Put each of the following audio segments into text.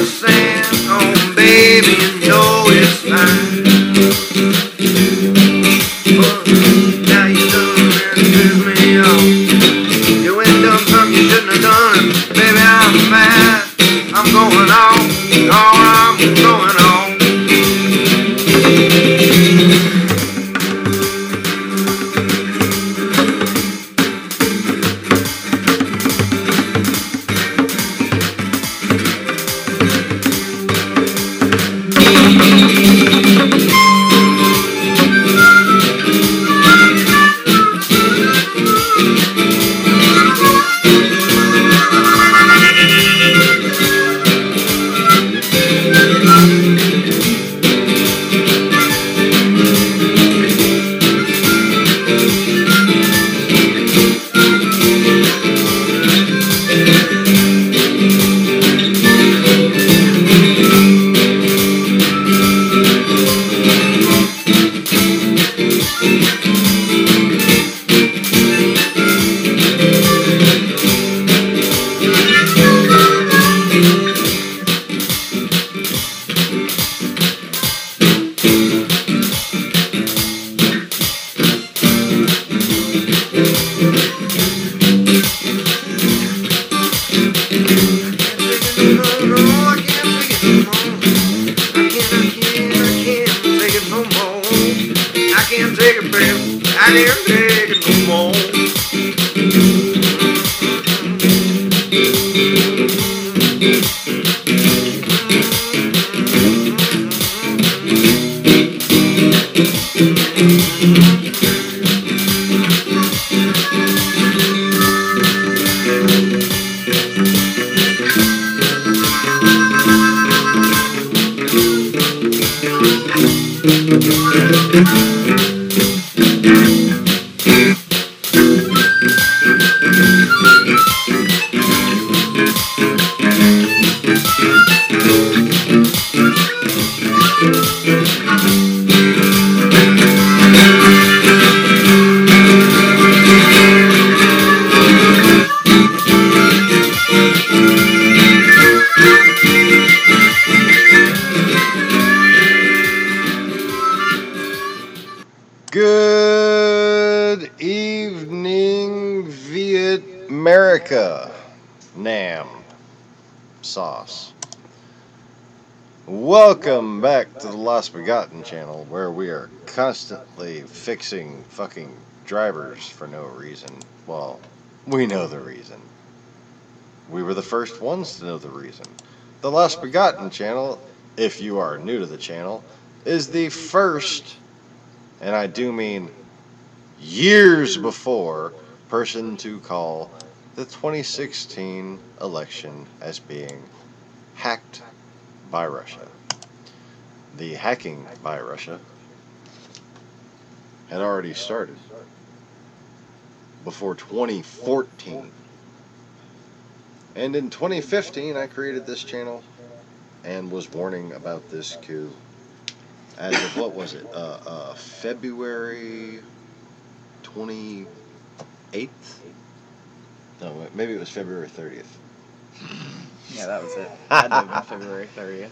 sand. Oh, baby, you know it's fine. Now you done piss me off. You ain't done something you shouldn't have done. Baby, I'm mad. I'm going on. Oh, I'm going on. Good evening, Viet America. Nam sauce. Welcome back to the Lost Begotten channel, where we are constantly fixing fucking drivers for no reason. Well, we know the reason. We were the first ones to know the reason. The Lost Begotten channel, if you are new to the channel, is the first, and I do mean years before, person to call the 2016 election as being hacked by Russia. The hacking by Russia had already started before 2014. And in 2015, I created this channel and was warning about this coup as of, what was it, February 28th? No, maybe it was February 30th. Yeah, that was it. Had to have been February 30th.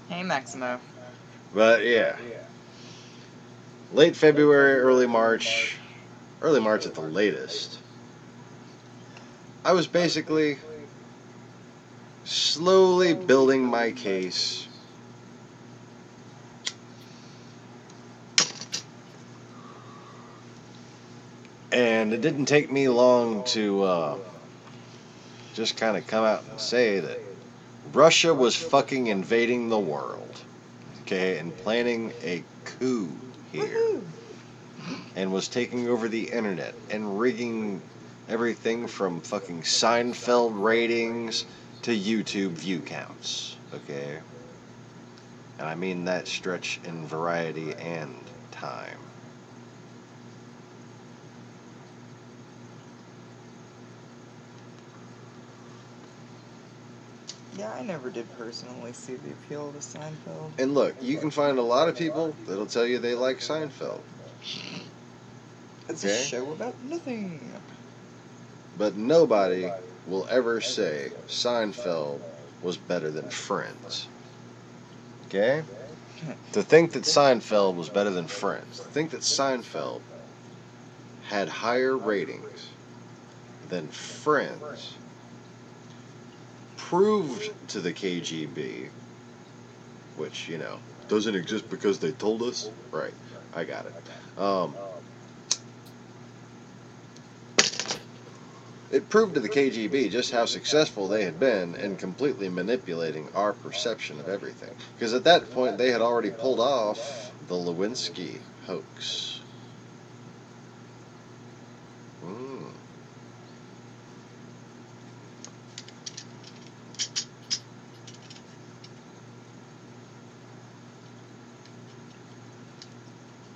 Hey, Maximo. But yeah, late February, early March at the latest, I was basically slowly building my case and it didn't take me long to just kind of come out and say that Russia was fucking invading the world, okay, and planning a coup here. Woohoo! And was taking over the internet and rigging everything from fucking Seinfeld ratings to YouTube view counts, okay? And I mean that stretch in variety and time. Yeah, I never did personally see the appeal to Seinfeld. And look, you can find a lot of people that'll tell you they like Seinfeld. It's Okay? a show about nothing. But nobody will ever say Seinfeld was better than Friends. Okay? To think that Seinfeld was better than Friends, to think that Seinfeld had higher ratings than Friends, proved to the KGB, which, you know, doesn't exist because they told us. Right, I got it. It proved to the KGB just how successful they had been in completely manipulating our perception of everything. Because at that point, they had already pulled off the Lewinsky hoax.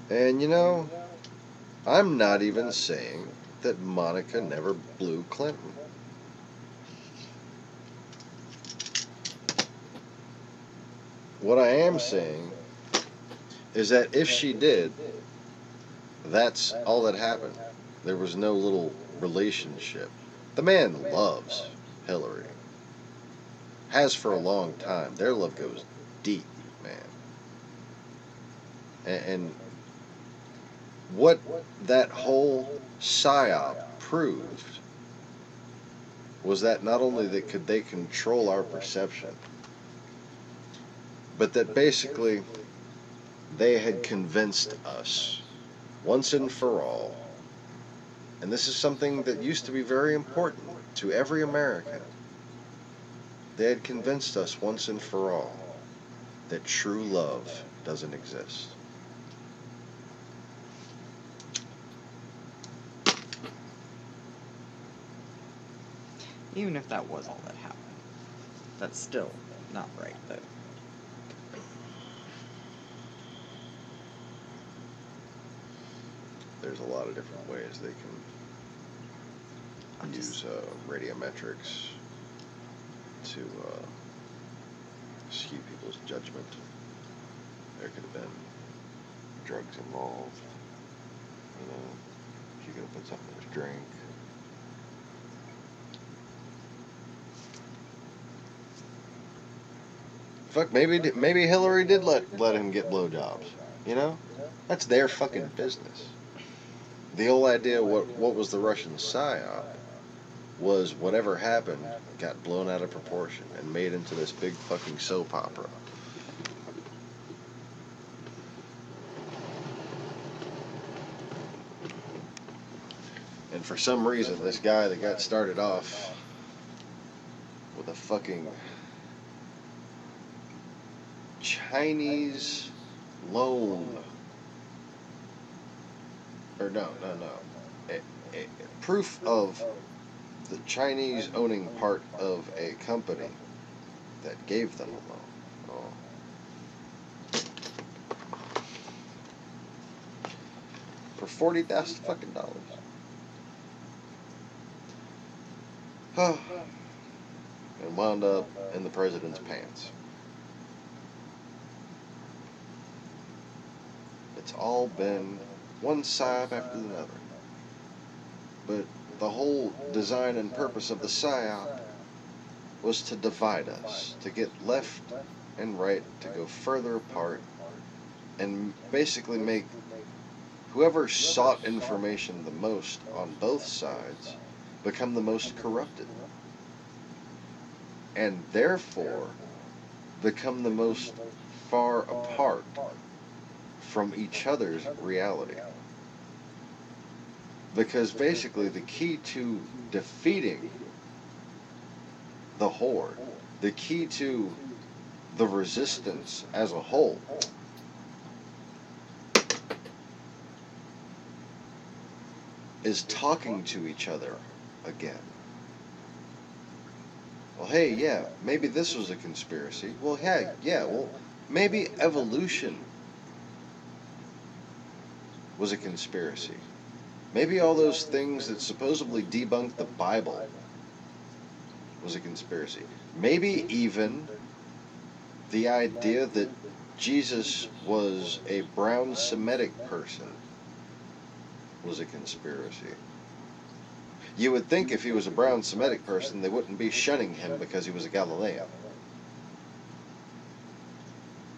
And you know, I'm not even saying that Monica never blew Clinton. What I am saying is that if she did, that's all that happened. There was no little relationship. The man loves Hillary. Has for a long time. Their love goes deep, man. And what that whole psyop proved was that not only that could they control our perception, but that basically they had convinced us once and for all, and this is something that used to be very important to every American, they had convinced us once and for all that true love doesn't exist. Even if that was all that happened, that's still not right, though. There's a lot of different ways they can use radiometrics to skew people's judgment. There could have been drugs involved. You know, if you're going to put something in his drink. Fuck, maybe Hillary did let him get blowjobs. You know, that's their fucking business. The whole idea, what was the Russian psyop, was whatever happened got blown out of proportion and made into this big fucking soap opera. And for some reason, this guy that got started off with a fucking Chinese loan, or no, a proof of the Chinese owning part of a company that gave them a loan. For $40,000 fucking dollars. And wound up in the president's pants. It's all been one psyop after another. But the whole design and purpose of the psyop was to divide us, to get left and right, to go further apart, and basically make whoever sought information the most on both sides become the most corrupted, and therefore become the most far apart from each other's reality. Because basically the key to defeating the horde, the key to the resistance as a whole, is talking to each other again. Well, hey, yeah, maybe this was a conspiracy. Well, well, maybe evolution was a conspiracy. Maybe all those things that supposedly debunk the Bible was a conspiracy. Maybe even the idea that Jesus was a brown Semitic person was a conspiracy. You would think if he was a brown Semitic person, they wouldn't be shunning him because he was a Galilean.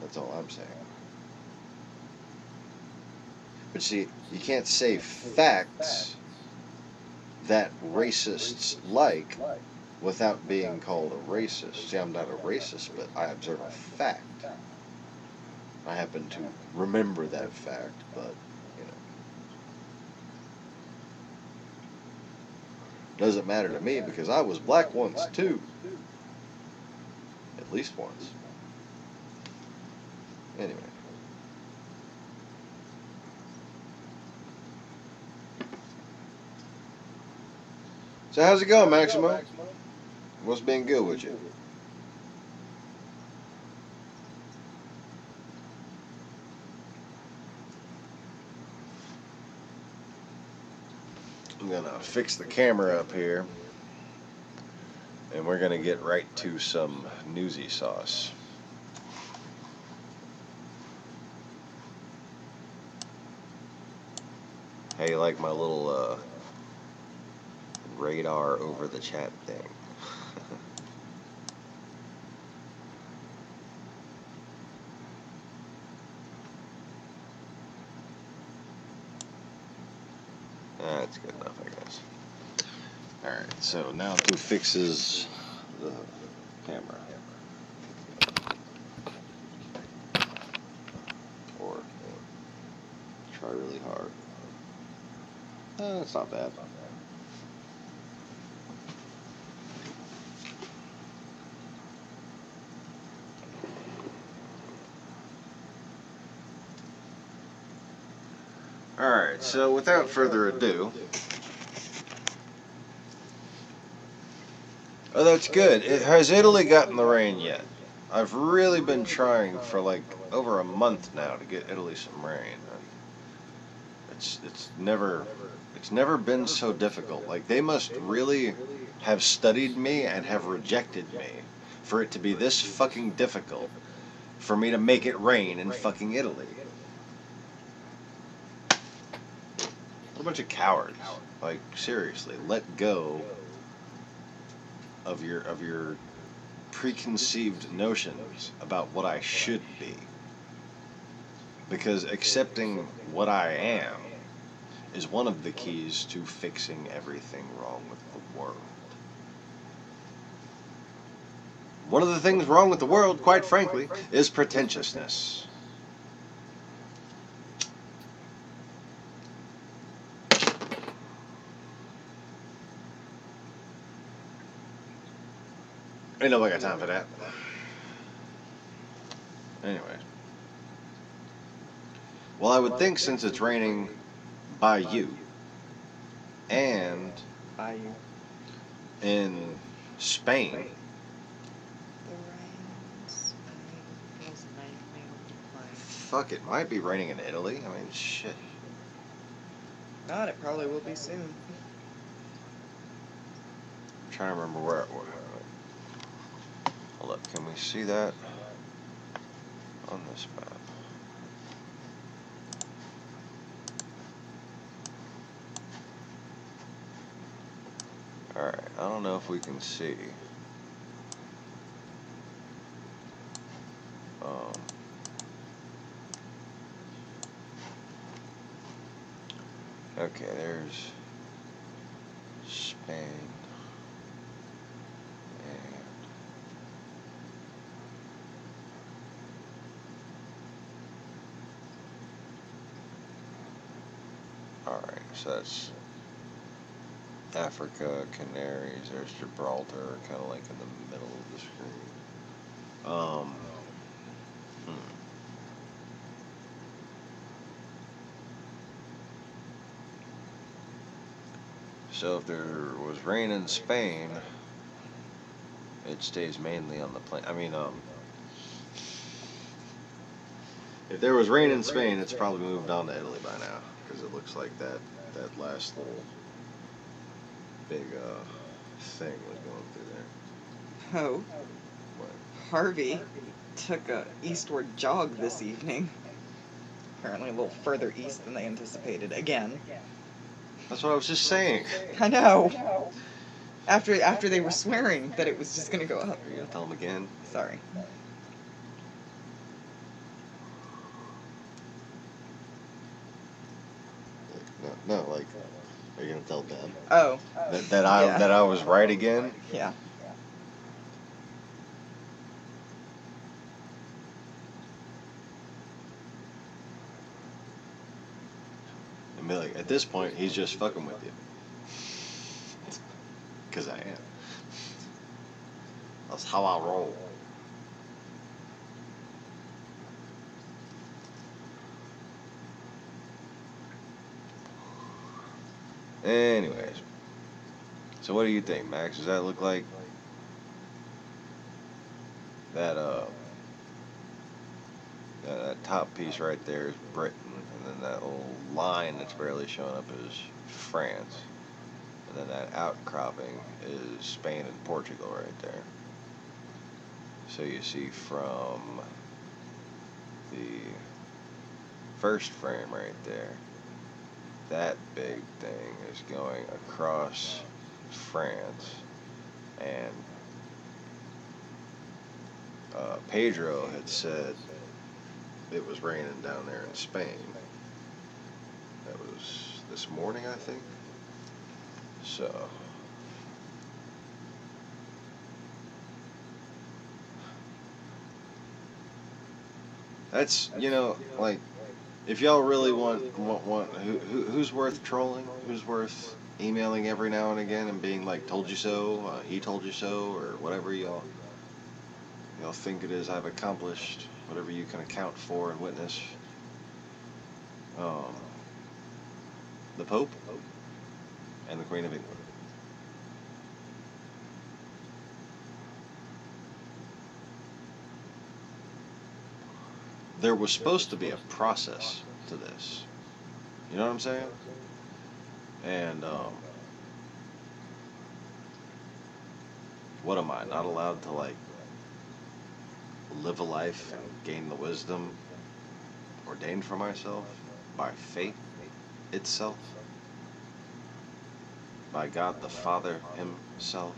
That's all I'm saying. But see, you can't say facts that racists like without being called a racist. See, I'm not a racist, but I observe a fact. I happen to remember that fact, but, you know. Doesn't matter to me because I was black once too. At least once. Anyway. So how's it going, Maximo? What's been good with you? I'm gonna fix the camera up here, and we're gonna get right to some newsy sauce. Hey, you like my little radar over the chat thing? That's good enough, I guess. Alright, so now who fixes the camera? Or try really hard. It's not bad. Alright, so without further ado, oh, that's good. Has Italy gotten the rain yet? I've really been trying for like over a month now to get Italy some rain. It's never been so difficult. Like, they must really have studied me and have rejected me for it to be this fucking difficult for me to make it rain in fucking Italy. What a bunch of cowards. Like, seriously, let go of your preconceived notions about what I should be. Because accepting what I am is one of the keys to fixing everything wrong with the world. One of the things wrong with the world, quite frankly, is pretentiousness. Ain't nobody got time for that. Anyway. Well, I would think since it's raining by you and in Spain. The rain in Spain was mainly on the plain. Fuck, it might be raining in Italy. I mean, shit. God, it probably will be soon. I'm trying to remember where it was. Hold up, can we see that on this map? Alright, I don't know if we can see. Okay, there's Spain. Alright, so that's Africa, Canaries, there's Gibraltar, kind of like in the middle of the screen. So if there was rain in Spain, it stays mainly on the plain. I mean, if there was rain in Spain, it's probably moved on to Italy by now, because it looks like that last little big thing was going through there. Oh. What? Harvey took a eastward jog this evening. Apparently a little further east than they anticipated. Again. That's what I was just saying. I know. After they were swearing that it was just gonna go up. Are you gonna tell them again? Sorry. No, like, are you gonna tell Deb Oh, that I was right again? yeah. And be like, at this point, he's just fucking with you. Because I am. That's how I roll. Anyways. So what do you think, Max? Does that look like that that top piece right there is Britain, and then that little line that's barely showing up is France, and then that outcropping is Spain and Portugal right there. So you see from the first frame right there, that big thing is going across France, and Pedro had said it was raining down there in Spain. That was this morning, I think. So that's, like, if y'all really want who's worth trolling, who's worth emailing every now and again and being like, told you so, he told you so, or whatever y'all think it is I've accomplished, whatever you can account for and witness. The Pope and the Queen of England. There was supposed to be a process to this. You know what I'm saying? And what am I, not allowed to, like, live a life and gain the wisdom ordained for myself by fate itself, by God the Father himself?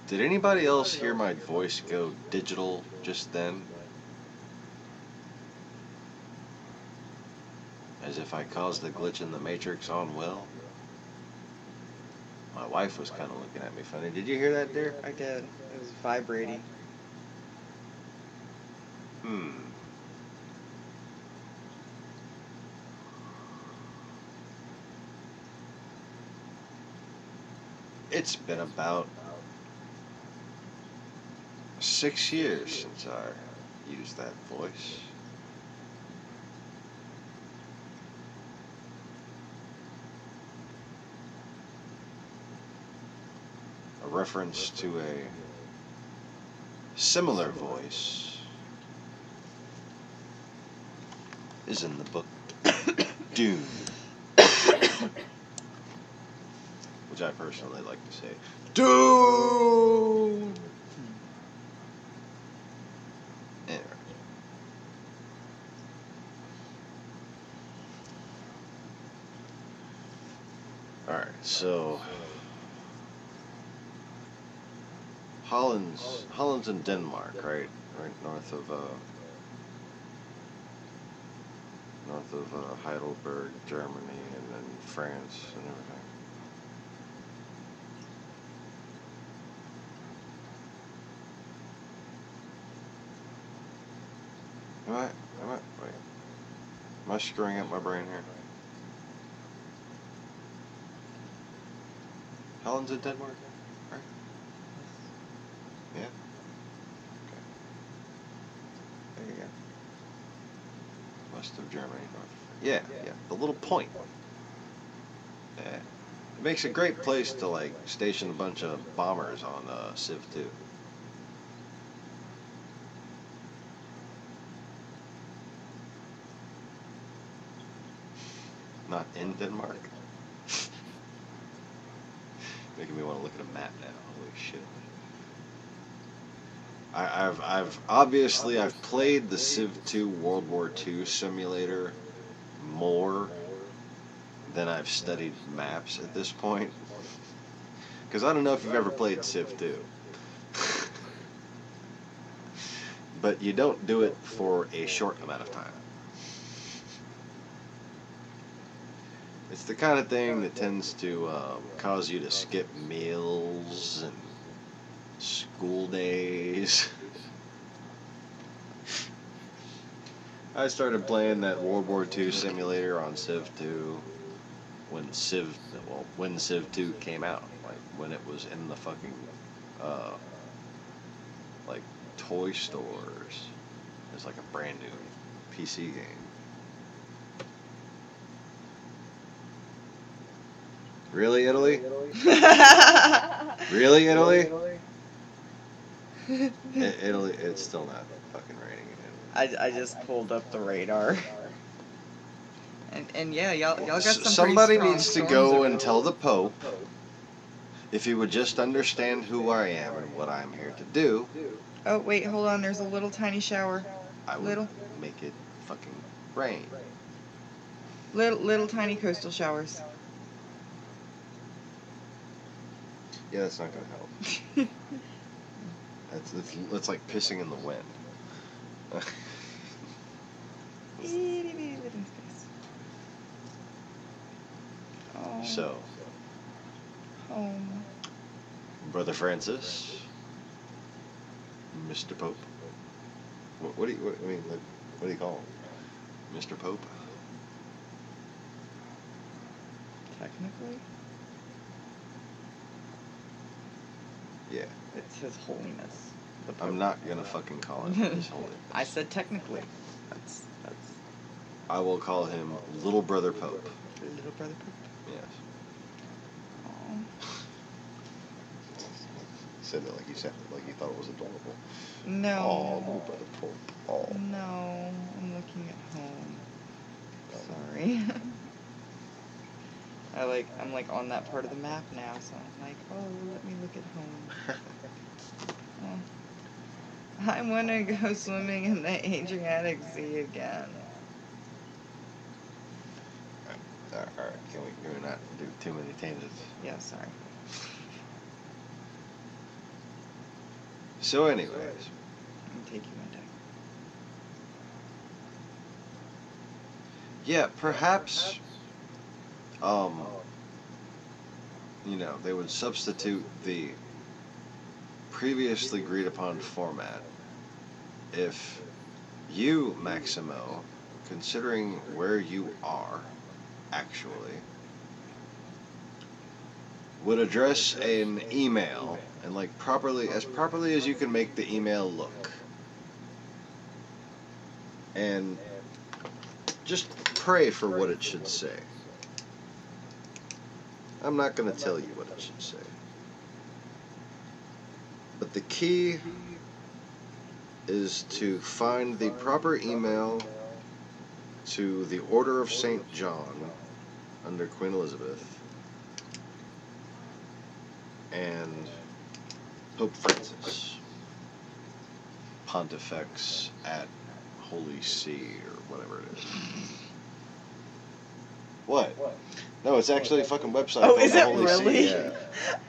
Did anybody else hear my voice go digital just then? As if I caused the glitch in the Matrix on Will? My wife was kind of looking at me funny. Did you hear that, dear? I did. It was vibrating. It's been about 6 years since I used that voice. A reference to a similar voice is in the book Dune, which I personally like to say Dune. Anyway. Alright, so Holland's in Denmark, right? Right north of Heidelberg, Germany, and then France and everything. Am I screwing up my brain here? Holland's in Denmark, right? Yeah? Okay. There you go. West of Germany, north of France. Yeah. The little point. Yeah. It makes a great place to, like, station a bunch of bombers on Civ 2. Not in Denmark. Making me want to look at a map now. Holy shit. I've played the Civ 2 World War II simulator more than I've studied maps at this point. Because I don't know if you've ever played Civ 2. But you don't do it for a short amount of time. It's the kind of thing that tends to cause you to skip meals and school days. I started playing that World War II simulator on Civ 2 when Civ 2 came out, like when it was in the fucking like toy stores. It's like a brand new PC game. Really, Italy? Really, Italy? Italy, it's still not fucking raining in Italy. I just pulled up the radar. And yeah, y'all got some Somebody pretty strong needs to storms go over and there. tell the Pope, if he would just understand who I am and what I'm here to do, Oh, wait, hold on. There's a little tiny shower. I would Little make it fucking rain. little tiny coastal showers. Yeah, that's not gonna help. That's like pissing in the wind. Itty bitty living space. Oh, So, home. Brother Francis, Mr. Pope. What do you call him? Mr. Pope? Technically, Yeah. it's His Holiness. The Pope. I'm not gonna fucking call him His Holiness. I said technically. That's I will call him Little Brother Pope. little brother Pope. Yes. Oh. Said it like you thought it was adorable. No. Oh, Little Brother Pope. Oh. No, I'm looking at home. Sorry. I'm like on that part of the map now, so I'm like, oh, let me look at home. Oh. I want to go swimming in the Adriatic Sea again. Alright, can we not do too many tangents? Yeah, sorry. So anyways, I'm taking my time. yeah, perhaps, they would substitute the previously agreed upon format if you, Maximo, considering where you are, actually, would address an email and properly as you can make the email look, and just pray for what it should say. I'm not going to tell you what it should say, but the key is to find the proper email to the Order of St. John under Queen Elizabeth and Pope Francis, Pontifex at Holy See, or whatever it is. What? No, it's actually a fucking website. Oh, called is the it Holy really? See, yeah.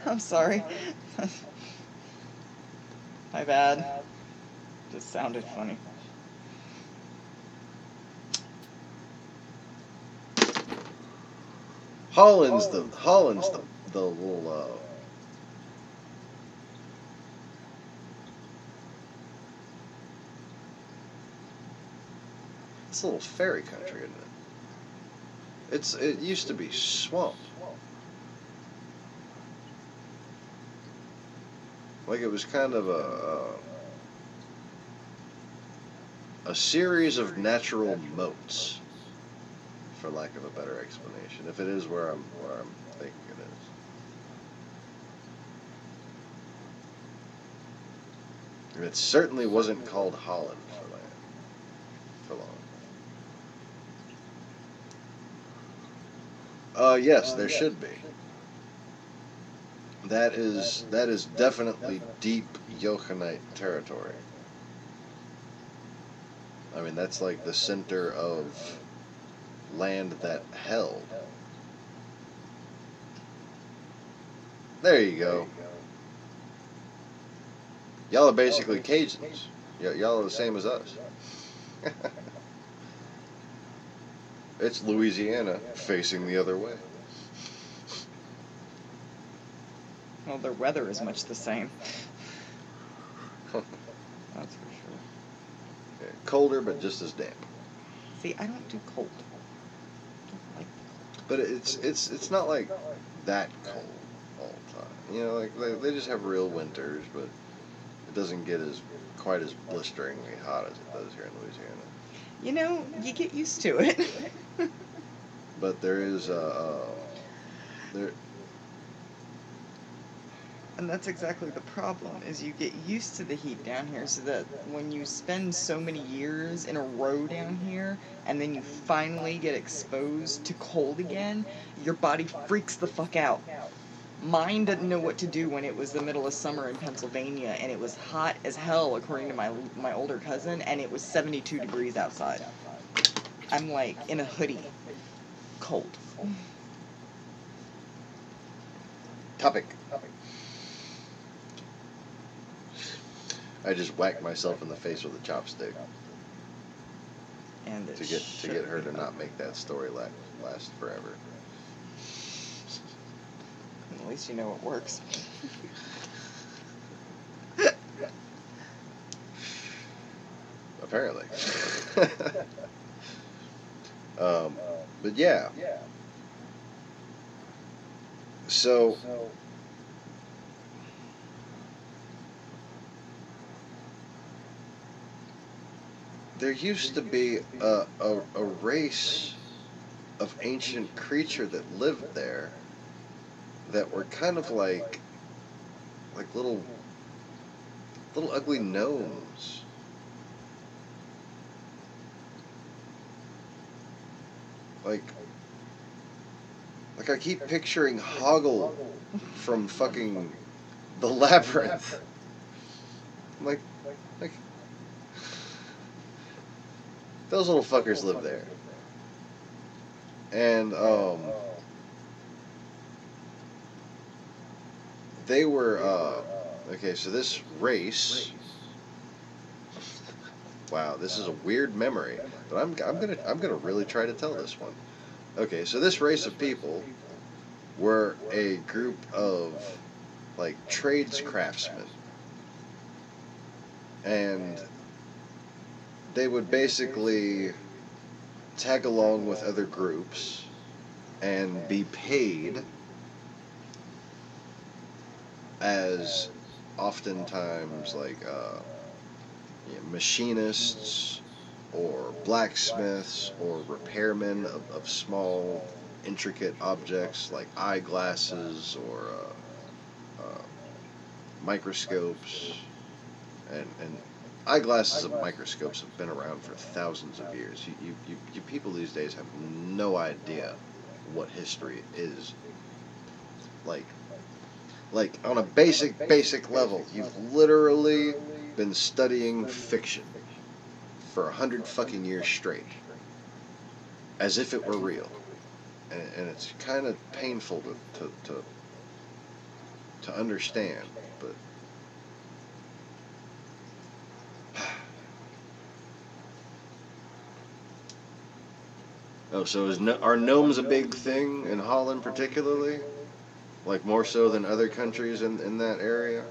I'm sorry. My bad. Just sounded funny. Holland's the little it's a little fairy country, isn't it? It used to be swamp. Like it was kind of a series of natural moats, for lack of a better explanation. If it is where I'm thinking it is. And it certainly wasn't called Holland for long. Yes, there should be. That is definitely deep Johannite territory. I mean, that's like the center of land that held. There you go. Y'all are basically Cajuns. Y'all are the same as us. It's Louisiana facing the other way. Well, their weather is much the same. That's for sure. Yeah, colder, but just as damp. See, I don't do cold. I don't like the cold. But it's not like that cold all the time. You know, like they just have real winters, but it doesn't get quite as blisteringly hot as it does here in Louisiana. You know, you get used to it. But there is there. And that's exactly the problem, is you get used to the heat down here, so that when you spend so many years in a row down here, and then you finally get exposed to cold again, your body freaks the fuck out. Mine didn't know what to do when it was the middle of summer in Pennsylvania, and it was hot as hell, according to my older cousin, and it was 72 degrees outside. I'm like in a hoodie, cold. Topic. I just whacked myself in the face with a chopstick And to get her to not make that story last forever. At least you know it works. Apparently. But yeah. So there used to be a race of ancient creature that lived there that were kind of like little ugly gnomes. Like I keep picturing Hoggle from fucking The Labyrinth. Like those little fuckers live there. And they were okay, so this race, wow, this is a weird memory, but I'm gonna really try to tell this one. Okay, so this race of people were a group of like trades craftsmen, and they would basically tag along with other groups and be paid as oftentimes like machinists or blacksmiths or repairmen of small intricate objects like eyeglasses or microscopes, and eyeglasses and microscopes have been around for thousands of years. You people these days have no idea what history is. Like on a basic level, you've literally been studying fiction for 100 fucking years straight, as if it were real, and it's kind of painful to understand, but. Oh, so are gnomes a big thing in Holland particularly? Like more so than other countries in that area?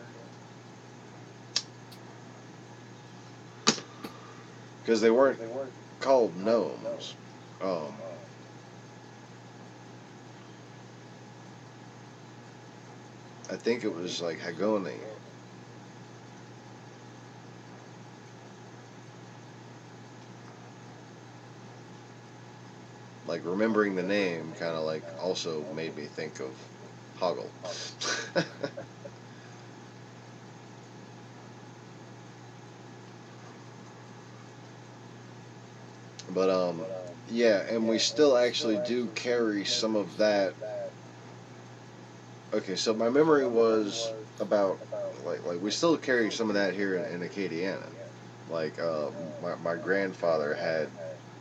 Because they weren't called gnomes. I think it was like Hagoni. Like remembering the name kind of like also made me think of Hoggle. But yeah, and we still actually do carry some of that. Okay, so my memory was about like we still carry some of that here in Acadiana. Like my grandfather had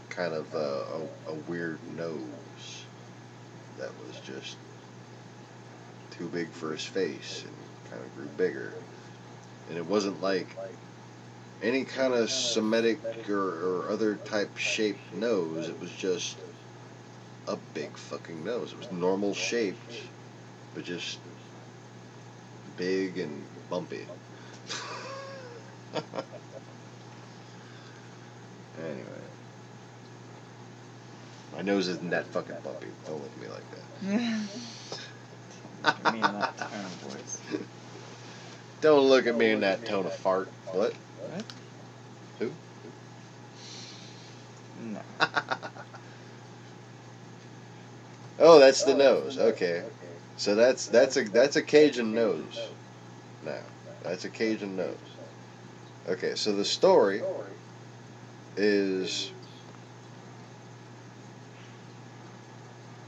kind of a weird nose that was just too big for his face and kind of grew bigger. And it wasn't like any kind of Semitic or other type shaped nose. It was just a big fucking nose. It was normal shaped, but just big and bumpy. Anyway. My nose isn't that fucking bumpy. Don't look at me like that. Look at me in that tone of voice. Don't look at me in that tone of fart. What? What? Who? No. Oh, that's the nose. Okay. So that's a Cajun nose. Now, that's a Cajun nose. Okay, so the story is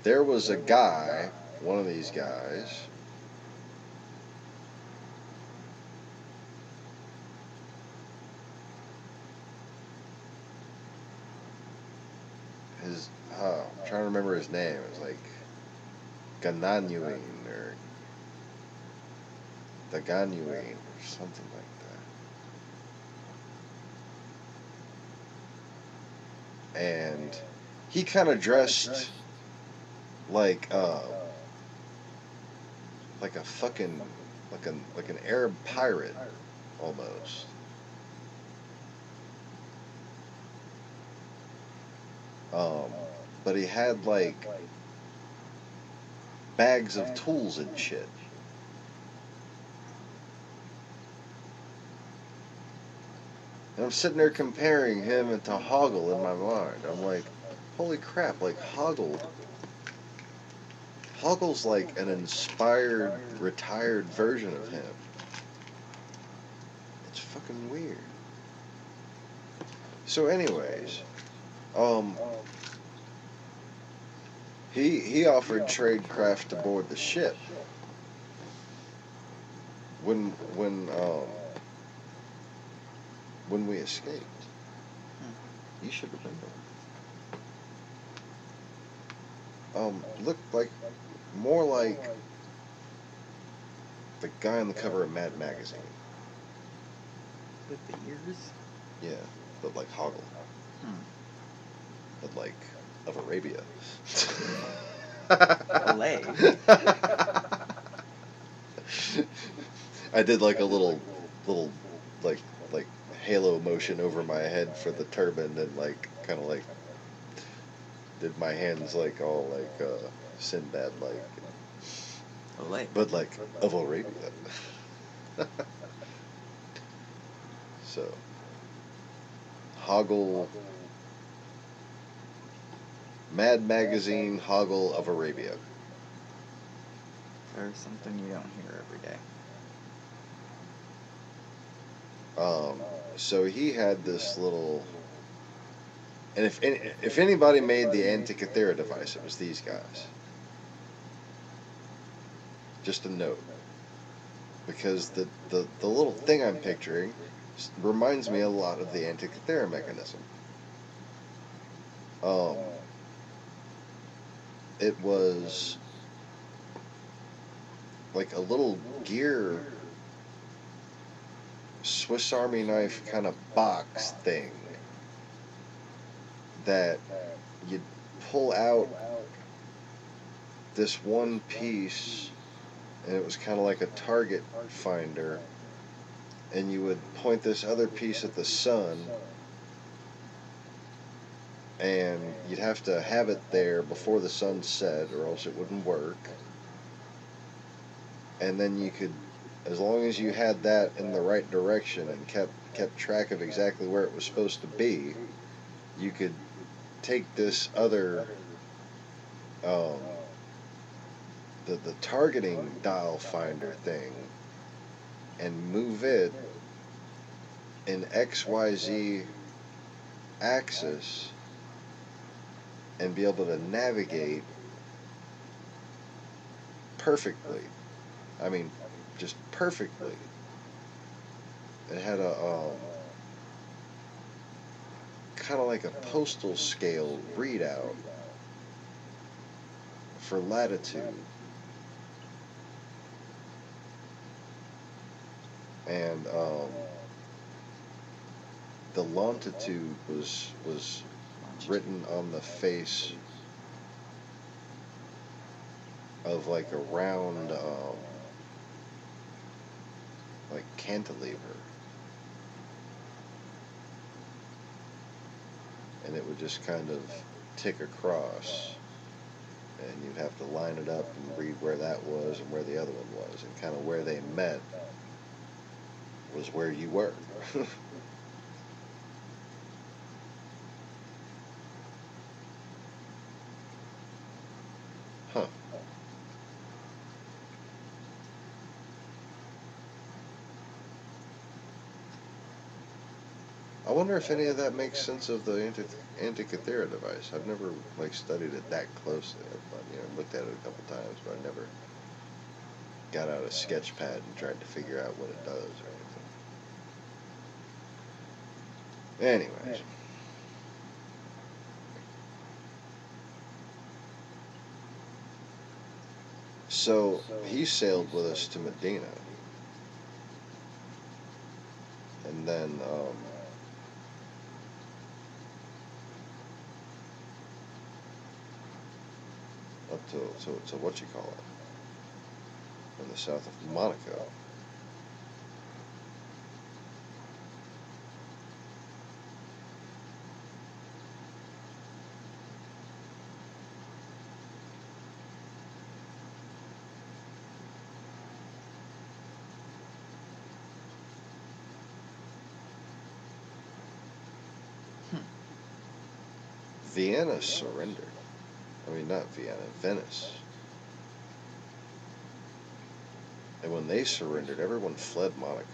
there was a guy, one of these guys, I'm trying to remember his name. It was like Gananyuin or Daganyuin or something like that. And he kind of dressed like a fucking like an Arab pirate almost. But he had like bags of tools and shit. And I'm sitting there comparing him to Hoggle in my mind. I'm like, holy crap, like Hoggle's like an inspired, retired version of him. It's fucking weird. So anyways, he offered tradecraft aboard the ship. When we escaped. You should have been there. Looked like more like the guy on the cover of Mad Magazine. With the ears? Yeah, but like Hoggle. But like of Arabia. Olay. I did like a little like halo motion over my head for the turban and like kind of like did my hands like all like Sinbad like. Olay. But like of Arabia. So Hoggle, Mad Magazine, Hoggle of Arabia. There's something you don't hear every day. So he had this little, and if anybody made the Antikythera device, it was these guys. Just a note, because the little thing I'm picturing reminds me a lot of the Antikythera mechanism. It was like a little gear Swiss Army knife kind of box thing that you'd pull out this one piece, and it was kind of like a target finder, and you would point this other piece at the sun, and you'd have to have it there before the sun set or else it wouldn't work. And then you could, as long as you had that in the right direction and kept track of exactly where it was supposed to be, you could take this other the targeting dial finder thing and move it in XYZ axis and be able to navigate perfectly. I mean, just perfectly. It had a kind of like a postal scale readout for latitude. and the longitude was written on the face of like a round like cantilever, and it would just kind of tick across, and you'd have to line it up and read where that was and where the other one was, and kind of where they met was where you were. Huh. I wonder if any of that makes sense of the Antikythera device. I've never like studied it that closely. I've looked at it a couple times, but I never got out a sketch pad and tried to figure out what it does or anything. Anyways. So he sailed with us to Medina, and then up to what you call it, in the south of Monaco. Vienna surrendered. I mean, not Vienna, Venice. And when they surrendered, everyone fled Monaco.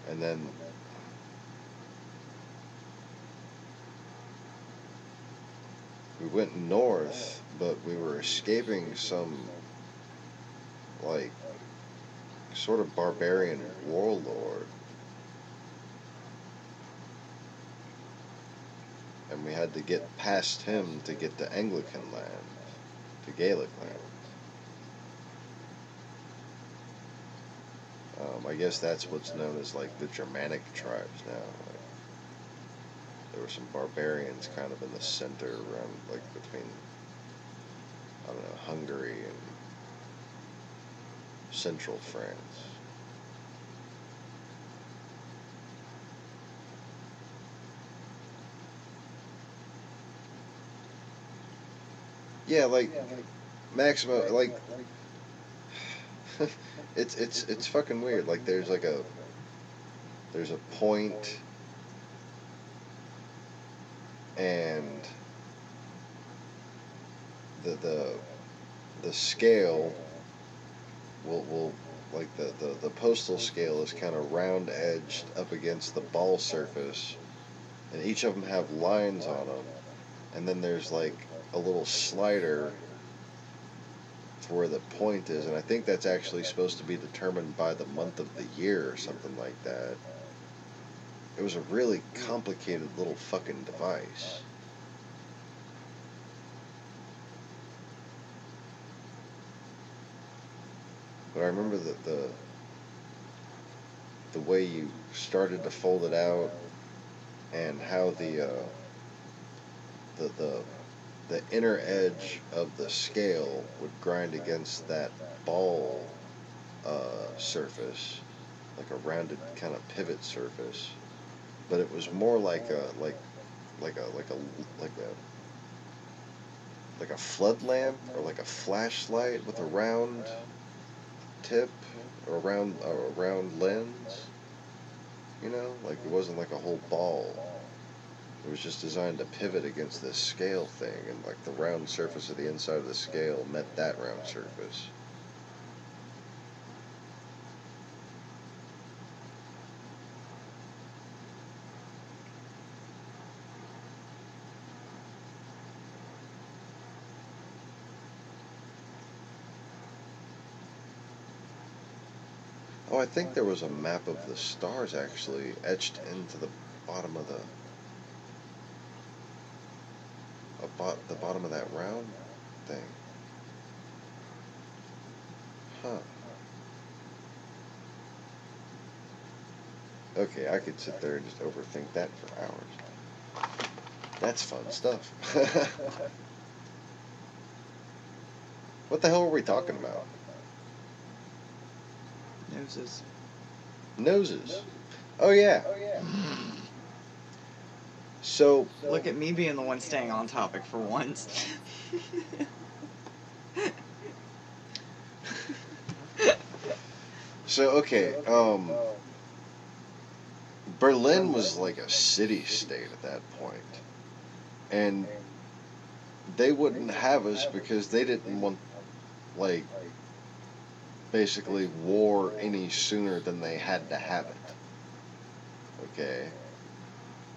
And then we went north, but we were escaping some, like, sort of barbarian warlord. And we had to get past him to get to Anglican land, to Gaelic land. I guess that's what's known as like the Germanic tribes now. Like, there were some barbarians kind of in the center around, like between, I don't know, Hungary and central France. Yeah, like Maximo, like it's fucking weird. Like there's a point, and the scale will like the postal scale is kind of round edged up against the ball surface, and each of them have lines on them, and then there's like a little slider for where the point is, and I think that's actually supposed to be determined by the month of the year or something like that. It was a really complicated little fucking device. But I remember that the way you started to fold it out, and how the inner edge of the scale would grind against that ball surface, like a rounded kind of pivot surface. But it was more like a like a like a like a like a flood lamp or like a flashlight with a round tip or a round lens. Like it wasn't like a whole ball. It was just designed to pivot against this scale thing, and like the round surface of the inside of the scale met that round surface. Oh, I think there was a map of the stars actually etched into the bottom of the the bottom of that round thing. Huh. Okay, I could sit there and just overthink that for hours. That's fun stuff. What the hell were we talking about? Noses. Noses. Oh yeah. So Look at me being the one staying on topic for once. okay, Berlin was like a city-state at that point, and they wouldn't have us because they didn't want, like, basically war any sooner than they had to have it. Okay?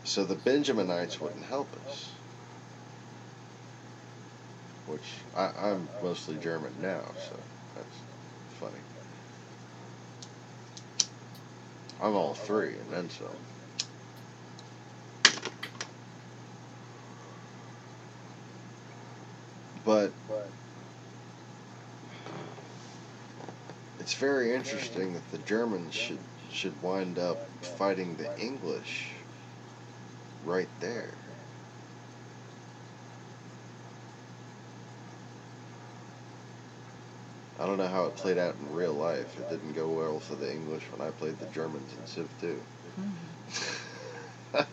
So the Benjaminites wouldn't help us. Which, I'm mostly German now, so that's funny. I'm all three, and then some. But it's very interesting that the Germans should wind up fighting the English right there. I don't know how it played out in real life. It didn't go well for the English when I played the Germans in Civ 2. I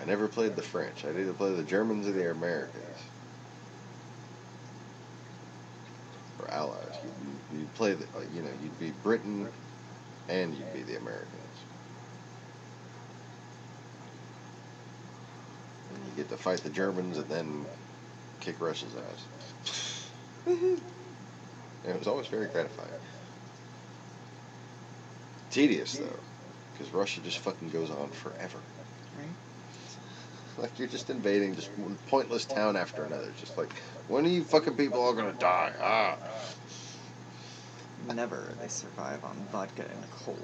never played the French. I'd either play the Germans or the Americans. Or allies. You'd play the, you'd be Britain and you'd be the Americans. And you get to fight the Germans and then kick Russia's ass. And it was always very gratifying. Tedious, though, because Russia just fucking goes on forever. Right? Like, you're just invading just one pointless town after another. Just like, when are you fucking people all gonna die? Ah. Never. They survive on vodka and cold.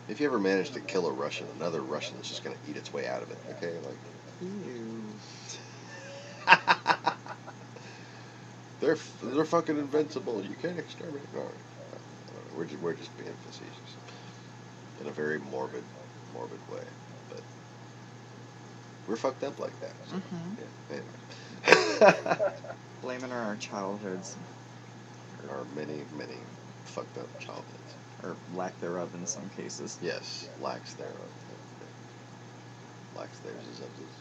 If you ever manage to kill a Russian, another Russian is just gonna eat its way out of it. Okay, like. Ew. They're fucking invincible. You can't exterminate. No, we're just being facetious in a very morbid way, but we're fucked up like that. So, yeah, anyway. Blaming our childhoods. Our many fucked up childhoods. Or lack thereof in some cases. Yes, lacks thereof. Lacks theirs is of this.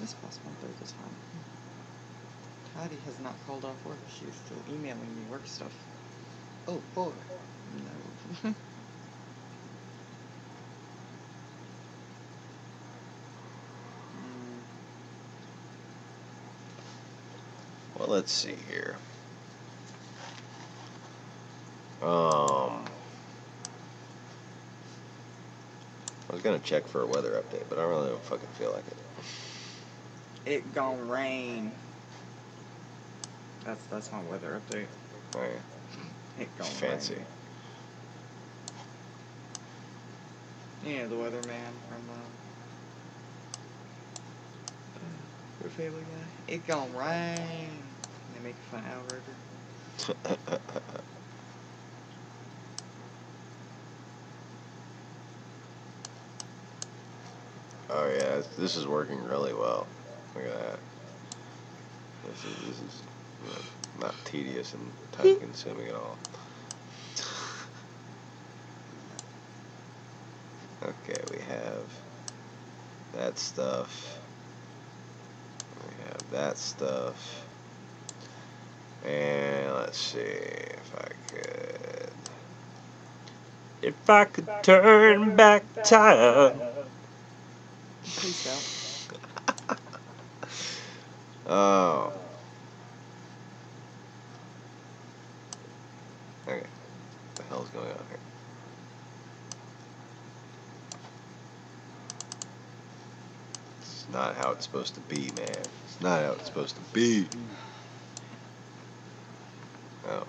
This past one third of the time. Patty has not called off work. She's still emailing me work stuff. Oh boy. No. Well, let's see here. I was gonna check for a weather update, but I really don't fucking feel like it. It gon' rain. That's my weather update. Oh yeah. It gon' Fancy. rain. Yeah, the weatherman from the Family Guy. It gon' rain. They make fun of Al Roker. Oh yeah, this is working really well. Look at that. This is not tedious and time consuming at all. Okay, we have that stuff. We have that stuff. And let's see if I could turn back time. Please don't. Oh. Okay. What the hell's going on here? It's not how it's supposed to be, man. It's not how it's supposed to be. Oh.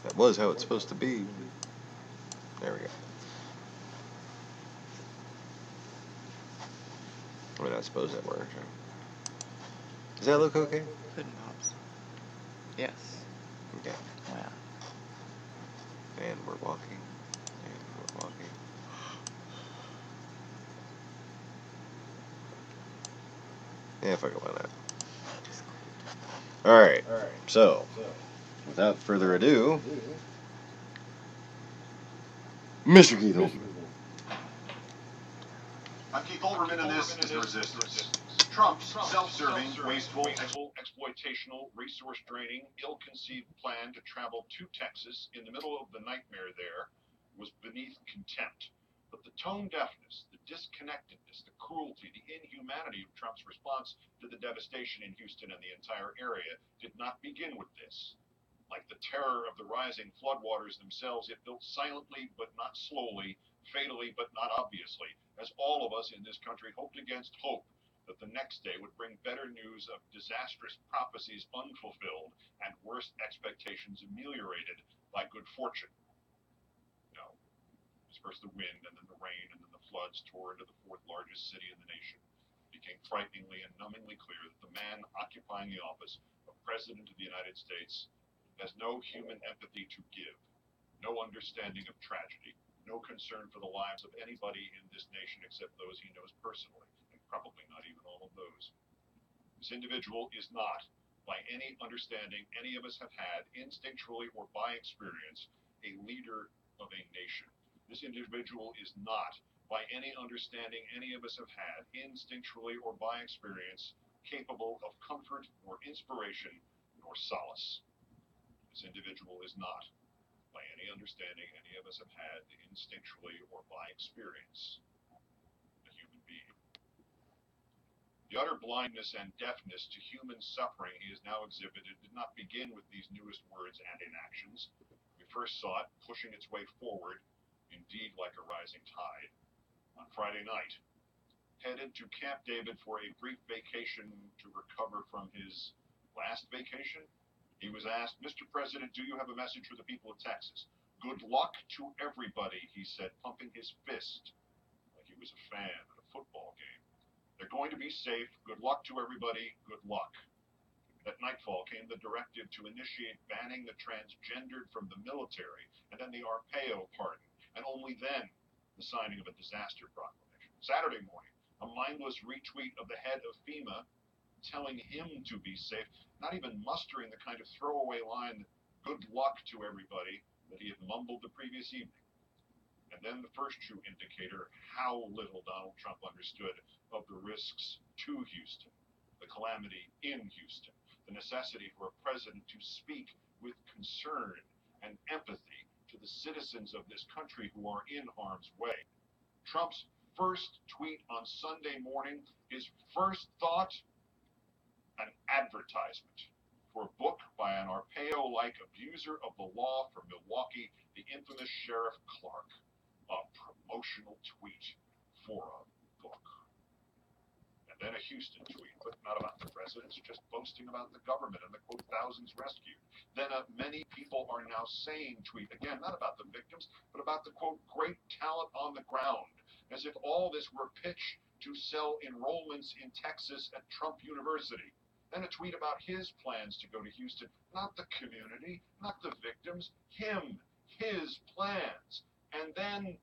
That was how it's supposed to be. There we go. I suppose that works. Does that look okay? Pudding pops. Yes. Okay. Wow. And we're walking. And we're walking. Yeah, fuck it, why not? Alright, so, without further ado, Mr. Keith Olbermann. I'm Keith Olbermann, and this is The Resistance. Trump's self-serving, wasteful, exploitational, resource-draining, ill-conceived plan to travel to Texas in the middle of the nightmare there was beneath contempt. But the tone deafness, the disconnectedness, the cruelty, the inhumanity of Trump's response to the devastation in Houston and the entire area did not begin with this. Like the terror of the rising floodwaters themselves, it built silently but not slowly, fatally but not obviously, as all of us in this country hoped against hope that the next day would bring better news of disastrous prophecies unfulfilled and worse expectations ameliorated by good fortune. No. It was first the wind, and then the rain, and then the floods tore into the fourth largest city in the nation. It became frighteningly and numbingly clear that the man occupying the office of President of the United States has no human empathy to give, no understanding of tragedy, no concern for the lives of anybody in this nation except those he knows personally, and probably not even all of those. This individual is not, by any understanding any of us have had, instinctually or by experience, a leader of a nation. This individual is not, by any understanding any of us have had, instinctually or by experience, capable of comfort nor inspiration nor solace. This individual is not, by any understanding any of us have had, instinctually or by experience, a human being. The utter blindness and deafness to human suffering he has now exhibited did not begin with these newest words and inactions. We first saw it pushing its way forward, indeed like a rising tide, on Friday night. Headed to Camp David for a brief vacation to recover from his last vacation, he was asked, "Mr. President, do you have a message for the people of Texas?" "Good luck to everybody," he said, pumping his fist like he was a fan at a football game. "They're going to be safe. Good luck to everybody. Good luck." At nightfall came the directive to initiate banning the transgendered from the military, and then the Arpaio pardon, and only then the signing of a disaster proclamation. Saturday morning, a mindless retweet of the head of FEMA telling him to be safe, not even mustering the kind of throwaway line, "Good luck to everybody," that he had mumbled the previous evening. And then the first true indicator how little Donald Trump understood of the risks to Houston, the calamity in Houston, the necessity for a president to speak with concern and empathy to the citizens of this country who are in harm's way. Trump's first tweet on Sunday morning, his first thought, an advertisement for a book by an Arpaio-like abuser of the law from Milwaukee, the infamous Sheriff Clark. A promotional tweet for a book. And then a Houston tweet, but not about the presidents, just boasting about the government and the, quote, thousands rescued. Then a many people are now saying tweet, again, not about the victims, but about the, quote, great talent on the ground, as if all this were pitch to sell enrollments in Texas at Trump University. Then a tweet about his plans to go to Houston, not the community, not the victims, him, his plans. And then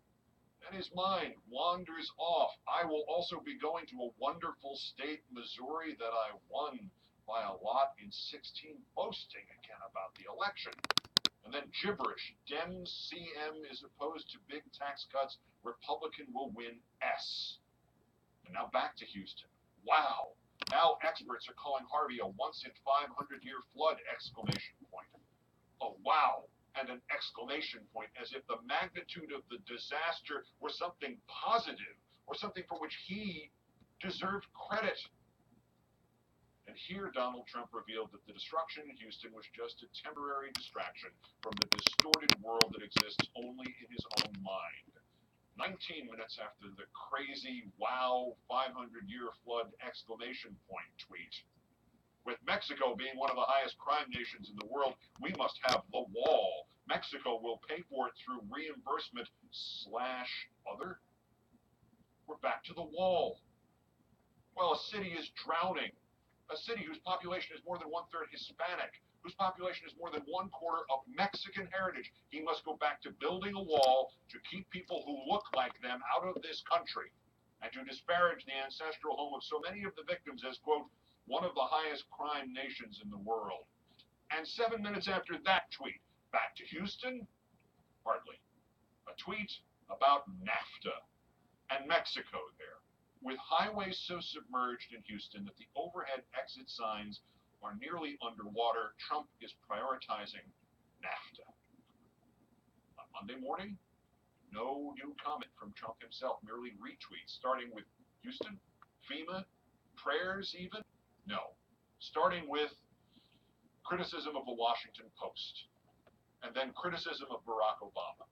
his mind wanders off. "I will also be going to a wonderful state, Missouri, that I won by a lot in 16, boasting again about the election." And then gibberish. Dems CM is opposed to big tax cuts. Republican will win S. And now back to Houston. Wow. Now experts are calling Harvey a once-in-500-year flood, exclamation point. Oh, wow. And an exclamation point, as if the magnitude of the disaster were something positive, or something for which he deserved credit. And here Donald Trump revealed that the destruction in Houston was just a temporary distraction from the distorted world that exists only in his own mind. 19 minutes after the crazy, wow, 500-year flood, exclamation point tweet. With Mexico being one of the highest crime nations in the world, we must have the wall. Mexico will pay for it through reimbursement / other. We're back to the wall. Well, a city is drowning. A city whose population is more than one-third Hispanic, whose population is more than one-quarter of Mexican heritage. He must go back to building a wall to keep people who look like them out of this country, and to disparage the ancestral home of so many of the victims as, quote, one of the highest crime nations in the world. And 7 minutes after that tweet, back to Houston? Hardly. A tweet about NAFTA and Mexico there, with highways so submerged in Houston that the overhead exit signs are nearly underwater. Trump is prioritizing NAFTA. On Monday morning, no new comment from Trump himself, merely retweets, starting with Houston, FEMA, prayers even? No. Starting with criticism of the Washington Post, and then criticism of Barack Obama,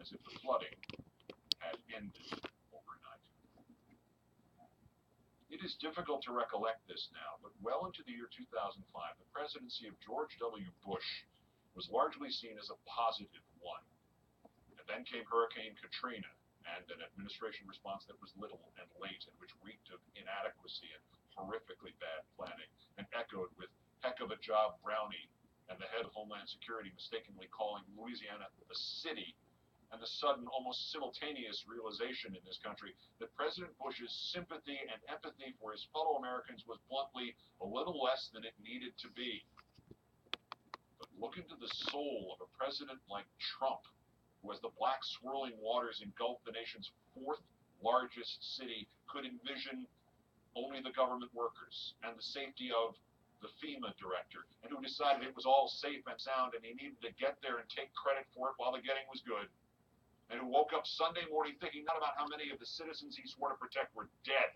as if the flooding had ended overnight. It is difficult to recollect this now, but well into the year 2005, the presidency of George W. Bush was largely seen as a positive one. And then came Hurricane Katrina, and an administration response that was little and late, and which reeked of inadequacy and horrifically bad planning, and echoed with heck of a job Brownie, and the head of Homeland Security mistakenly calling Louisiana the city, and the sudden, almost simultaneous realization in this country that President Bush's sympathy and empathy for his fellow Americans was bluntly a little less than it needed to be. But look into the soul of a president like Trump, who, as the black swirling waters engulfed the nation's fourth largest city, could envision only the government workers and the safety of the FEMA director, and who decided it was all safe and sound and he needed to get there and take credit for it while the getting was good, and who woke up Sunday morning thinking not about how many of the citizens he swore to protect were dead,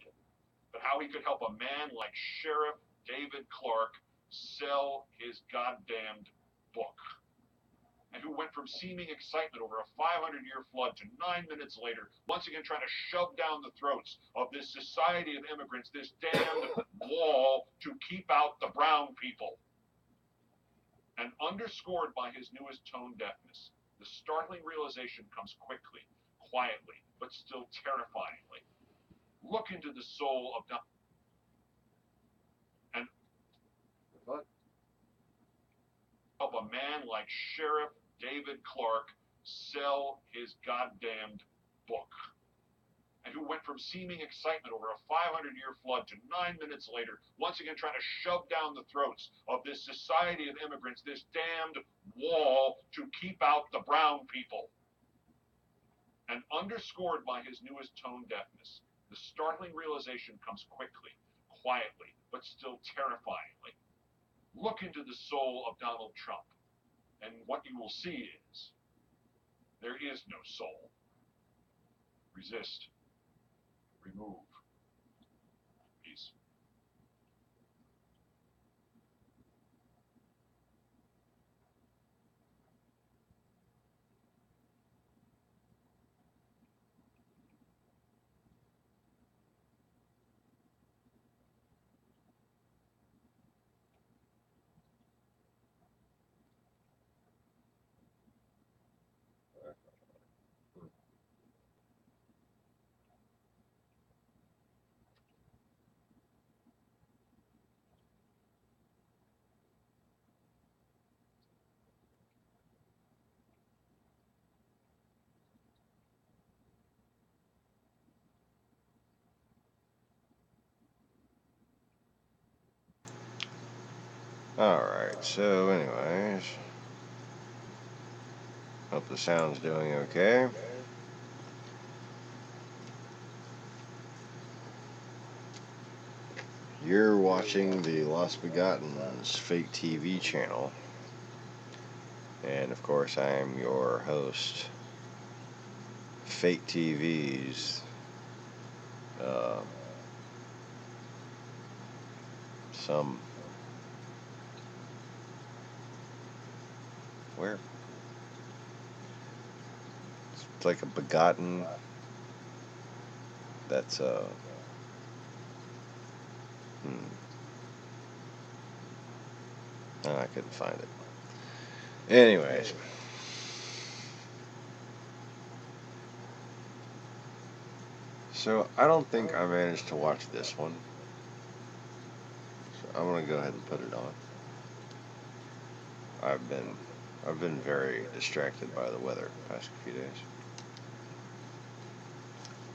but how he could help a man like Sheriff David Clark sell his goddamned book, and who went from seeming excitement over a 500-year flood to 9 minutes later, once again trying to shove down the throats of this society of immigrants, this damned wall to keep out the brown people. And underscored by his newest tone deafness, the startling realization comes quickly, quietly, but still terrifyingly. Look into the soul of and what? Help a man like Sheriff David Clark sell his goddamned book, and who went from seeming excitement over a 500-year flood to 9 minutes later, once again trying to shove down the throats of this society of immigrants, this damned wall to keep out the brown people. And underscored by his newest tone deafness, the startling realization comes quickly, quietly, but still terrifyingly. Look into the soul of Donald Trump, and what you will see is there is no soul. Resist. Remove. Peace. Alright, so anyways, hope the sound's doing okay. You're watching the Lost Begotten's Fake TV channel, and of course I am your host. Fake TV's some where it's like a begotten that's I couldn't find it. Anyways, So I don't think I managed to watch this one. So I'm gonna go ahead and put it on. I've been very distracted by the weather the past few days.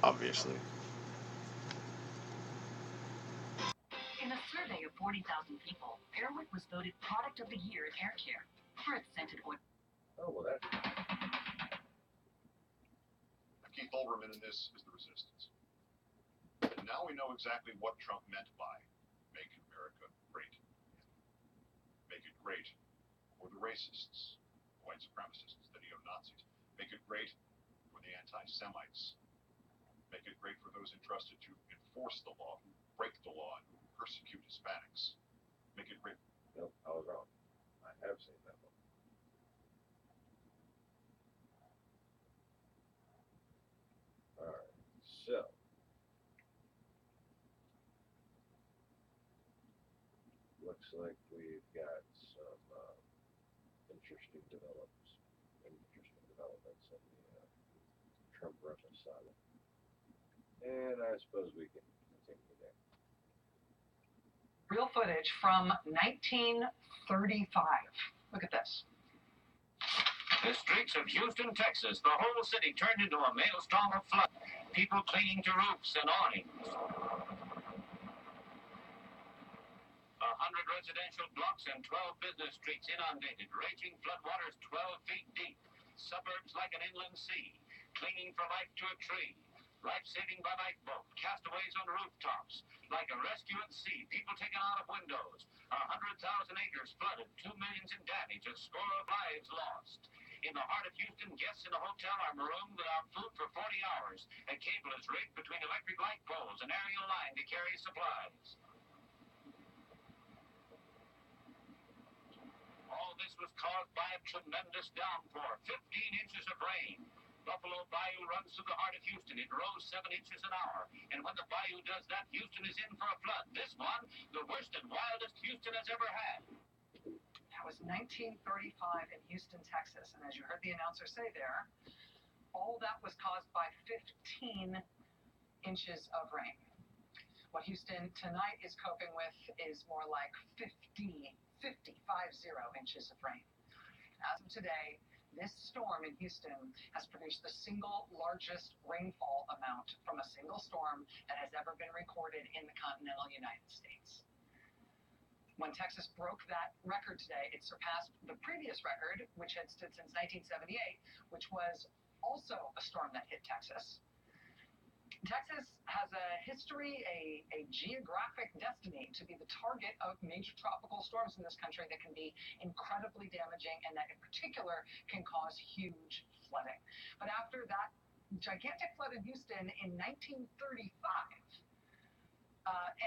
Obviously. In a survey of 40,000 people, Airwick was voted Product of the Year in air care for its scented oil. Oh, well, that's... Keith Olbermann in this is the resistance. And now we know exactly what Trump meant by Make America Great. Make it great for the racists, white supremacists, the neo-Nazis. Make it great for the anti-Semites. Make it great for those entrusted to enforce the law, who break the law, and who persecute Hispanics. Make it great. Nope, I was wrong. I have seen that one. Alright, so. Looks like we've got some interesting developments in the Trump-Russia saga. And I suppose we can continue there. Real footage from 1935. Look at this. The streets of Houston, Texas, the whole city turned into a maelstrom of flood. People clinging to roofs and awnings. 100 residential blocks and 12 business streets inundated, raging floodwaters 12 feet deep. Suburbs like an inland sea, clinging for life to a tree. Life-saving by lifeboat, castaways on rooftops. Like a rescue at sea, people taken out of windows. 100,000 acres flooded, 2 million in damage, a score of lives lost. In the heart of Houston, guests in a hotel are marooned without food for 40 hours. A cable is rigged between electric light poles, an aerial line to carry supplies. All this was caused by a tremendous downpour, 15 inches of rain. Buffalo Bayou runs through the heart of Houston. It rose 7 inches an hour. And when the bayou does that, Houston is in for a flood. This one, the worst and wildest Houston has ever had. That was 1935 in Houston, Texas. And as you heard the announcer say there, all that was caused by 15 inches of rain. What Houston tonight is coping with is more like 50 inches of rain. As of today, this storm in Houston has produced the single largest rainfall amount from a single storm that has ever been recorded in the continental United States. When Texas broke that record today, it surpassed the previous record, which had stood since 1978, which was also a storm that hit Texas. Texas has a history, a geographic destiny to be the target of major tropical storms in this country that can be incredibly damaging and that in particular can cause huge flooding. But after that gigantic flood in Houston in 1935,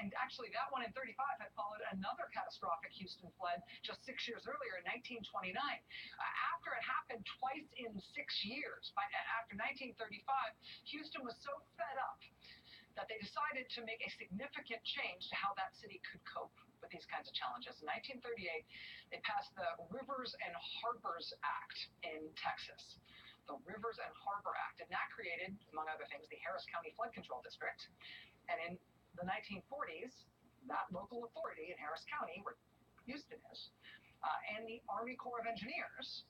and actually that one in 35 had followed another catastrophic Houston flood just 6 years earlier in 1929. After it happened twice in 6 years, after 1935, Houston was so fed up that they decided to make a significant change to how that city could cope with these kinds of challenges. In 1938, they passed the Rivers and Harbors Act in Texas. The Rivers and Harbor Act, and that created, among other things, the Harris County Flood Control District. And in the 1940s, that local authority in Harris County, where Houston is, and the Army Corps of Engineers,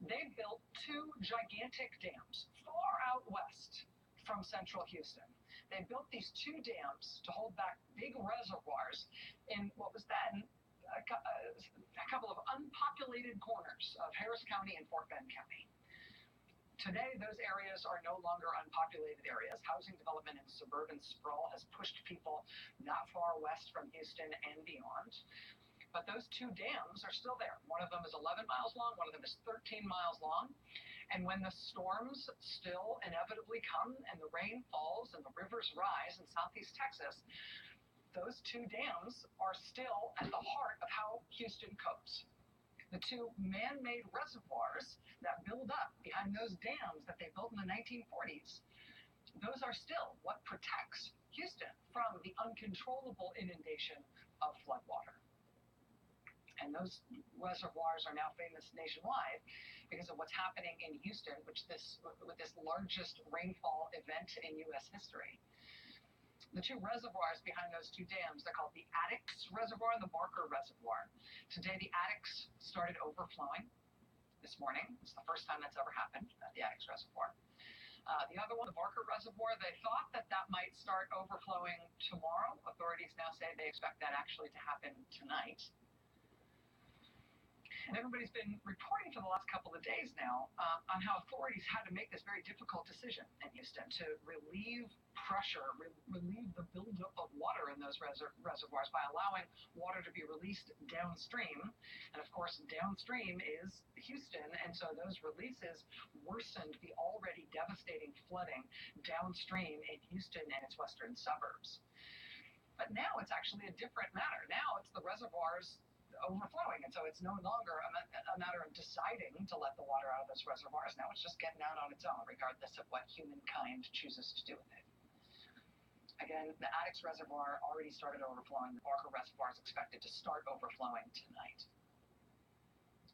they built 2 gigantic dams far out west from central Houston. They built these 2 dams to hold back big reservoirs in what was then a couple of unpopulated corners of Harris County and Fort Bend County. Today, those areas are no longer unpopulated areas. Housing development and suburban sprawl has pushed people not far west from Houston and beyond. But those 2 dams are still there. One of them is 11 miles long, one of them is 13 miles long. And when the storms still inevitably come and the rain falls and the rivers rise in southeast Texas, those 2 dams are still at the heart of how Houston copes. The 2 man-made reservoirs that build up behind those dams that they built in the 1940s, those are still what protects Houston from the uncontrollable inundation of floodwater. And those reservoirs are now famous nationwide because of what's happening in Houston, with this largest rainfall event in U.S. history. The two reservoirs behind those two dams, they're called the Addicks Reservoir and the Barker Reservoir. Today, the Addicks started overflowing this morning. It's the first time that's ever happened at the Addicks Reservoir. The other one, the Barker Reservoir, they thought that might start overflowing tomorrow. Authorities now say they expect that actually to happen tonight. And everybody's been reporting for the last couple of days now on how authorities had to make this very difficult decision in Houston to relieve pressure, relieve the buildup of water in those reservoirs by allowing water to be released downstream. And of course, downstream is Houston, and so those releases worsened the already devastating flooding downstream in Houston and its western suburbs. But now it's actually a different matter. Now it's the reservoirs overflowing, and so it's no longer a matter of deciding to let the water out of those reservoirs. Now it's just getting out on its own, regardless of what humankind chooses to do with it. Again, the Addicks Reservoir already started overflowing. The Barker Reservoir is expected to start overflowing tonight.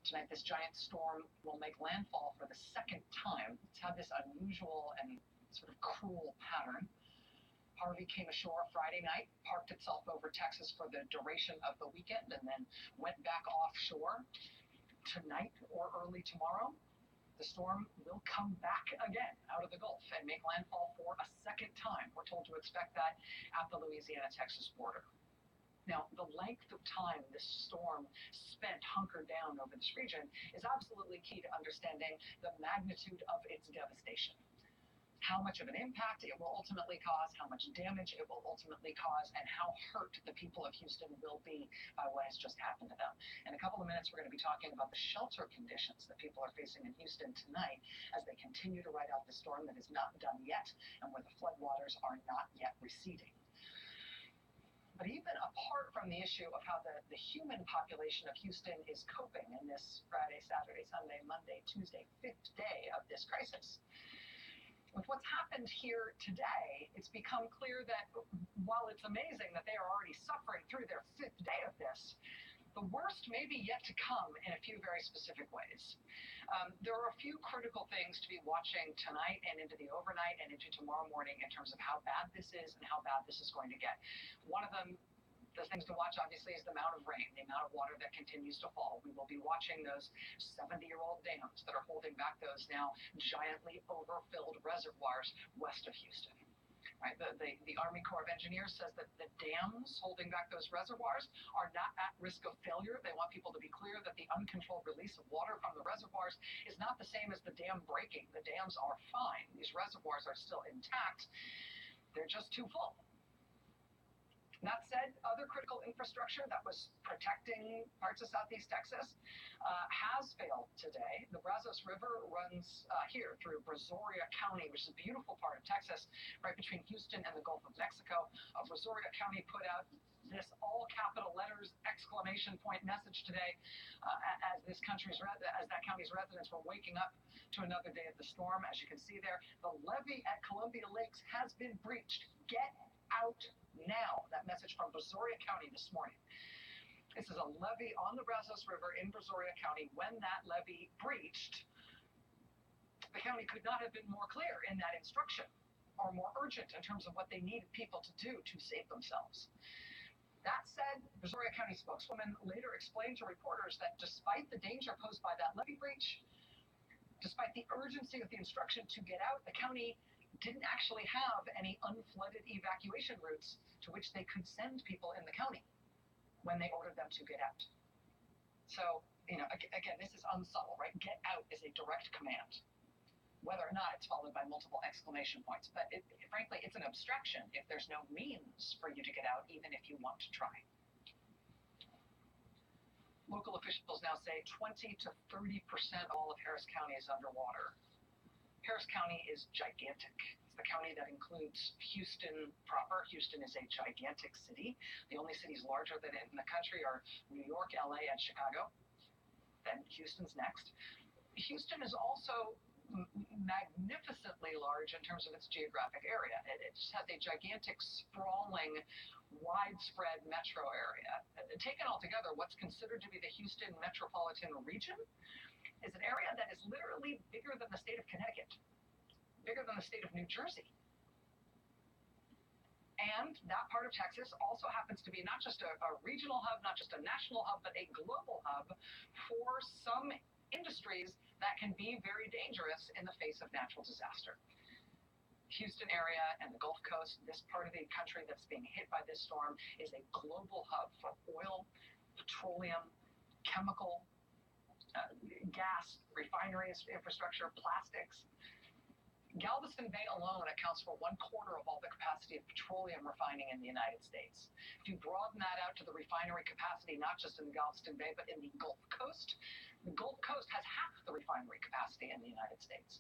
Tonight, this giant storm will make landfall for the second time. It's had this unusual and sort of cruel pattern. Harvey came ashore Friday night, parked itself over Texas for the duration of the weekend, and then went back offshore. Tonight or early tomorrow, the storm will come back again out of the Gulf and make landfall for a second time. We're told to expect that at the Louisiana-Texas border. Now, the length of time this storm spent hunkered down over this region is absolutely key to understanding the magnitude of its devastation. How much of an impact it will ultimately cause, how much damage it will ultimately cause, and how hurt the people of Houston will be by what has just happened to them. In a couple of minutes, we're going to be talking about the shelter conditions that people are facing in Houston tonight as they continue to ride out the storm that is not done yet and where the floodwaters are not yet receding. But even apart from the issue of how the human population of Houston is coping in this Friday, Saturday, Sunday, Monday, Tuesday, fifth day of this crisis, with what's happened here today, it's become clear that while it's amazing that they are already suffering through their fifth day of this, the worst may be yet to come in a few very specific ways. There are a few critical things to be watching tonight and into the overnight and into tomorrow morning in terms of how bad this is and how bad this is going to get. One of them, the things to watch, obviously, is the amount of rain, the amount of water that continues to fall. We will be watching those 70-year-old dams that are holding back those now giantly overfilled reservoirs west of Houston. Right? The Army Corps of Engineers says that the dams holding back those reservoirs are not at risk of failure. They want people to be clear that the uncontrolled release of water from the reservoirs is not the same as the dam breaking. The dams are fine. These reservoirs are still intact. They're just too full. That said, other critical infrastructure that was protecting parts of southeast Texas has failed today. The Brazos River runs here through Brazoria County, which is a beautiful part of Texas, right between Houston and the Gulf of Mexico. Brazoria County put out this all capital letters exclamation point message today as that county's residents were waking up to another day of the storm. As you can see there, the levee at Columbia Lakes has been breached. Get out now. That message from Brazoria County this morning. This is a levee on the Brazos River in Brazoria County. When that levee breached, the county could not have been more clear in that instruction or more urgent in terms of what they needed people to do to save themselves. That said, Brazoria County spokeswoman later explained to reporters that despite the danger posed by that levee breach, despite the urgency of the instruction to get out, the county didn't actually have any unflooded evacuation routes to which they could send people in the county when they ordered them to get out. So, again, this is unsubtle, right? Get out is a direct command, whether or not it's followed by multiple exclamation points. But frankly, it's an abstraction if there's no means for you to get out, even if you want to try. Local officials now say 20 to 30% of all of Harris County is underwater. Harris County is gigantic. It's the county that includes Houston proper. Houston is a gigantic city. The only cities larger than it in the country are New York, LA, and Chicago. Then Houston's next. Houston is also magnificently large in terms of its geographic area. It just has a gigantic, sprawling, widespread metro area. Taken all together, what's considered to be the Houston metropolitan region is an area that is literally bigger than the state of Connecticut, bigger than the state of New Jersey. And that part of Texas also happens to be not just a regional hub, not just a national hub, but a global hub for some industries that can be very dangerous in the face of natural disaster. Houston area and the Gulf Coast, this part of the country that's being hit by this storm, is a global hub for oil, petroleum, chemical, gas, refineries, infrastructure, plastics. Galveston Bay alone accounts for 1/4 of all the capacity of petroleum refining in the United States. If you broaden that out to the refinery capacity, not just in the Galveston Bay, but in the Gulf Coast has half the refinery capacity in the United States.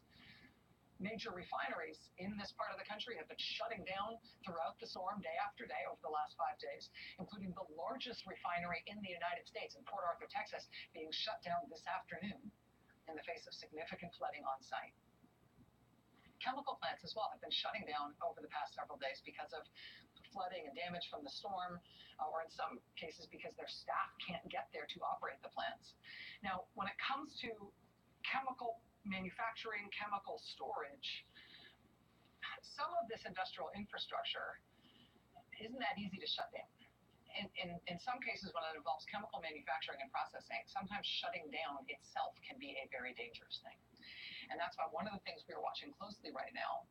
Major refineries in this part of the country have been shutting down throughout the storm day after day over the last 5 days, including the largest refinery in the United States in Port Arthur, Texas, being shut down this afternoon in the face of significant flooding on site. Chemical plants as well have been shutting down over the past several days because of flooding and damage from the storm, or in some cases because their staff can't get there to operate the plants. Now, when it comes to chemical manufacturing, chemical storage, some of this industrial infrastructure isn't that easy to shut down. In some cases, when it involves chemical manufacturing and processing, sometimes shutting down itself can be a very dangerous thing. And that's why one of the things we're watching closely right now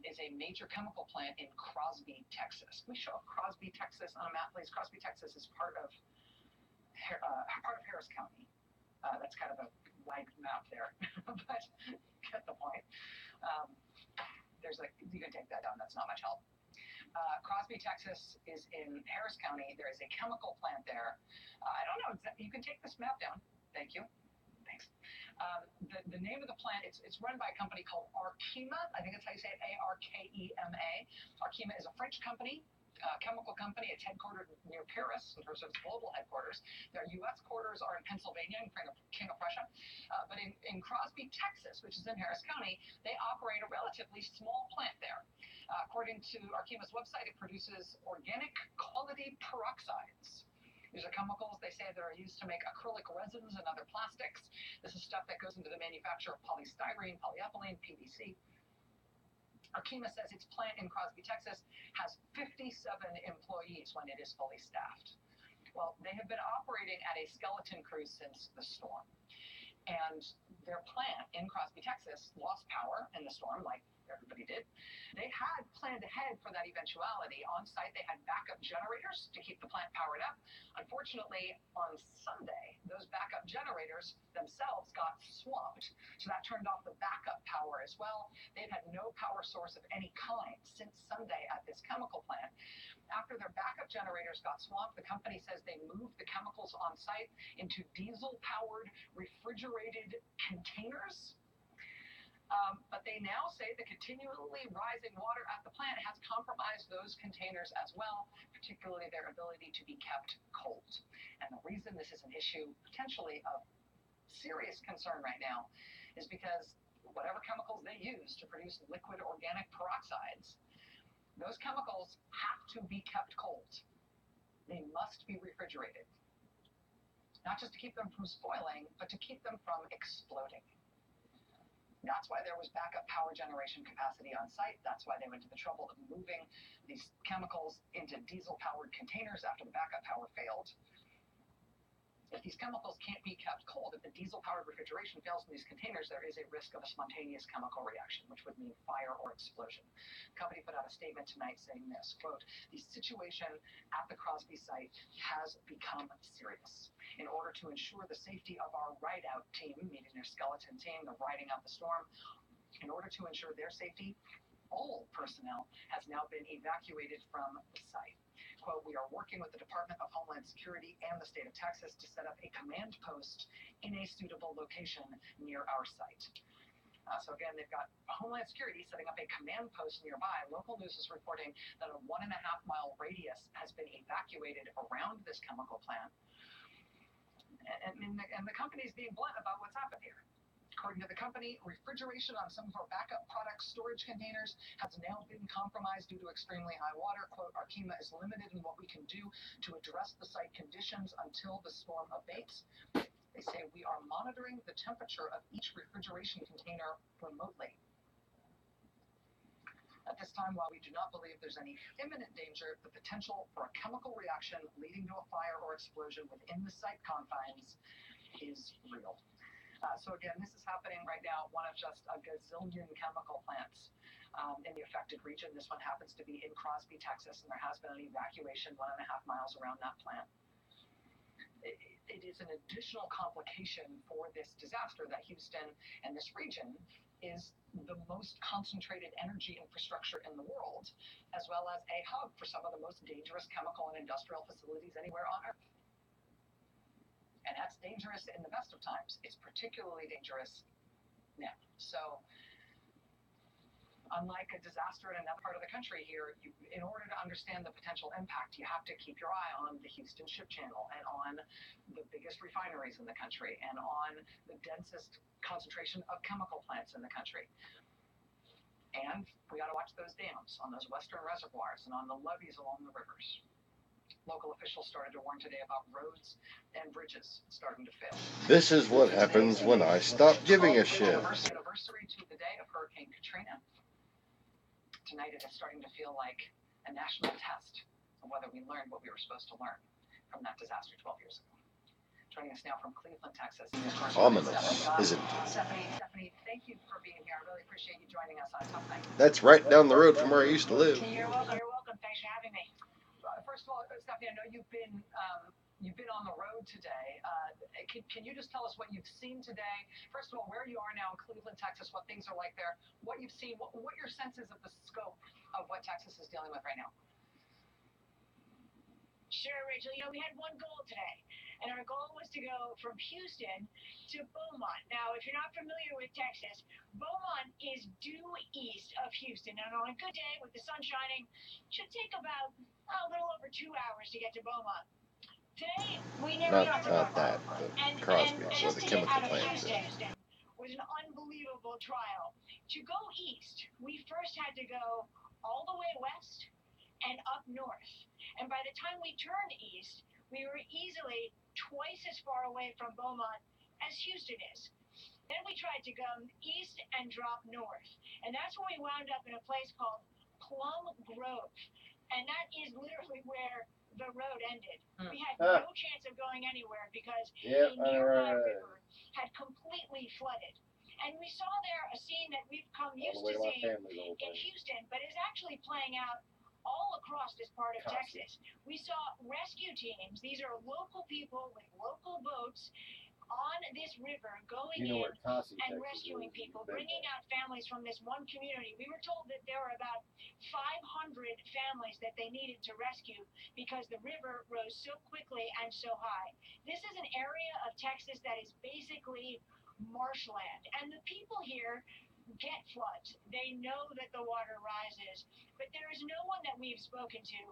is a major chemical plant in Crosby, Texas. We show Crosby, Texas on a map, please. Crosby, Texas is part of Harris County. That's kind of a wide map there, but get the point. You can take that down. That's not much help. Crosby, Texas is in Harris County. There is a chemical plant there. I don't know exactly. You can take this map down. Thank you. Thanks. The name of the plant, it's run by a company called Arkema. I think that's how you say it, Arkema. Arkema is a French company, chemical company. It's headquartered near Paris in terms of its global headquarters. Their U.S. quarters are in Pennsylvania, in King of Prussia. But in Crosby, Texas, which is in Harris County, they operate a relatively small plant there. According to Arkema's website, it produces organic quality peroxides. These are chemicals, they say, that are used to make acrylic resins and other plastics. This is stuff that goes into the manufacture of polystyrene, polyethylene, PVC. Arkema says its plant in Crosby, Texas has 57 employees when it is fully staffed. Well, they have been operating at a skeleton crew since the storm. And their plant in Crosby, Texas lost power in the storm, like everybody did. They had planned ahead for that eventuality. On site, they had backup generators to keep the plant powered up. Unfortunately, on Sunday, those backup generators themselves got swamped. So that turned off the backup power as well. They've had no power source of any kind since Sunday at this chemical plant. After their backup generators got swamped, the company says they moved the chemicals on site into diesel-powered refrigerated containers. But they now say the continually rising water at the plant has compromised those containers as well, particularly their ability to be kept cold. And the reason this is an issue potentially of serious concern right now is because whatever chemicals they use to produce liquid organic peroxides, those chemicals have to be kept cold. They must be refrigerated. Not just to keep them from spoiling, but to keep them from exploding. That's why there was backup power generation capacity on site. That's why they went to the trouble of moving these chemicals into diesel-powered containers after the backup power failed. If these chemicals can't be kept cold, if the diesel-powered refrigeration fails in these containers, there is a risk of a spontaneous chemical reaction, which would mean fire or explosion. The company put out a statement tonight saying this, quote, "The situation at the Crosby site has become serious. In order to ensure the safety of our ride-out team," meaning their skeleton team, the riding out the storm, in order to ensure their safety, all personnel has now been evacuated from the site. Quote, "We are working with the Department of Homeland Security and the state of Texas to set up a command post in a suitable location near our site." So again, they've got Homeland Security setting up a command post nearby. Local news is reporting that a 1.5-mile radius has been evacuated around this chemical plant. And the company's being blunt about what's happened here. According to the company, refrigeration on some of our backup product storage containers has now been compromised due to extremely high water. Quote, "Arkema is limited in what we can do to address the site conditions until the storm abates." They say we are monitoring the temperature of each refrigeration container remotely. At this time, while we do not believe there's any imminent danger, the potential for a chemical reaction leading to a fire or explosion within the site confines is real. So again, this is happening right now, one of just a gazillion chemical plants in the affected region. This one happens to be in Crosby, Texas, and there has been an evacuation 1.5 miles around that plant. It is an additional complication for this disaster that Houston and this region is the most concentrated energy infrastructure in the world, as well as a hub for some of the most dangerous chemical and industrial facilities anywhere on Earth. And that's dangerous in the best of times. It's particularly dangerous now. So unlike a disaster in another part of the country here, in order to understand the potential impact, you have to keep your eye on the Houston Ship Channel and on the biggest refineries in the country and on the densest concentration of chemical plants in the country. And we got to watch those dams on those western reservoirs and on the levees along the rivers. Local officials started to warn today about roads and bridges starting to fail. This is what happens when I stop giving a shit. Anniversary to the day of Hurricane Katrina. Tonight it is starting to feel like a national test of whether we learned what we were supposed to learn from that disaster 12 years ago. Joining us now from Cleveland, Texas. Ominous, isn't it? Stephanie, thank you for being here. I really appreciate you joining us on a tough night. That's right down the road from where I used to live. You're welcome. You're welcome. Thanks for having me. First of all, Stephanie, I know you've been on the road today. Can you just tell us what you've seen today? First of all, where you are now in Cleveland, Texas, what things are like there, what you've seen, what your sense is of the scope of what Texas is dealing with right now. Sure, Rachel. We had one goal today, and our goal was to go from Houston to Beaumont. Now, if you're not familiar with Texas, Beaumont is due east of Houston, and on a good day with the sun shining, it should take about a little over 2 hours to get to Beaumont. Today, we never got to Not Beaumont. that, but Crosby, where the chemical plant is. Houston was an unbelievable trial. To go east, we first had to go all the way west and up north. And by the time we turned east, we were easily twice as far away from Beaumont as Houston is. Then we tried to come east and drop north. And that's when we wound up in a place called Plum Grove. And that is literally where the road ended. We had no chance of going anywhere because the nearby river had completely flooded. And we saw there a scene that we've come used to seeing in Houston, but is actually playing out all across this part of Texas. We saw rescue teams. These are local people with local boats on this river going in and rescuing people, bringing out families from this one community. We were told that there were about 500 families that they needed to rescue because the river rose so quickly and so high. This is an area of Texas that is basically marshland, and the people here get floods. They know that the water rises, but there is no one that we've spoken to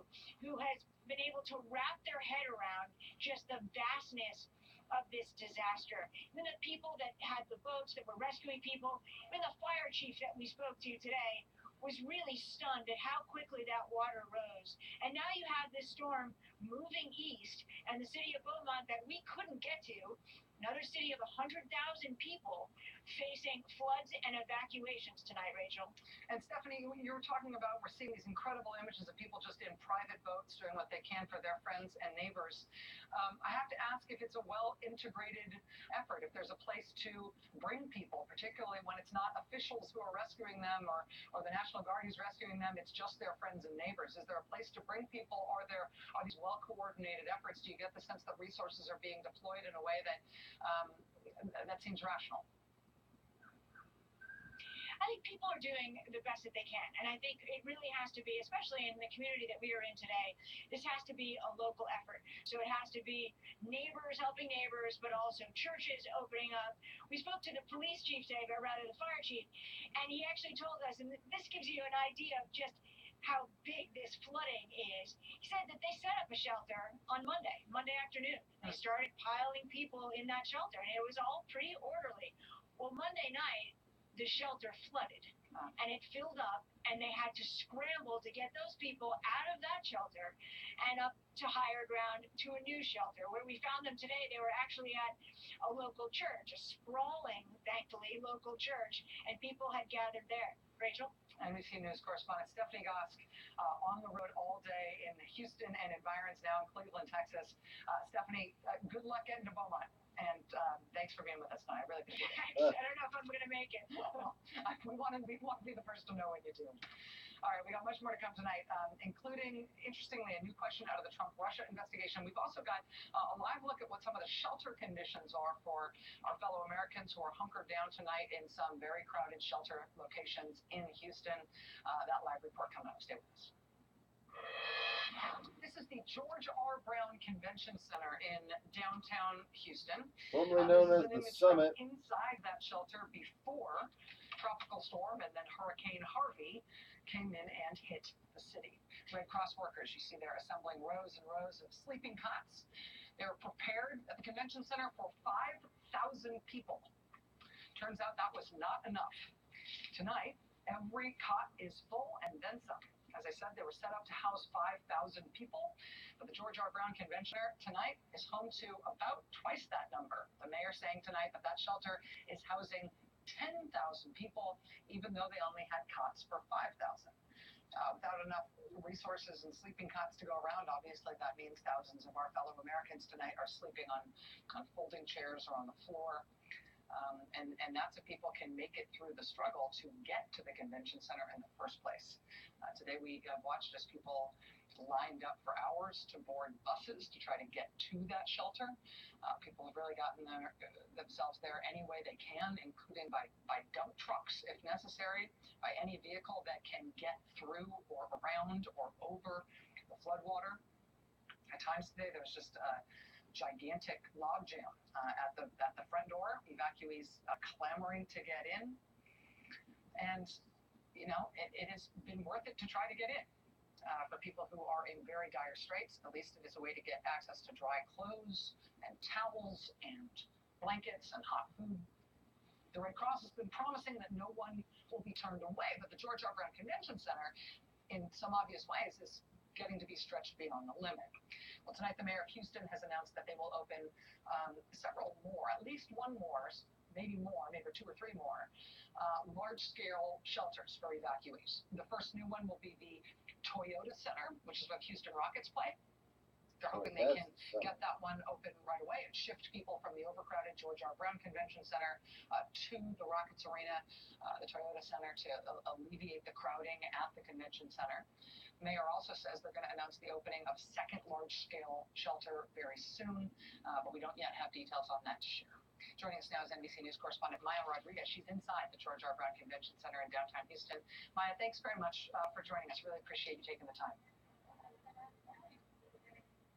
who has been able to wrap their head around just the vastness of this disaster. Even the people that had the boats that were rescuing people, even the fire chief that we spoke to today was really stunned at how quickly that water rose. And now you have this storm moving east, and the city of Beaumont that we couldn't get to, another city of 100,000 people facing floods and evacuations tonight, Rachel. And Stephanie, you were talking about, we're seeing these incredible images of people just in private boats doing what they can for their friends and neighbors. I have to ask if it's a well-integrated effort, if there's a place to bring people, particularly when it's not officials who are rescuing them or the National Guard who's rescuing them, it's just their friends and neighbors. Is there a place to bring people? Are these well-coordinated efforts? Do you get the sense that resources are being deployed in a way that seems rational? I think people are doing the best that they can. And I think it really has to be, especially in the community that we are in today, this has to be a local effort. So it has to be neighbors helping neighbors, but also churches opening up. We spoke to the police chief today, or rather the fire chief, and he actually told us, and this gives you an idea of just how big this flooding is. He said that they set up a shelter on Monday afternoon. They started piling people in that shelter, and it was all pretty orderly. Well, Monday night, the shelter flooded, and it filled up, and they had to scramble to get those people out of that shelter and up to higher ground to a new shelter. Where we found them today, they were actually at a local church, a sprawling, thankfully, local church, and people had gathered there. Rachel? NBC News correspondent Stephanie Gosk on the road all day in Houston and environs, now in Cleveland, Texas. Stephanie, good luck getting to Beaumont. And thanks for being with us tonight. I really appreciate it. I don't know if I'm going to make it. we want to be the first to know when you do. All right, we got much more to come tonight, including, interestingly, a new question out of the Trump-Russia investigation. We've also got a live look at what some of the shelter conditions are for our fellow Americans who are hunkered down tonight in some very crowded shelter locations in Houston. That live report coming up. Stay with us. This is the George R. Brown Convention Center in downtown Houston. Formerly known as the Summit. Inside that shelter before tropical storm and then Hurricane Harvey came in and hit the city. Red Cross workers, you see they're assembling rows and rows of sleeping cots. They're prepared at the convention center for 5,000 people. Turns out that was not enough. Tonight, every cot is full and then some. As I said, they were set up to house 5,000 people, but the George R. Brown Convention Center tonight is home to about twice that number. The mayor saying tonight that that shelter is housing 10,000 people, even though they only had cots for 5,000. Without enough resources and sleeping cots to go around, obviously that means thousands of our fellow Americans tonight are sleeping on folding chairs or on the floor. And that's if people can make it through the struggle to get to the convention center in the first place. Today we watched as people lined up for hours to board buses to try to get to that shelter. People have really gotten themselves there any way they can, including by dump trucks if necessary, by any vehicle that can get through or around or over the floodwater. At times today there was just a gigantic log jam at the front door. Evacuees clamoring to get in, and you know it has been worth it to try to get in. For people who are in very dire straits, at least it is a way to get access to dry clothes and towels and blankets and hot food. The Red Cross has been promising that no one will be turned away, but the George R. Brown Convention Center, in some obvious ways, is getting to be stretched beyond the limit. Well, tonight the mayor of Houston has announced that they will open several more, at least one more, maybe more, maybe 2 or 3 more, large-scale shelters for evacuees. The first new one will be the Toyota Center, which is where Houston Rockets play. They're hoping they can get that one open right away and shift people from the overcrowded George R. Brown Convention Center to the Rockets Arena, the Toyota Center, to alleviate the crowding at the convention center. The mayor also says they're going to announce the opening of second large-scale shelter very soon, but we don't yet have details on that to share. Joining us now is NBC News correspondent Maya Rodriguez. She's inside the George R. Brown Convention Center in downtown Houston. Maya, thanks very much for joining us. Really appreciate you taking the time.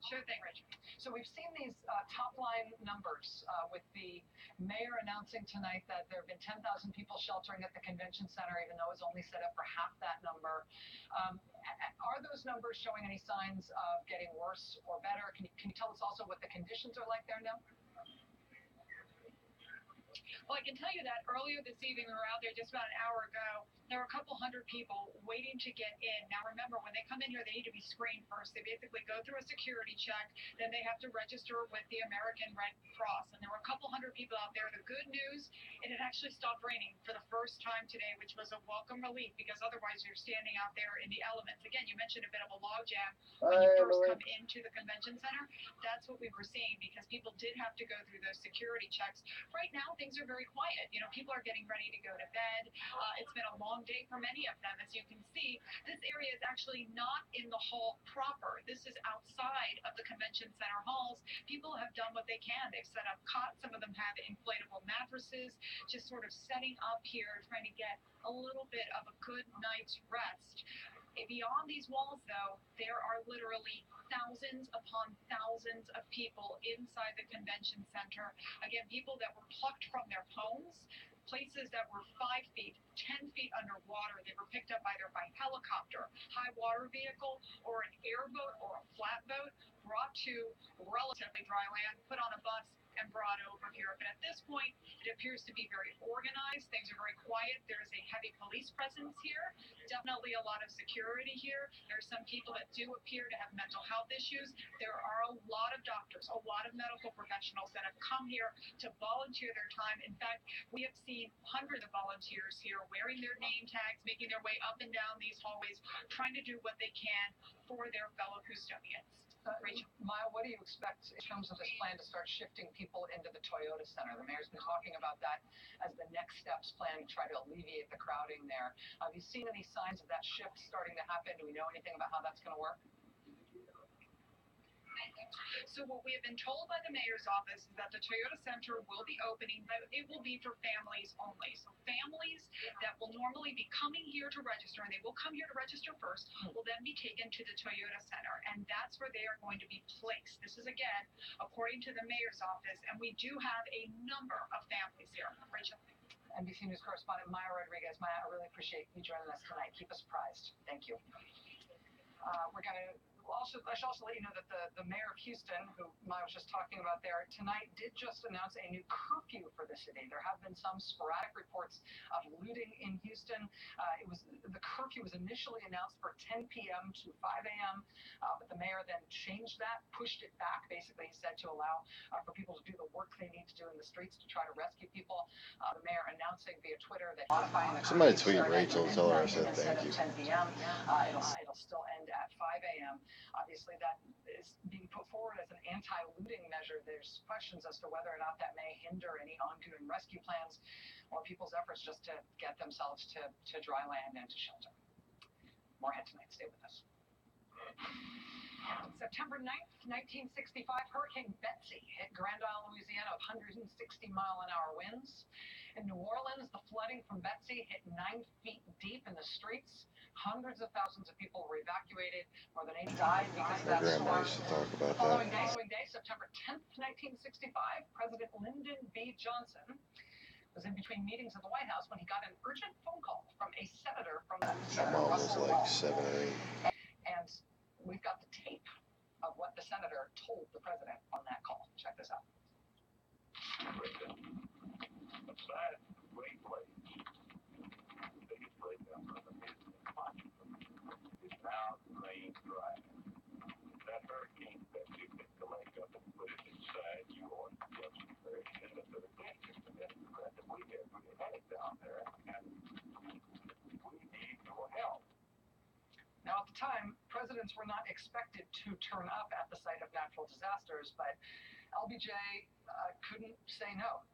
Sure thing, Richard. So we've seen these top-line numbers with the mayor announcing tonight that there have been 10,000 people sheltering at the convention center, even though it's only set up for half that number. Are those numbers showing any signs of getting worse or better? Can you tell us also what the conditions are like there now? Well, I can tell you that earlier this evening, we were out there just about an hour ago. There were a couple hundred people waiting to get in. Now, remember, when they come in here, they need to be screened first. They basically go through a security check. Then they have to register with the American Red Cross. And there were a couple hundred people out there. The good news, it had actually stopped raining for the first time today, which was a welcome relief, because otherwise you're standing out there in the elements. Again, you mentioned a bit of a log jam when you first come into the convention center. That's what we were seeing, because people did have to go through those security checks. Right now, things are very quiet. You know, people are getting ready to go to bed. It's been a long day for many of them. As you can see, this area is actually not in the hall proper. This is outside of the convention center halls. People have done what they can. They've set up cots. Some of them have inflatable mattresses, just sort of setting up here, trying to get a little bit of a good night's rest. Beyond these walls, though, there are literally thousands upon thousands of people inside the convention center. Again, people that were plucked from their homes, places that were 5 feet, 10 feet underwater. They were picked up either by helicopter, high water vehicle, or an airboat or a flatboat. brought to relatively dry land, put on a bus, and brought over here. But at this point, it appears to be very organized. Things are very quiet. There is a heavy police presence here. Definitely a lot of security here. There are some people that do appear to have mental health issues. There are a lot of doctors, a lot of medical professionals that have come here to volunteer their time. In fact, we have seen hundreds of volunteers here wearing their name tags, making their way up and down these hallways, trying to do what they can for their fellow custodians. Rachel. Maya, what do you expect in terms of this plan to start shifting people into the Toyota Center? The mayor's been talking about that as the next steps plan to try to alleviate the crowding there. Have you seen any signs of that shift starting to happen? Do we know anything about how that's going to work? So what we have been told by the mayor's office is that the Toyota Center will be opening, but it will be for families only. So families that will normally be coming here to register, and they will come here to register first, will then be taken to the Toyota Center, and that's where they are going to be placed. This is, again, according to the mayor's office, and we do have a number of families here. Rachel. NBC News correspondent Maya Rodriguez. Maya, I really appreciate you joining us tonight. Keep us apprised. Thank you. I should also let you know that the mayor of Houston, who I was just talking about there, tonight did just announce a new curfew for the city. There have been some sporadic reports of looting in Houston. The curfew was initially announced for 10 p.m. to 5 a.m., but the mayor then changed that, pushed it back. Basically, he said to allow for people to do the work they need to do in the streets to try to rescue people. The mayor announcing via Twitter that modifying the somebody tweet Rachel, tell her I said instead thank you. of 10 p.m. It'll still end at 5 a.m. Obviously, that is being put forward as an anti-looting measure. There's questions as to whether or not that may hinder any ongoing rescue plans or people's efforts just to get themselves to dry land and to shelter. More ahead tonight. Stay with us. September 9th, 1965, Hurricane Betsy hit Grand Isle, Louisiana with 160-mile-an-hour winds. In New Orleans, the flooding from Betsy hit 9 feet deep in the streets. Hundreds of thousands of people were evacuated. More than 80 died because of My that grandma storm. used to talk about The following that. day, September 10th, 1965, President Lyndon B. Johnson was in between meetings at the White House when he got an urgent phone call from a senator from My mom was like 7 or 8. And we've got the tape of what the senator told the president on that call. Check this out. A sad, great place. The biggest breakdown from the is now laying dry. That hurricane Betsy picked the lake up and put it inside your Geostrategy and the third system. That's the threat that we have. We had it down there, and we need your help. Now, at the time, presidents were not expected to turn up at the site of natural disasters, but LBJ couldn't say no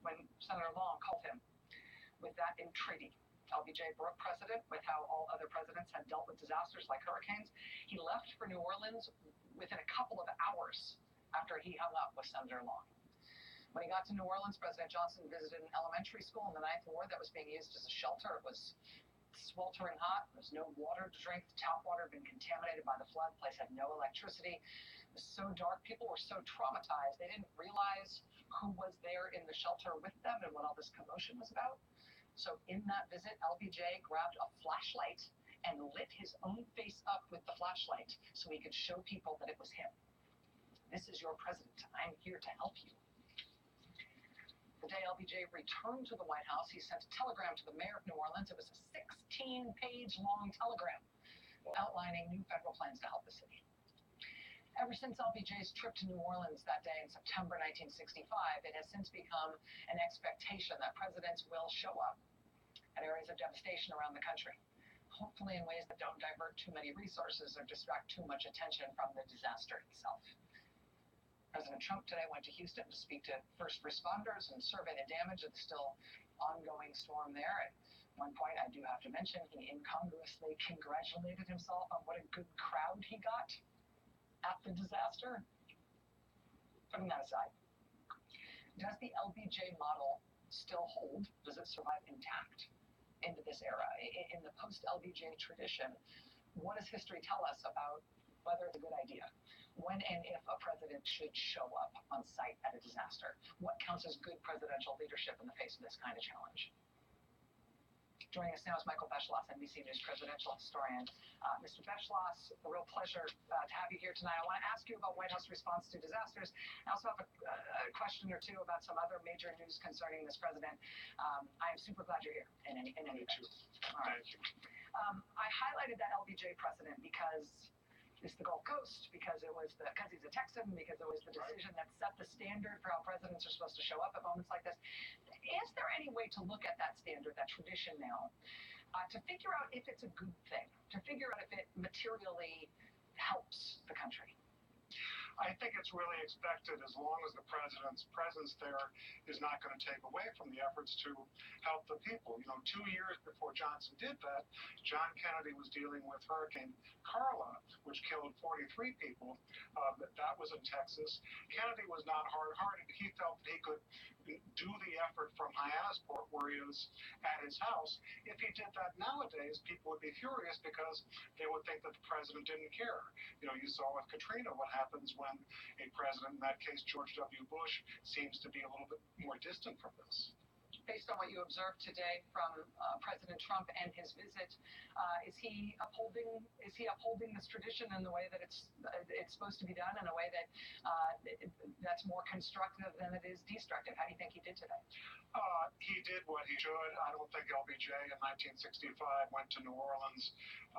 when Senator Long called him with that entreaty. LBJ broke precedent with how all other presidents had dealt with disasters like hurricanes. He left for New Orleans within a couple of hours after he hung up with Senator Long. When he got to New Orleans, President Johnson visited an elementary school in the Ninth Ward that was being used as a shelter. It was sweltering hot. There was no water to drink. The tap water had been contaminated by the flood. The place had no electricity. It was so dark. People were so traumatized. They didn't realize who was there in the shelter with them and what all this commotion was about. So in that visit, LBJ grabbed a flashlight and lit his own face up with the flashlight so he could show people that it was him. This is your president. I'm here to help you. The day LBJ returned to the White House, he sent a telegram to the mayor of New Orleans. It was a 16-page long telegram outlining new federal plans to help the city. Ever since LBJ's trip to New Orleans that day in September 1965, it has since become an expectation that presidents will show up at areas of devastation around the country, hopefully in ways that don't divert too many resources or distract too much attention from the disaster itself. President Trump today went to Houston to speak to first responders and survey the damage of the still ongoing storm there. At one point, I do have to mention, he incongruously congratulated himself on what a good crowd he got at the disaster. Putting that aside, does the LBJ model still hold? Does it survive intact into this era? In the post-LBJ tradition, what does history tell us about whether it's a good idea? When and if a president should show up on site at a disaster? What counts as good presidential leadership in the face of this kind of challenge? Joining us now is Michael Beschloss, NBC News presidential historian. Mr. Beschloss, a real pleasure to have you here tonight. I want to ask you about White House response to disasters. I also have a question or two about some other major news concerning this president. I am super glad you're here in any event. All right. Thank you. I highlighted that LBJ precedent because it's the Gulf Coast, because he's a Texan, because it was the decision that set the standard for how presidents are supposed to show up at moments like this. Is there any way to look at that standard, that tradition now, to figure out if it's a good thing, to figure out if it materially helps the country? I think it's really expected, as long as the president's presence there is not going to take away from the efforts to help the people. 2 years before Johnson did that, John Kennedy was dealing with Hurricane Carla, which killed 43 people. That was in Texas. Kennedy was not hard-hearted. He felt that he could do the effort from Hyannisport, where he is at his house. If he did that nowadays, people would be furious because they would think that the president didn't care. You saw with Katrina what happens when a president, in that case George W. Bush, seems to be a little bit more distant from this. Based on what you observed today from President Trump and his visit, is he upholding this tradition in the way that it's supposed to be done, in a way that that's more constructive than it is destructive? How do you think he did today? He did what he should. I don't think LBJ in 1965 went to New Orleans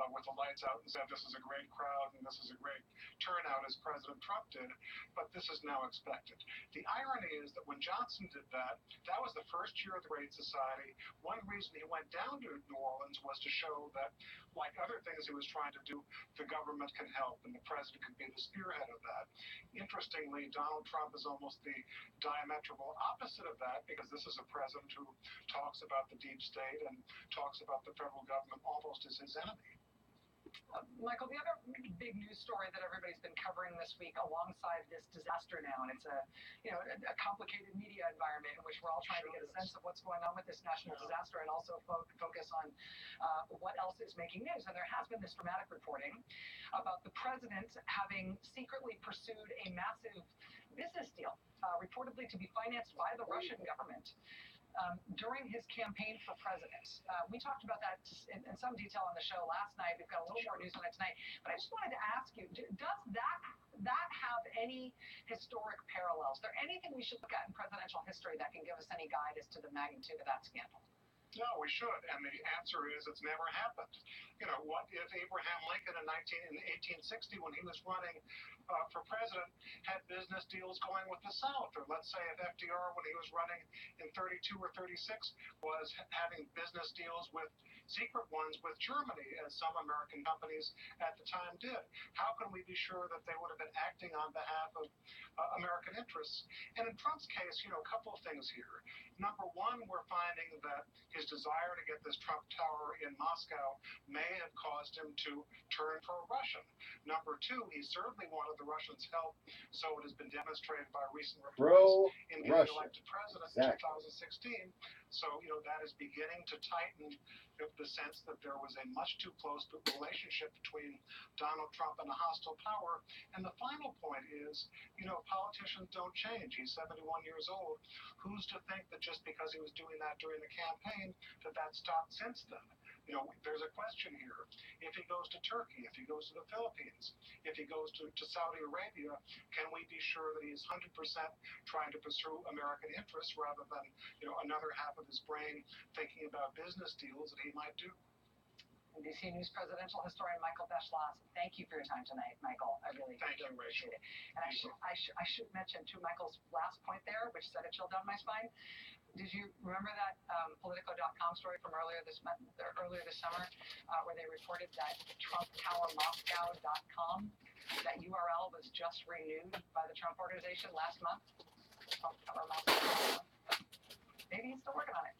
with the lights out and said, this is a great crowd and this is a great turnout, as President Trump did, but this is now expected. The irony is that when Johnson did that, that was the first year of the Great Society. One reason he went down to New Orleans was to show that, like other things he was trying to do, the government can help and the president can be the spearhead of that. Interestingly, Donald Trump is almost the diametrical opposite of that, because this is a president who talks about the deep state and talks about the federal government almost as his enemy. Michael, the other big news story that everybody's been covering this week alongside this disaster now, and it's a complicated media environment in which we're all trying to get a sense of what's going on with this national disaster and also focus on what else is making news. And there has been this dramatic reporting about the president having secretly pursued a massive business deal, reportedly to be financed by the Russian government. During his campaign for president. We talked about that in some detail on the show last night. We've got a little more news on it tonight. But I just wanted to ask you, does that have any historic parallels? Is there anything we should look at in presidential history that can give us any guide as to the magnitude of that scandal? No, we should. And the answer is it's never happened. What if Abraham Lincoln in 1860, when he was running for president, had business deals going with the South? Or let's say if FDR, when he was running in 32 or 36, was having business deals with secret ones with Germany, as some American companies at the time did. How can we be sure that they would have been acting on behalf of American interests? And in Trump's case, a couple of things here. Number one, we're finding that his desire to get this Trump Tower in Moscow may have caused him to turn pro-Russian. Number two, he certainly wanted the Russians' help, so it has been demonstrated by recent reports in getting elected president in 2016. So, that is beginning to tighten the sense that there was a much too close relationship between Donald Trump and a hostile power. And the final point is, politicians don't change. He's 71 years old. Who's to think that just because he was doing that during the campaign, that stopped since then? There's a question here. If he goes to Turkey, if he goes to the Philippines, if he goes to Saudi Arabia, can we be sure that he's 100% trying to pursue American interests rather than, another half of his brain thinking about business deals that he might do? NBC News presidential historian Michael Beschloss, thank you for your time tonight, Michael. I really appreciate it. And I should mention, to Michael's last point there, which set a chill down my spine, did you remember that Politico.com story from earlier this summer, where they reported that TrumpTowerMoscow.com, that URL was just renewed by the Trump organization last month? TrumpTowerMoscow.com. Maybe he's still working on it.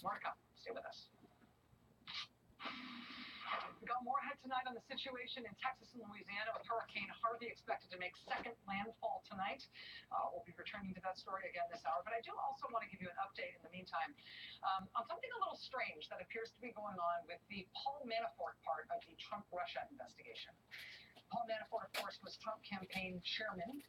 More to come. Stay with us. We got more ahead tonight on the situation in Texas and Louisiana, with Hurricane Harvey expected to make second landfall tonight. We'll be returning to that story again this hour. But I do also want to give you an update in the meantime on something a little strange that appears to be going on with the Paul Manafort part of the Trump-Russia investigation. Paul Manafort, of course, was Trump campaign chairman,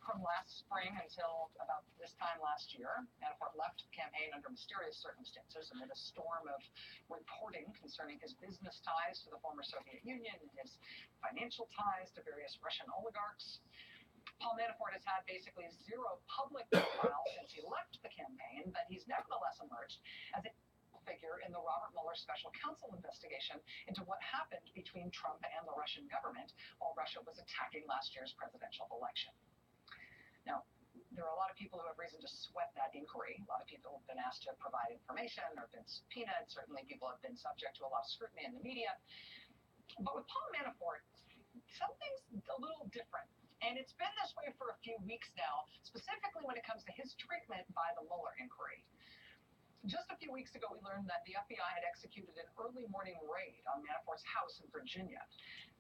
From last spring until about this time last year, Manafort left the campaign under mysterious circumstances amid a storm of reporting concerning his business ties to the former Soviet Union and his financial ties to various Russian oligarchs. Paul Manafort has had basically zero public profile since he left the campaign, but he's nevertheless emerged as a figure in the Robert Mueller special counsel investigation into what happened between Trump and the Russian government while Russia was attacking last year's presidential election. Now, there are a lot of people who have reason to sweat that inquiry. A lot of people have been asked to provide information or been subpoenaed. Certainly, people have been subject to a lot of scrutiny in the media. But with Paul Manafort, something's a little different. And it's been this way for a few weeks now, specifically when it comes to his treatment by the Mueller inquiry. Just a few weeks ago, we learned that the FBI had executed an early morning raid on Manafort's house in Virginia.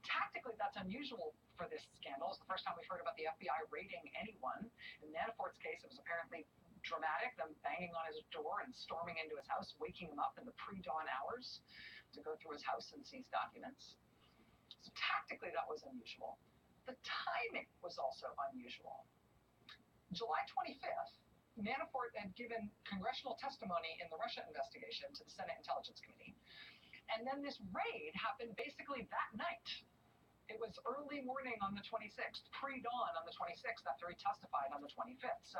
Tactically, that's unusual for this scandal. It's the first time we've heard about the FBI raiding anyone. In Manafort's case, it was apparently dramatic, them banging on his door and storming into his house, waking him up in the pre-dawn hours to go through his house and seize documents. So tactically, that was unusual. The timing was also unusual. July 25th, Manafort had given congressional testimony in the Russia investigation to the Senate Intelligence Committee. And then this raid happened basically that night. It was early morning on the 26th, pre-dawn on the 26th after he testified on the 25th. So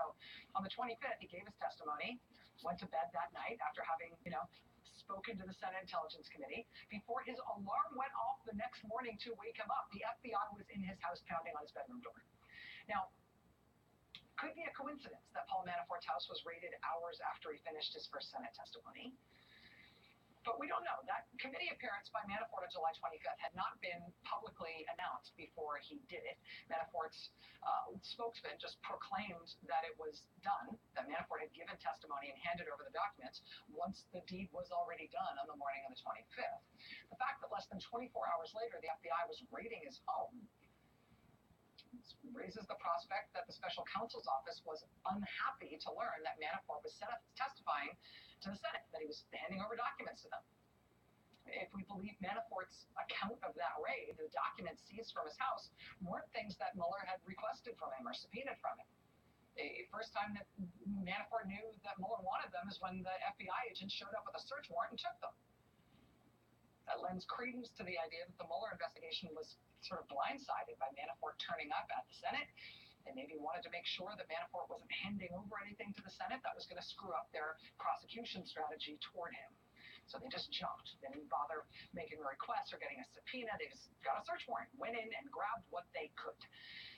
on the 25th, he gave his testimony, went to bed that night after having, spoken to the Senate Intelligence Committee. Before his alarm went off the next morning to wake him up, the FBI was in his house pounding on his bedroom door. Now, could be a coincidence that Paul Manafort's house was raided hours after he finished his first Senate testimony. But we don't know. That committee appearance by Manafort on July 25th had not been publicly announced before he did it. Manafort's spokesman just proclaimed that it was done, that Manafort had given testimony and handed over the documents once the deed was already done on the morning of the 25th. The fact that less than 24 hours later the FBI was raiding his home raises the prospect that the special counsel's office was unhappy to learn that Manafort was testifying to the Senate, that he was handing over documents to them. If we believe Manafort's account of that raid, the documents seized from his house weren't things that Mueller had requested from him or subpoenaed from him. The first time that Manafort knew that Mueller wanted them is when the FBI agents showed up with a search warrant and took them. That lends credence to the idea that the Mueller investigation was sort of blindsided by Manafort turning up at the Senate. They maybe wanted to make sure that Manafort wasn't handing over anything to the Senate that was going to screw up their prosecution strategy toward him. So they just jumped. They didn't bother making a request or getting a subpoena. They just got a search warrant, went in and grabbed what they could.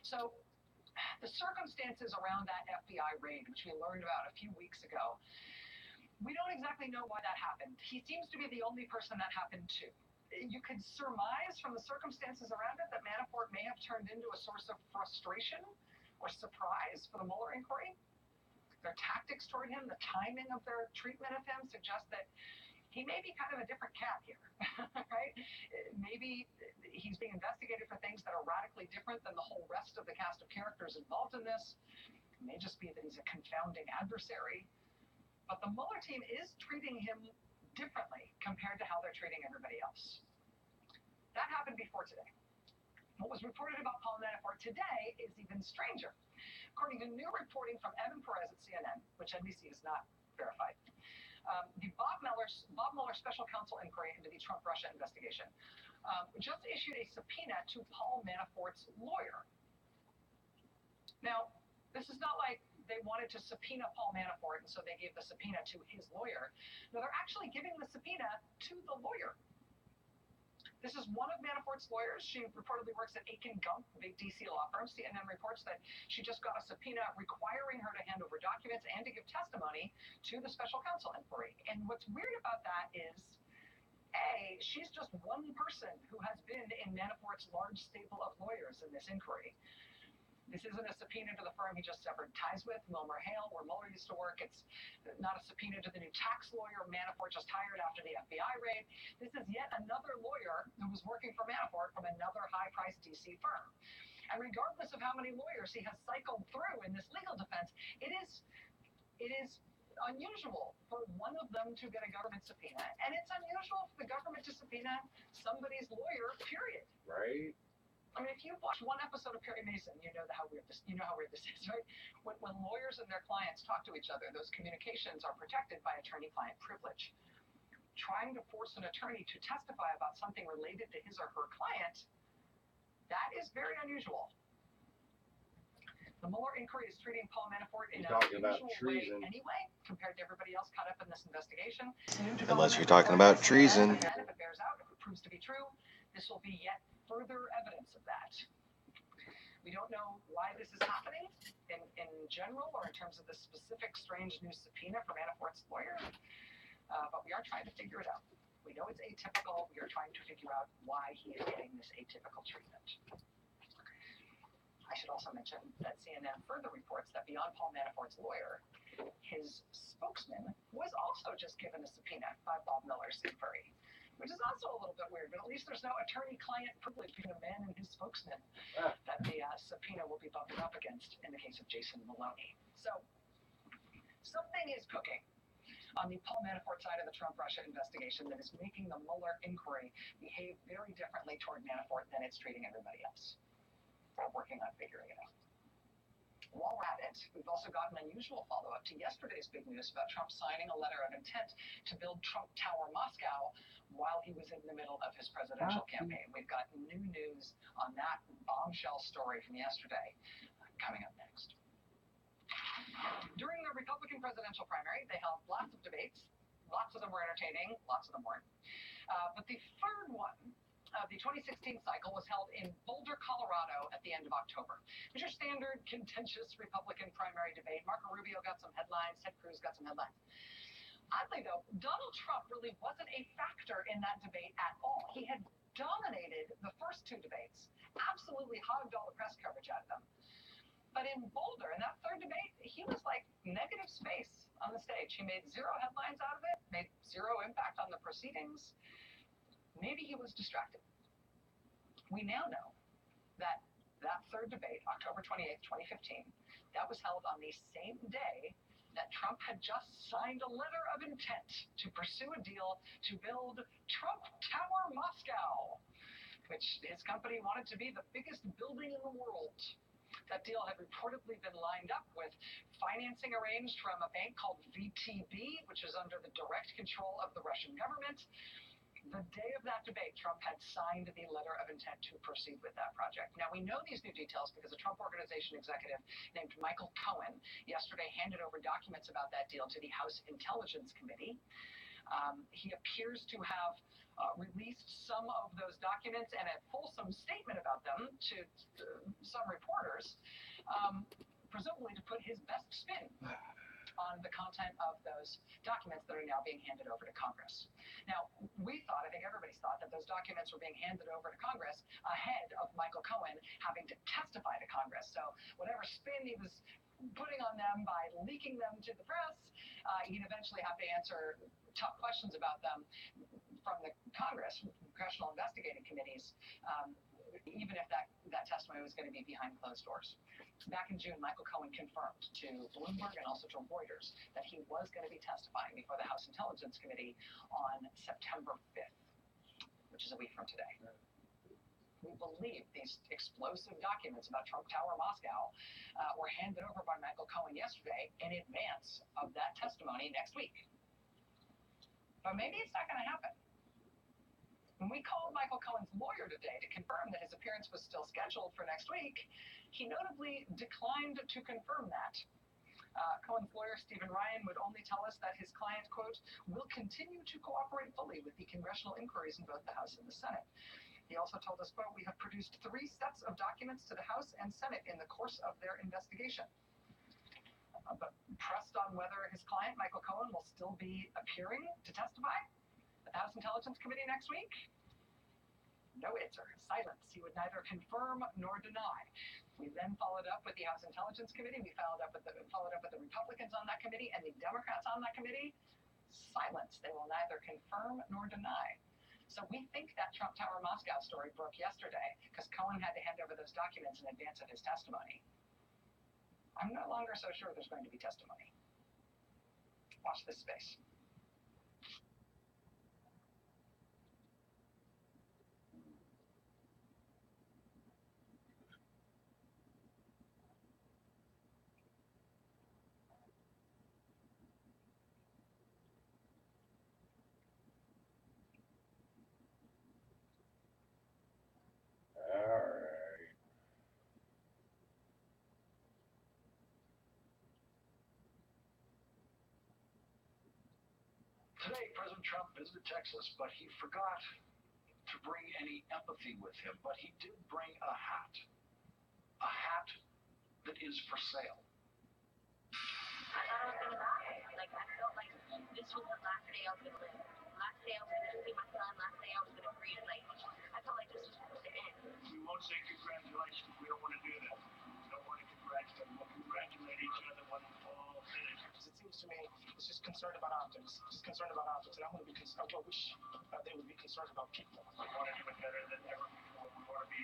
So the circumstances around that FBI raid, which we learned about a few weeks ago, we don't exactly know why that happened. He seems to be the only person that happened to. You could surmise from the circumstances around it that Manafort may have turned into a source of frustration or surprise for the Mueller inquiry. Their tactics toward him, the timing of their treatment of him suggests that he may be kind of a different cat here, right? Maybe he's being investigated for things that are radically different than the whole rest of the cast of characters involved in this. It may just be that he's a confounding adversary. But the Mueller team is treating him differently compared to how they're treating everybody else. That happened before today. What was reported about Paul Manafort today is even stranger. According to new reporting from Evan Perez at CNN, which NBC has not verified, the Bob Mueller Special Counsel inquiry into the Trump-Russia investigation just issued a subpoena to Paul Manafort's lawyer. Now, this is not like they wanted to subpoena Paul Manafort, and so they gave the subpoena to his lawyer. No, they're actually giving the subpoena to the lawyer. This is one of Manafort's lawyers. She reportedly works at Aiken Gump, a big D.C. law firm. CNN reports that she just got a subpoena requiring her to hand over documents and to give testimony to the special counsel inquiry. And what's weird about that is, A, she's just one person who has been in Manafort's large stable of lawyers in this inquiry. This isn't a subpoena to the firm he just severed ties with, Wilmer Hale, where Mueller used to work. It's not a subpoena to the new tax lawyer Manafort just hired after the FBI raid. This is yet another lawyer who was working for Manafort from another high-priced D.C. firm. And regardless of how many lawyers he has cycled through in this legal defense, it is unusual for one of them to get a government subpoena, and it's unusual for the government to subpoena somebody's lawyer, period. Right? I mean, if you've watched one episode of Perry Mason, you know how weird this is, right? When lawyers and their clients talk to each other, those communications are protected by attorney-client privilege. Trying to force an attorney to testify about something related to his or her client, that is very unusual. The Mueller inquiry is treating Paul Manafort in an unusual way anyway, compared to everybody else caught up in this investigation. Unless you're talking about treason. If it bears out, if it proves to be true, this will be yet further evidence of that. We don't know why this is happening in general or in terms of the specific strange new subpoena for Manafort's lawyer, but we are trying to figure it out. We know it's atypical. We are trying to figure out why he is getting this atypical treatment. I should also mention that CNN further reports that beyond Paul Manafort's lawyer, his spokesman was also just given a subpoena by Bob Mueller's inquiry, which is also a little bit weird, but at least there's no attorney-client privilege between a man and his spokesman that the subpoena will be bumping up against in the case of Jason Maloney. So something is cooking on the Paul Manafort side of the Trump-Russia investigation that is making the Mueller inquiry behave very differently toward Manafort than it's treating everybody else. We're working on figuring it out. While we're at it, we've also got an unusual follow-up to yesterday's big news about Trump signing a letter of intent to build Trump Tower Moscow while he was in the middle of his presidential campaign. We've got new news on that bombshell story from yesterday coming up next. During the Republican presidential primary, they held lots of debates. Lots of them were entertaining, lots of them weren't. But the third one of the 2016 cycle was held in Boulder, Colorado at the end of October. It was your standard contentious Republican primary debate. Marco Rubio got some headlines, Ted Cruz got some headlines. Oddly, though, Donald Trump really wasn't a factor in that debate at all. He had dominated the first two debates, absolutely hogged all the press coverage out of them. But in Boulder, in that third debate, he was like negative space on the stage. He made zero headlines out of it, made zero impact on the proceedings. Maybe he was distracted. We now know that that third debate, October 28th, 2015, that was held on the same day that Trump had just signed a letter of intent to pursue a deal to build Trump Tower Moscow, which his company wanted to be the biggest building in the world. That deal had reportedly been lined up with financing arranged from a bank called VTB, which is under the direct control of the Russian government. The day of that debate, Trump had signed the letter of intent to proceed with that project. Now, we know these new details because a Trump Organization executive named Michael Cohen yesterday handed over documents about that deal to the House Intelligence Committee. He appears to have released some of those documents and a fulsome statement about them to some reporters, presumably to put his best spin on the content of those documents that are now being handed over to Congress. Now, we thought, I think everybody's thought, that those documents were being handed over to Congress ahead of Michael Cohen having to testify to Congress. So whatever spin he was putting on them by leaking them to the press, he'd eventually have to answer tough questions about them from the Congress, congressional investigating committees, even if that testimony was going to be behind closed doors. Back in June, Michael Cohen confirmed to Bloomberg and also to Reuters that he was going to be testifying before the House Intelligence Committee on September 5th, which is a week from today. We believe these explosive documents about Trump Tower Moscow were handed over by Michael Cohen yesterday in advance of that testimony next week. But maybe it's not going to happen. When we called Michael Cohen's lawyer today to confirm that his appearance was still scheduled for next week, he notably declined to confirm that. Cohen's lawyer, Stephen Ryan, would only tell us that his client, quote, will continue to cooperate fully with the congressional inquiries in both the House and the Senate. He also told us, quote, we have produced 3 sets of documents to the House and Senate in the course of their investigation. But pressed on whether his client, Michael Cohen, will still be appearing to testify at the House Intelligence Committee next week? No answer. Silence. He would neither confirm nor deny. We then followed up with the House Intelligence Committee. We followed up with the Republicans on that committee and the Democrats on that committee. Silence. They will neither confirm nor deny. So we think that Trump Tower Moscow story broke yesterday because Cohen had to hand over those documents in advance of his testimony. I'm no longer so sure there's going to be testimony. Watch this space. Today, President Trump visited Texas, but he forgot to bring any empathy with him. But he did bring a hat that is for sale. I thought I was going to die. Like, I felt like this was the last day I was going to live. Last day I was going to see my son. Last day I was going to breathe. Like, I felt like this was supposed to end. We won't say congratulations. We don't want to do that. We don't want to congratulate. We'll congratulate each other when it's all finished. It seems to me it's just concerned about optics. Just concerned about optics. And I want to be concerned. I wish they would be concerned about people. We want to do it better than ever before. We want to be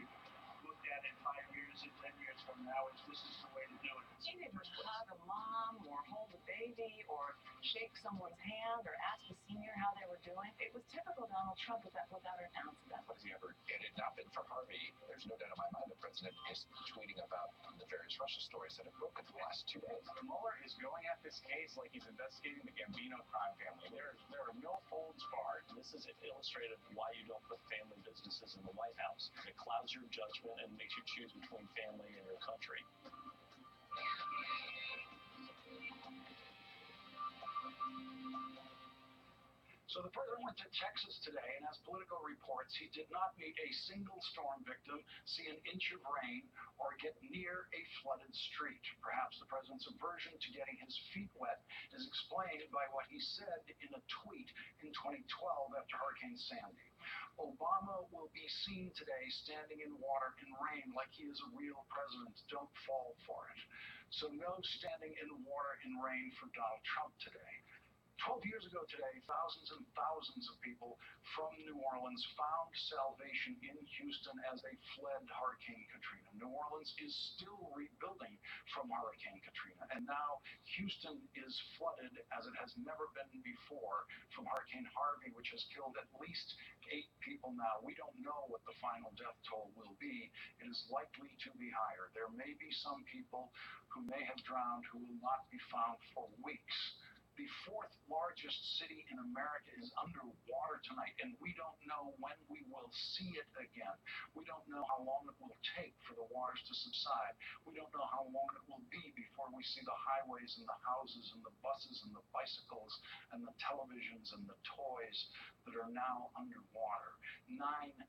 looked at in 5 years and 10 years from now. This is the way to do it. Teenagers would hug a mom or hold a baby or shake someone's hand or ask a senior how they were doing. It was typical Donald Trump without an ounce of that. Has he ever, had it not been for Harvey, there's no doubt in my mind the president is tweeting about the various Russia stories that have broken the last 2 days. Mueller is going at this case like he's investigating the Gambino crime family. There are no holds barred. This is illustrative of why you don't put family businesses in the White House. It clouds your judgment and makes you choose between family and your country. So the president went to Texas today, and as Politico reports, he did not meet a single storm victim, see an inch of rain, or get near a flooded street. Perhaps the president's aversion to getting his feet wet is explained by what he said in a tweet in 2012 after Hurricane Sandy. Obama will be seen today standing in water and rain like he is a real president. Don't fall for it. So no standing in water and rain for Donald Trump today. 12 years ago today, thousands and thousands of people from New Orleans found salvation in Houston as they fled Hurricane Katrina. New Orleans is still rebuilding from Hurricane Katrina, and now Houston is flooded as it has never been before from Hurricane Harvey, which has killed at least 8 people now. We don't know what the final death toll will be. It is likely to be higher. There may be some people who may have drowned who will not be found for weeks. The 4th largest city in America is underwater tonight, and we don't know when we will see it again. We don't know how long it will take for the waters to subside. We don't know how long it will be before we see the highways and the houses and the buses and the bicycles and the televisions and the toys that are now underwater. 9,000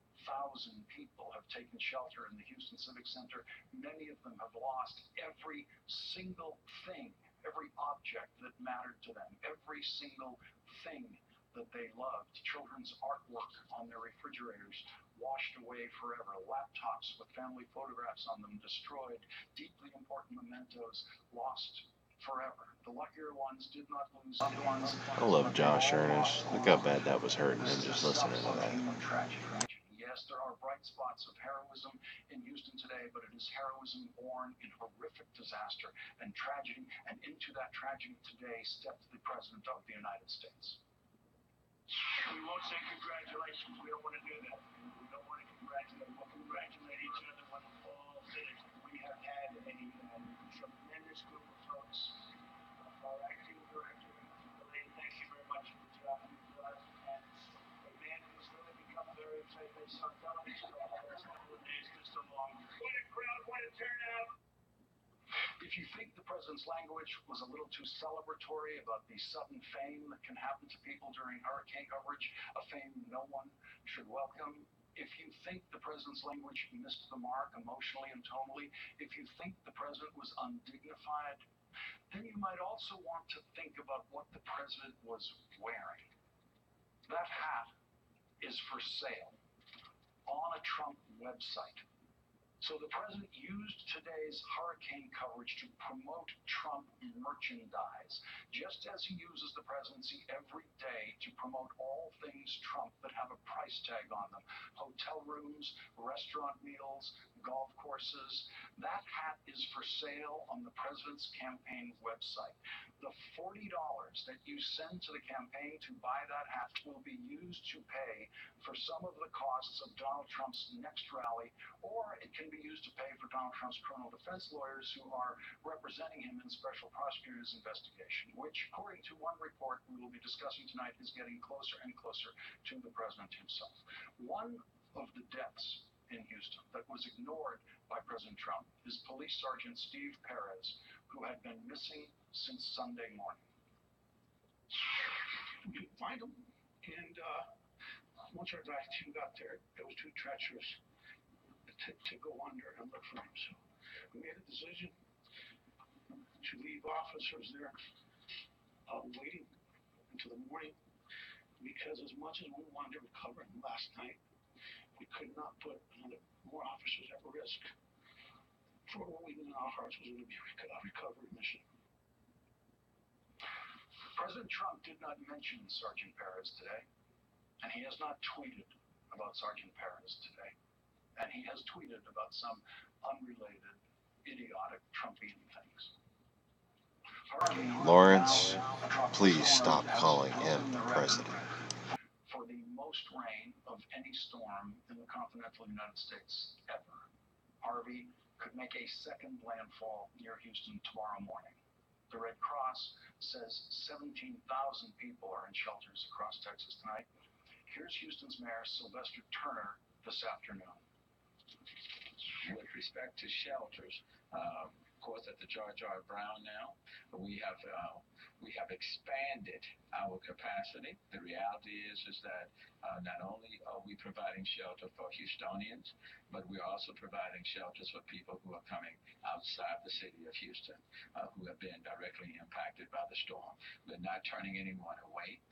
people have taken shelter in the Houston Civic Center. Many of them have lost every single thing, every object that mattered to them, every single thing that they loved. Children's artwork on their refrigerators washed away forever. Laptops with family photographs on them destroyed. Deeply important mementos lost forever. The luckier ones did not lose loved ones. I love Josh Earnest. Look how bad that was hurting him just listening to that. Yes, there are bright spots of heroism in Houston today, but it is heroism born in horrific disaster and tragedy, and into that tragedy today stepped the President of the United States. We won't say congratulations. We don't want to do that. We don't want to congratulate. We'll congratulate each other when it's all finished. We have had a tremendous group of folks. Our acting director, Elaine, thank you very much for the job you've done. And a man who's really become very famous on television over the last couple of days, Mr. Long. What a crowd, what a turnout. If you think the president's language was a little too celebratory about the sudden fame that can happen to people during hurricane coverage, a fame no one should welcome, if you think the president's language missed the mark emotionally and tonally, if you think the president was undignified, then you might also want to think about what the president was wearing. That hat is for sale on a Trump website. So the president used today's hurricane coverage to promote Trump merchandise, just as he uses the presidency every day to promote all things Trump that have a price tag on them. Hotel rooms, restaurant meals, golf courses. That hat is for sale on the president's campaign website. The $40 that you send to the campaign to buy that hat will be used to pay for some of the costs of Donald Trump's next rally, or it can be used to pay for Donald Trump's criminal defense lawyers who are representing him in special prosecutor's investigation, which, according to one report we will be discussing tonight, is getting closer and closer to the president himself. One of the deaths in Houston that was ignored by President Trump is Police Sergeant Steve Perez, who had been missing since Sunday morning. we couldn't find them. And once our dive team got there, it was too treacherous to go under and look for him. So we made a decision to leave officers there waiting until the morning, because as much as we wanted to recover him last night, we could not put more officers at risk for what we knew in our hearts was going to be a recovery mission. President Trump did not mention Sergeant Perez today, and he has not tweeted about Sergeant Perez today, and he has tweeted about some unrelated, idiotic Trumpian things. Lawrence, please stop calling him the president. For the most rain of any storm in the continental United States ever, Harvey could make a second landfall near Houston tomorrow morning. The Red Cross says 17,000 people are in shelters across Texas tonight. Here's Houston's Mayor Sylvester Turner this afternoon. With respect to shelters, of course, at the George R. Brown now, we have expanded our capacity. The reality is that not only are we providing shelter for Houstonians, but we're also providing shelters for people who are coming outside the city of Houston, who have been directly impacted by the storm. We're not turning anyone away.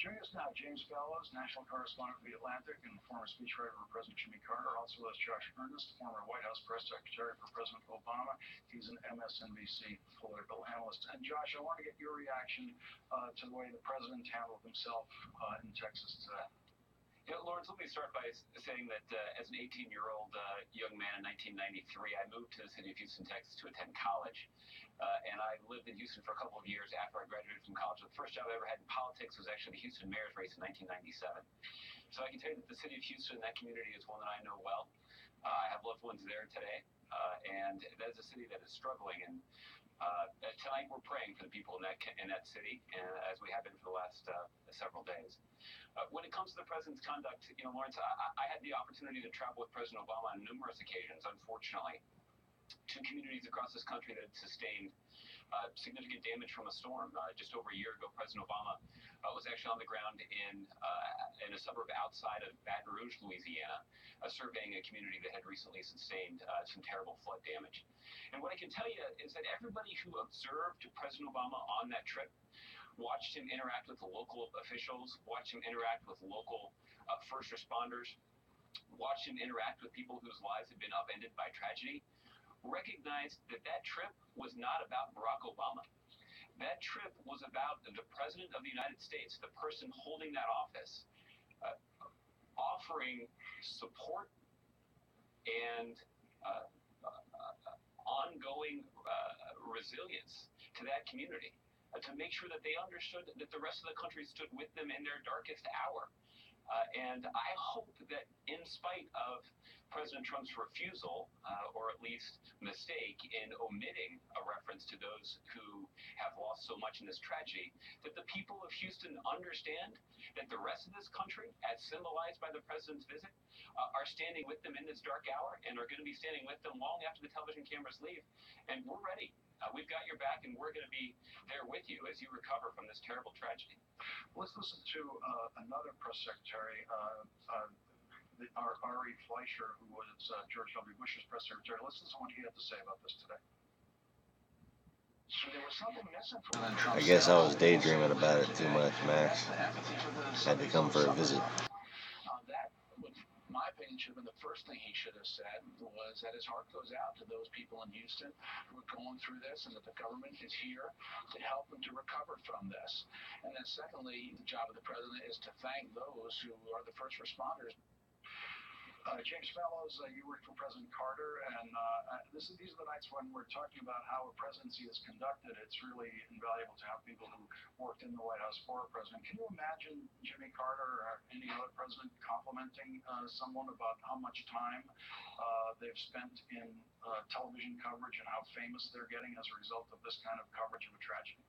Joining us now, James Fallows, national correspondent for The Atlantic and former speechwriter for President Jimmy Carter. Also with us, Josh Earnest, former White House press secretary for President Obama. He's an MSNBC political analyst. And Josh, I want to get your reaction to the way the president handled himself in Texas today. You know, Lawrence, let me start by saying that as an 18-year-old young man in 1993, I moved to the city of Houston, Texas to attend college. And I lived in Houston for a couple of years after I graduated from college. The first job I ever had in politics was actually the Houston mayor's race in 1997. So I can tell you that the city of Houston, that community, is one that I know well. I have loved ones there today. And that is a city that is struggling. And tonight we're praying for the people in that city, as we have been for the last several days. When it comes to the president's conduct, you know, Lawrence, I had the opportunity to travel with President Obama on numerous occasions, unfortunately, to communities across this country that had sustained significant damage from a storm. Just over a year ago, President Obama was actually on the ground in a suburb outside of Baton Rouge, Louisiana, surveying a community that had recently sustained some terrible flood damage. And what I can tell you is that everybody who observed President Obama on that trip watched him interact with the local officials, watched him interact with local first responders, watched him interact with people whose lives had been upended by tragedy, recognized that that trip was not about Barack Obama. That trip was about the President of the United States, the person holding that office, offering support and ongoing resilience to that community, to make sure that they understood that the rest of the country stood with them in their darkest hour. And I hope that in spite of President Trump's refusal, or at least mistake, in omitting a reference to those who have lost so much in this tragedy, that the people of Houston understand that the rest of this country, as symbolized by the president's visit, are standing with them in this dark hour and are going to be standing with them long after the television cameras leave. And we're ready. We've got your back, and we're going to be there with you as you recover from this terrible tragedy. Let's listen to another press secretary, Ari Fleischer, who was George W. Bush's press secretary. Let's listen to what he had to say about this today. So there was something missing from I guess I was daydreaming about it too much, Max. Had to come for a visit. That, in my opinion, should have been the first thing he should have said, was that his heart goes out to those people in Houston who are going through this, and that the government is here to help them to recover from this. And then secondly, the job of the president is to thank those who are the first responders. James Fallows, you worked for President Carter, and these are the nights when we're talking about how a presidency is conducted. It's really invaluable to have people who worked in the White House for a president. Can you imagine Jimmy Carter or any other president complimenting someone about how much time they've spent in television coverage and how famous they're getting as a result of this kind of coverage of a tragedy?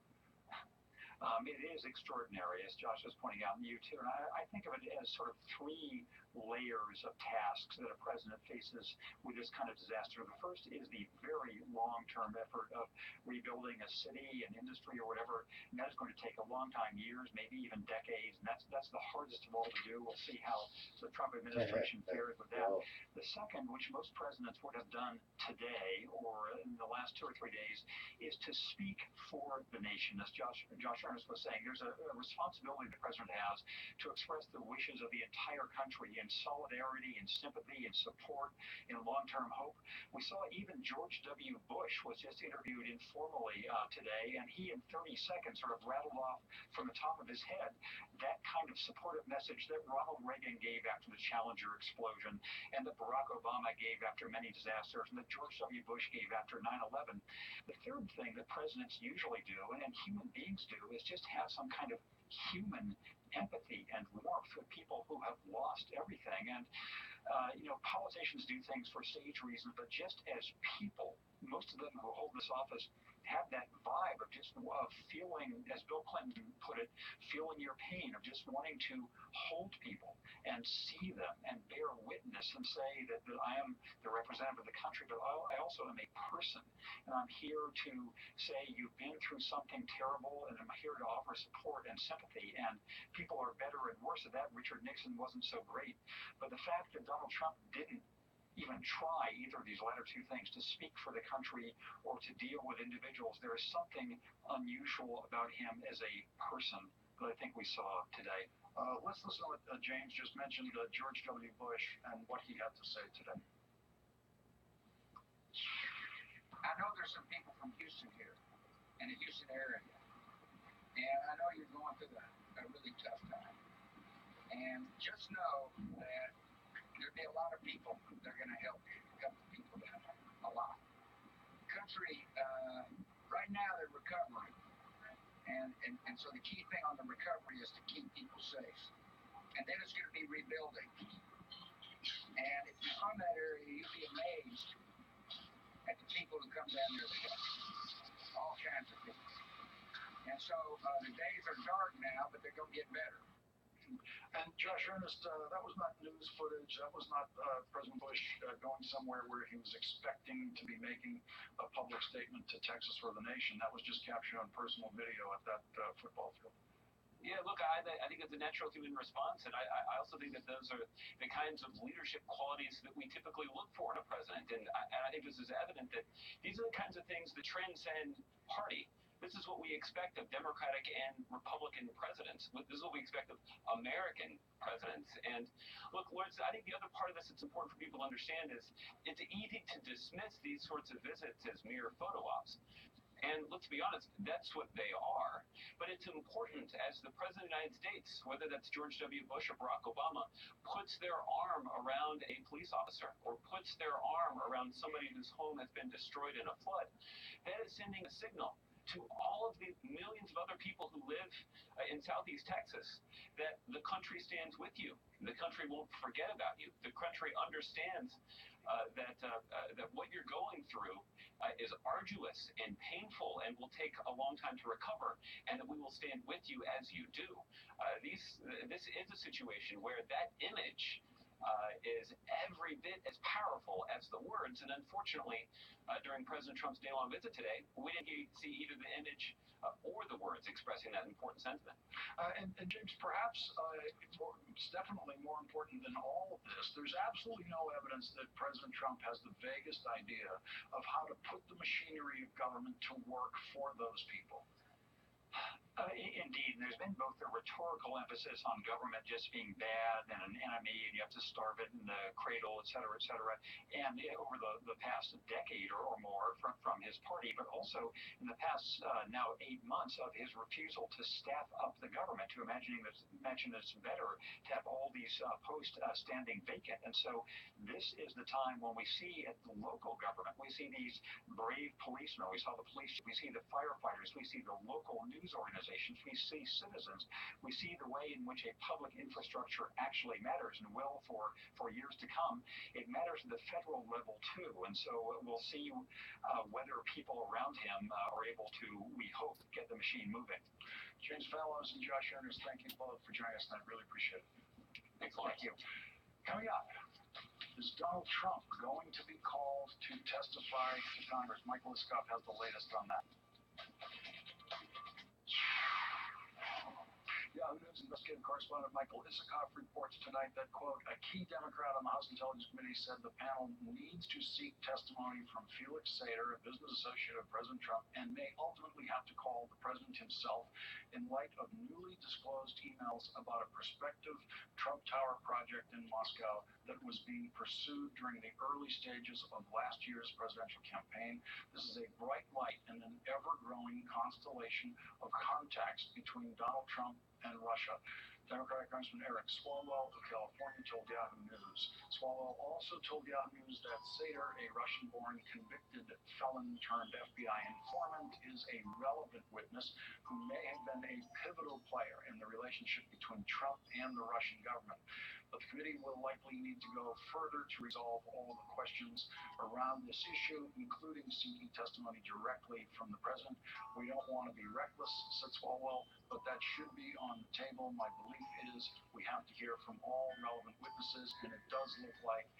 It is extraordinary, as Josh was pointing out, and you too. And I think of it as sort of three layers of tasks that a president faces with this kind of disaster. The first is the very long-term effort of rebuilding a city, an industry, or whatever, and that is going to take a long time, years, maybe even decades, and that's the hardest of all to do. We'll see how the Trump administration fares with that. The second, which most presidents would have done today or in the last 2 or 3 days, is to speak for the nation. As Josh Earnest was saying, there's a responsibility the president has to express the wishes of the entire country in solidarity and sympathy and support and long-term hope. We saw even George W. Bush was just interviewed informally today, and he in 30 seconds sort of rattled off from the top of his head that kind of supportive message that Ronald Reagan gave after the Challenger explosion, and that Barack Obama gave after many disasters, and that George W. Bush gave after 9/11. The third thing that presidents usually do, and human beings do, is just have some kind of human empathy and warmth with people who have lost everything. And politicians do things for stage reasons, but just as people, most of them who hold this office have that vibe of just feeling, as Bill Clinton put it, feeling your pain, of just wanting to hold people and see them and bear witness and say that I am the representative of the country, but I also am a person, and I'm here to say you've been through something terrible, and I'm here to offer support and sympathy, and people are better and worse at that. Richard Nixon wasn't so great, but the fact that Donald Trump didn't even try either of these latter two things, to speak for the country or to deal with individuals, there is something unusual about him as a person that I think we saw today. Let's listen to what James just mentioned, George W. Bush, and what he had to say today. I know there's some people from Houston here, in the Houston area, and I know you're going through a really tough time. And just know that there'll be a lot of people that are going to help the people down there. A lot. Country, right now they're recovering. And so the key thing on the recovery is to keep people safe. And then it's going to be rebuilding. And if you're from that area, you'll be amazed at the people who come down there to help. All kinds of people. And so the days are dark now, but they're going to get better. And Josh Earnest, that was not news footage. That was not President Bush going somewhere where he was expecting to be making a public statement to Texas or the nation. That was just captured on personal video at that football field. Yeah, look, I think it's a natural human response, and I also think that those are the kinds of leadership qualities that we typically look for in a president. And I think this is evident that these are the kinds of things that transcend party. This is what we expect of Democratic and Republican presidents. This is what we expect of American presidents. And look, Lawrence, I think the other part of this that's important for people to understand is it's easy to dismiss these sorts of visits as mere photo ops. And let's be honest, that's what they are. But it's important as the President of the United States, whether that's George W. Bush or Barack Obama, puts their arm around a police officer or puts their arm around somebody whose home has been destroyed in a flood, that is sending a signal to all of the millions of other people who live in Southeast Texas that the country stands with you. The country won't forget about you. The country understands that what you're going through is arduous and painful and will take a long time to recover, and that we will stand with you as you do. This is a situation where that image is every bit as powerful as the words, and unfortunately, during President Trump's day-long visit today, we didn't see either the image or the words expressing that important sentiment. And James, perhaps it's definitely more important than all of this. There's absolutely no evidence that President Trump has the vaguest idea of how to put the machinery of government to work for those people. Indeed, there's been both a rhetorical emphasis on government just being bad and an enemy, and you have to starve it in the cradle, et cetera, and over the past decade or more from his party, but also in the past now 8 months of his refusal to staff up the government, to imagine it's better to have all these posts standing vacant. And so this is the time when we see at the local government, we see these brave policemen, we saw the police, we see the firefighters, we see the local news organizations, organizations, we see citizens, we see the way in which a public infrastructure actually matters and will for years to come. It matters at the federal level too, and so we'll see whether people around him are able to, we hope, get the machine moving. James Fallows and Josh Earners, thank you both for joining us tonight. Really appreciate it. Thanks a lot. Thank you. Coming up, is Donald Trump going to be called to testify to Congress? Michael Isikoff has the latest on that. Yahoo News investigative correspondent Michael Isikoff reports tonight that, quote, a key Democrat on the House Intelligence Committee said the panel needs to seek testimony from Felix Sater, a business associate of President Trump, and may ultimately have to call the president himself in light of newly disclosed emails about a prospective Trump Tower project in Moscow that was being pursued during the early stages of last year's presidential campaign. This is a bright light in an ever-growing constellation of contacts between Donald Trump and Russia. Democratic Congressman Eric Swalwell of California told Yahoo News. Swalwell also told Yahoo News that Sater, a Russian-born convicted felon turned FBI informant, is a relevant witness who may have been a pivotal player in the relationship between Trump and the Russian government. But the committee will likely need to go further to resolve all the questions around this issue, including seeking testimony directly from the president. We don't want to be reckless, said Swalwell, but that should be on the table. My belief is we have to hear from all relevant witnesses, and it does look like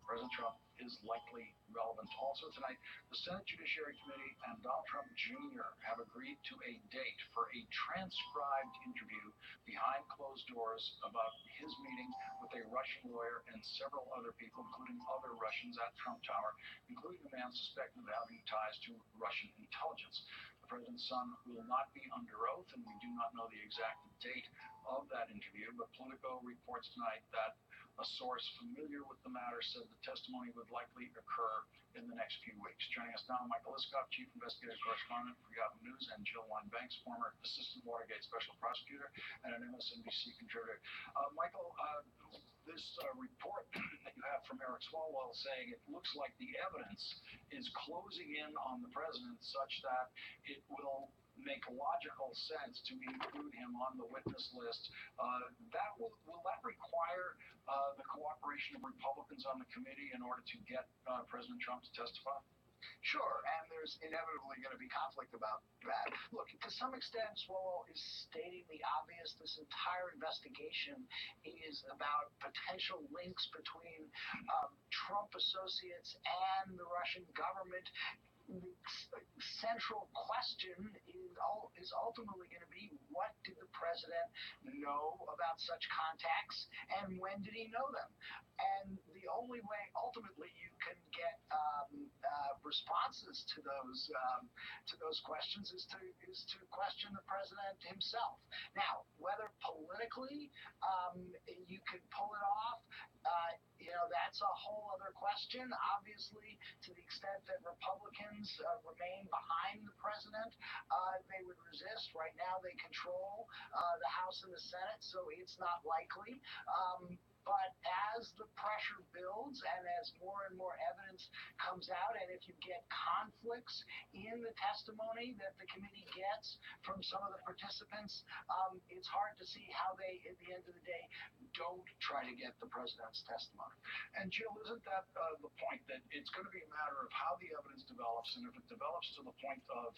President Trump, is likely relevant. Also tonight, the Senate Judiciary Committee and Donald Trump Jr. have agreed to a date for a transcribed interview behind closed doors about his meeting with a Russian lawyer and several other people, including other Russians at Trump Tower, including a man suspected of having ties to Russian intelligence. The president's son will not be under oath, and we do not know the exact date of that interview, but Politico reports tonight that a source familiar with the matter said the testimony would likely occur in the next few weeks. Joining us now, Michael Isikoff, Chief Investigative Correspondent for Yahoo News, and Jill Wine-Banks, former Assistant Watergate Special Prosecutor and an MSNBC contributor. Michael, this report that you have from Eric Swalwell saying it looks like the evidence is closing in on the president such that it will make logical sense to include him on the witness list. Will that require the cooperation of Republicans on the committee in order to get President Trump to testify? Sure, and there's inevitably going to be conflict about that. Look, to some extent, Swalwell is stating the obvious. This entire investigation is about potential links between Trump associates and the Russian government. The central question is ultimately going to be, what did the president know about such contacts, and when did he know them? And the only way ultimately you can get responses to those questions is to question the president himself. Now, whether politically you can pull it off, that's a whole other question. Obviously, to the extent that Republicans remain behind the president, they would resist. Right now, they control the House and the Senate, so it's not likely. But as the pressure builds and as more and more evidence comes out, and if you get conflicts in the testimony that the committee gets from some of the participants, it's hard to see how they, at the end of the day, don't try to get the president's testimony. And Jill, isn't that the point, that it's going to be a matter of how the evidence develops, and if it develops to the point of,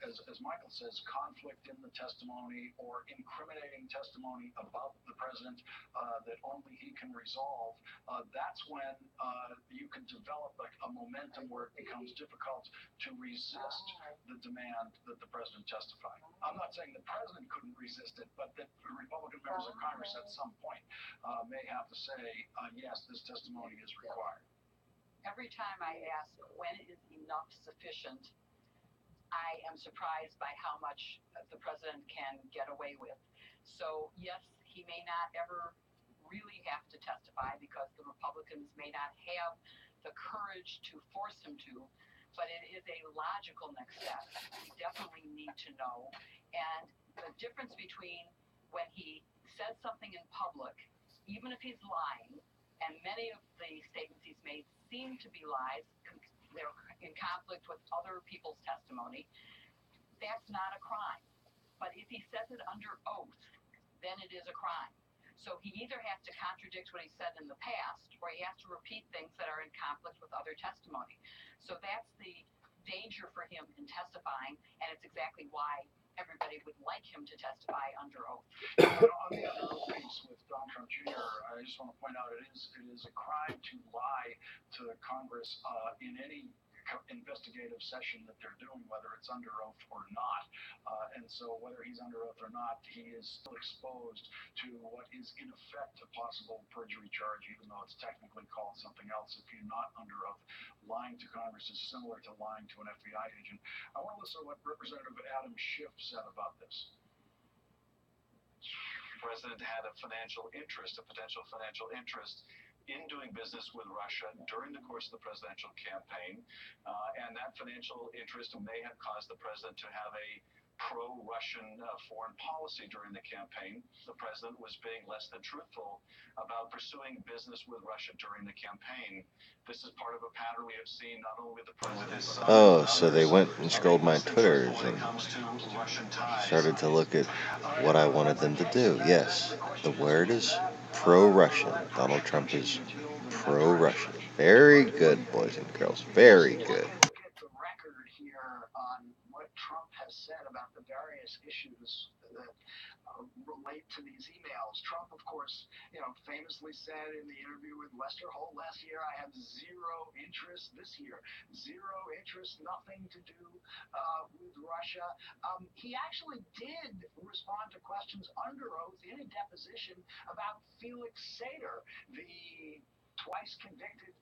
as Michael says, conflict in the testimony or incriminating testimony about the president that only he can resolve, that's when you can develop a momentum where it becomes difficult to resist the demand that the president testify. I'm not saying the president couldn't resist it, but that Republican members of Congress at some point may have to say, yes, this testimony is required. Every time I ask when is enough sufficient, I am surprised by how much the president can get away with. So yes, he may not ever really have to testify because the Republicans may not have the courage to force him to, but it is a logical next step. We definitely need to know. And the difference between when he says something in public, even if he's lying, and many of the statements he's made seem to be lies, they're in conflict with other people's testimony, that's not a crime. But if he says it under oath, then it is a crime. So he either has to contradict what he said in the past, or he has to repeat things that are in conflict with other testimony. So that's the danger for him in testifying, and it's exactly why everybody would like him to testify under oath. On the under oath piece with Donald Trump Jr., I just want to point out it is a crime to lie to Congress in any investigative session that they're doing, whether it's under oath or not. And so whether he's under oath or not, he is still exposed to what is in effect a possible perjury charge, even though it's technically called something else. If you're not under oath, lying to Congress is similar to lying to an FBI agent. I want to listen to what Representative Adam Schiff said about this. The president had a potential financial interest in doing business with Russia during the course of the presidential campaign, and that financial interest may have caused the president to have a pro-Russian foreign policy during the campaign. The president was being less than truthful about pursuing business with Russia during the campaign. This is part of a pattern we have seen not only with the president. Oh, so they went and scrolled my Twitters and started to look at what I wanted them to do. Yes, the word is pro-Russian. Donald Trump is pro-Russian. Very good, boys and girls. Very good. Look at the record here on what Trump has said about the various issues that relate to these emails. Trump, of course, famously said in the interview with Lester Holt last year, I have zero interest this year. Zero interest, nothing to do with Russia. He actually did respond to questions under oath in a deposition about Felix Sater, the twice convicted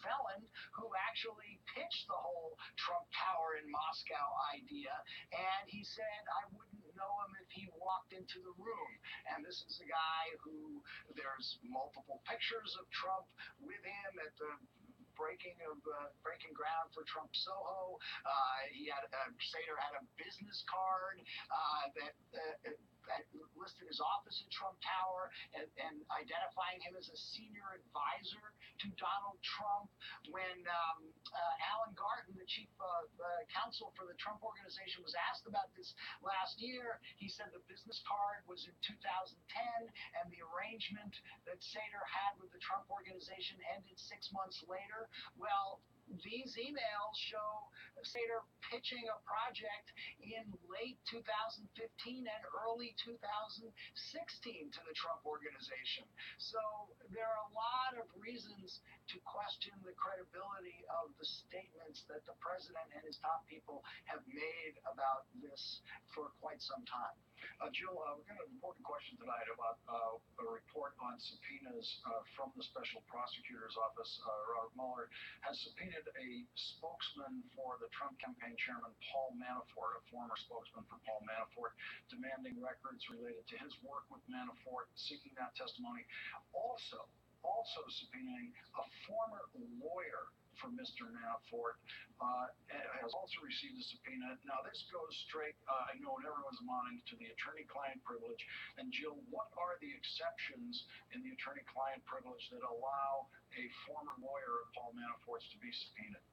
felon who actually pitched the whole Trump Tower in Moscow idea, and he said, I wouldn't know him if he walked into the room. And this is a guy who there's multiple pictures of Trump with him at the breaking ground for Trump Soho. Sater had a business card that listed his office in Trump Tower and identifying him as a senior advisor to Donald Trump. When Alan Garten, the chief counsel for the Trump Organization, was asked about this last year, he said the business card was in 2010 and the arrangement that Sater had with the Trump Organization ended 6 months later. Well, these emails show Sater pitching a project in late 2015 and early 2016 to the Trump Organization. So there are a lot of reasons to question the credibility of the statements that the president and his top people have made about this for quite some time. Jill, we've got an important question tonight about a report on subpoenas from the Special Prosecutor's Office. Robert Mueller has subpoenaed a spokesman for the Trump campaign chairman, Paul Manafort, a former spokesman for Paul Manafort, demanding records related to his work with Manafort, seeking that testimony. Also subpoenaing a former lawyer for Mr. Manafort, has also received a subpoena. Now, this goes straight, I know in everyone's mind, to the attorney-client privilege. And Jill, what are the exceptions in the attorney-client privilege that allow a former lawyer of Paul Manafort's to be subpoenaed?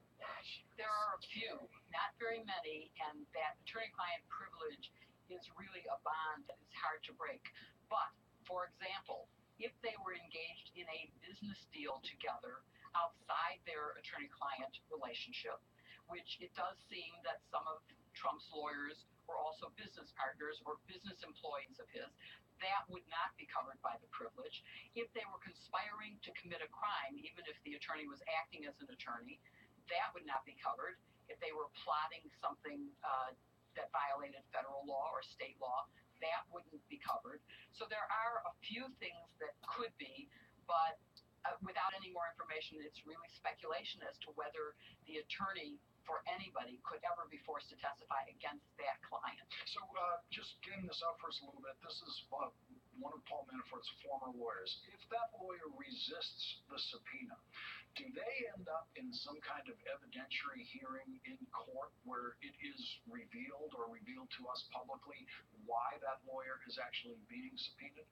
There are a few, not very many, and that attorney-client privilege is really a bond that is hard to break. But, for example, if they were engaged in a business deal together outside their attorney-client relationship, which it does seem that some of Trump's lawyers were also business partners or business employees of his, that would not be covered by the privilege. If they were conspiring to commit a crime, even if the attorney was acting as an attorney, that would not be covered. If they were plotting something that violated federal law or state law, that wouldn't be covered. So there are a few things that could be, but without any more information, it's really speculation as to whether the attorney for anybody could ever be forced to testify against that client. So just getting this out for us a little bit, this is one of Paul Manafort's former lawyers. If that lawyer resists the subpoena, do they end up in some kind of evidentiary hearing in court where it is revealed or revealed to us publicly why that lawyer is actually being subpoenaed?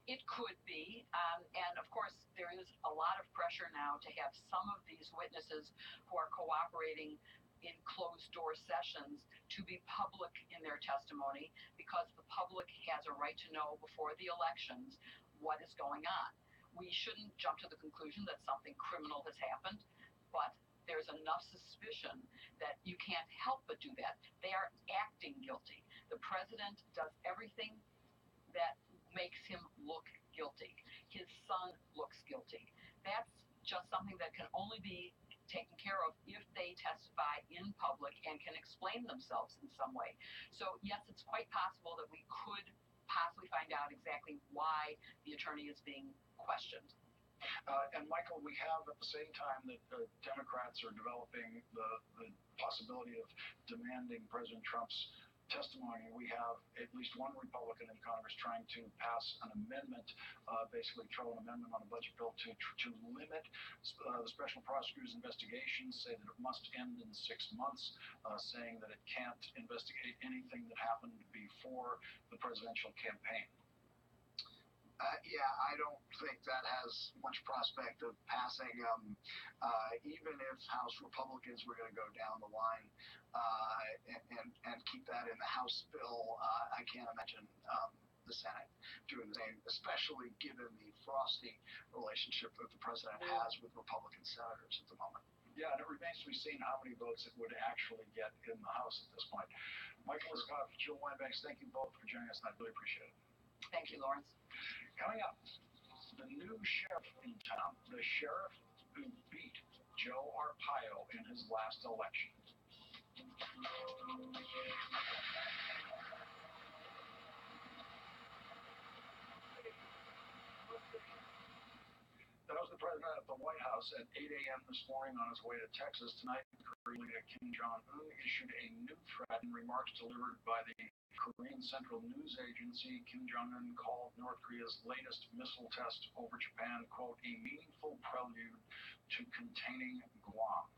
It could be, and of course there is a lot of pressure now to have some of these witnesses who are cooperating in closed-door sessions to be public in their testimony, because the public has a right to know before the elections what is going on. We shouldn't jump to the conclusion that something criminal has happened, but there's enough suspicion that you can't help but do that. They are acting guilty. The president does everything that makes him look guilty. His son looks guilty. That's just something that can only be taken care of if they testify in public and can explain themselves in some way. So yes, it's quite possible that we could possibly find out exactly why the attorney is being questioned. And Michael, we have at the same time that the Democrats are developing the possibility of demanding President Trump's testimony, we have at least one Republican in Congress trying to pass an amendment, basically throw an amendment on a budget bill to limit the special prosecutor's investigations, say that it must end in 6 months, saying that it can't investigate anything that happened before the presidential campaign. Yeah, I don't think that has much prospect of passing. Even if House Republicans were going to go down the line and keep that in the House bill, I can't imagine the Senate doing the same, especially given the frosty relationship that the president has with Republican senators at the moment. Yeah, and it remains to be seen how many votes it would actually get in the House at this point. Michael Isikoff, Jill Weinbanks, thank you both for joining us, and I really appreciate it. Thank you, Lawrence. Coming up, the new sheriff in town, the sheriff who beat Joe Arpaio in his last election. That was the president at the White House at 8 a.m. this morning on his way to Texas. Tonight, Korean leader Kim Jong-un issued a new threat in remarks delivered by the Korean Central News Agency. Kim Jong-un called North Korea's latest missile test over Japan, quote, a meaningful prelude to containing Guam.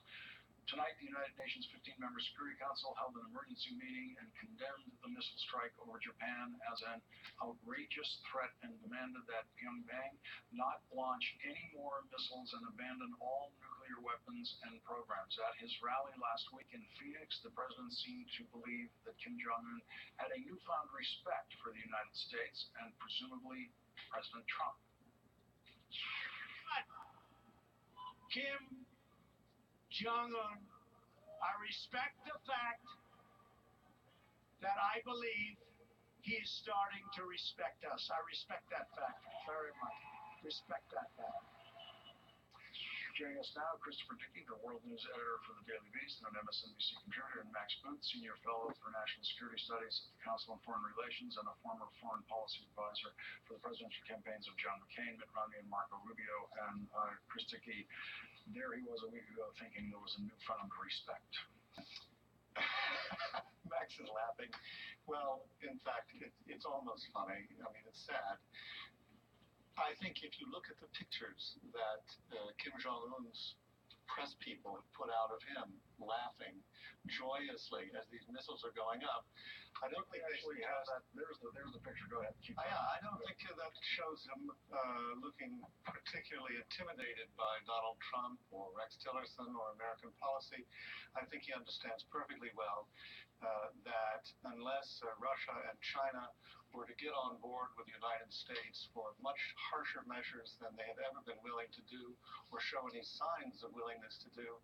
Tonight, the United Nations 15-member Security Council held an emergency meeting and condemned the missile strike over Japan as an outrageous threat and demanded that Pyongyang not launch any more missiles and abandon all nuclear weapons and programs. At his rally last week in Phoenix, the president seemed to believe that Kim Jong-un had a newfound respect for the United States and presumably President Trump. Kim Jong-un, I respect the fact that I believe he is starting to respect us. I respect that fact very much. Respect that fact. Joining us now, Christopher Dickey, the World News editor for the Daily Beast and an MSNBC contributor, and Max Boot, senior fellow for national security studies at the Council on Foreign Relations and a former foreign policy advisor for the presidential campaigns of John McCain, Mitt Romney, and Marco Rubio. And Chris Dickey, there he was a week ago thinking there was a newfound respect. Max is laughing. Well, in fact, it's almost funny. I mean, it's sad. I think if you look at the pictures that Kim Jong-un's press people have put out of him laughing joyously as these missiles are going up, I don't think actually have that. There's the picture. Go ahead. Yeah, I don't think that shows him looking particularly intimidated by Donald Trump or Rex Tillerson or American policy. I think he understands perfectly well that unless Russia and China were to get on board with the United States for much harsher measures than they have ever been willing to do or show any signs of willingness to do,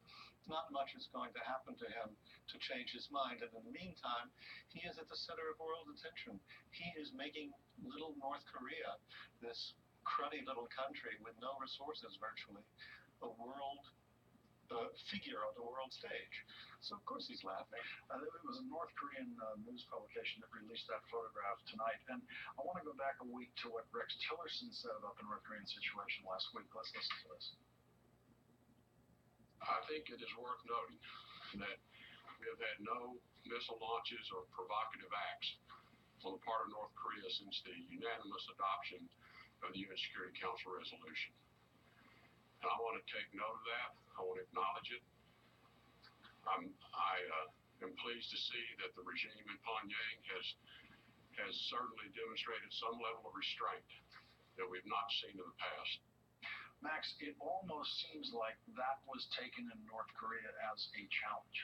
not much is going to happen to him to change his mind. And in the meantime, he is at the center of world attention. He is making little North Korea, this cruddy little country with no resources virtually, a world figure on the world stage. So of course he's laughing. It was a North Korean news publication that released that photograph tonight. And I want to go back a week to what Rex Tillerson said about the North Korean situation last week. Let's listen to this. I think it is worth noting that we have had no missile launches or provocative acts on the part of North Korea since the unanimous adoption of the UN Security Council resolution. And I want to take note of that. I want to acknowledge it. I am pleased to see that the regime in Pyongyang has certainly demonstrated some level of restraint that we've not seen in the past. Max, it almost seems like that was taken in North Korea as a challenge.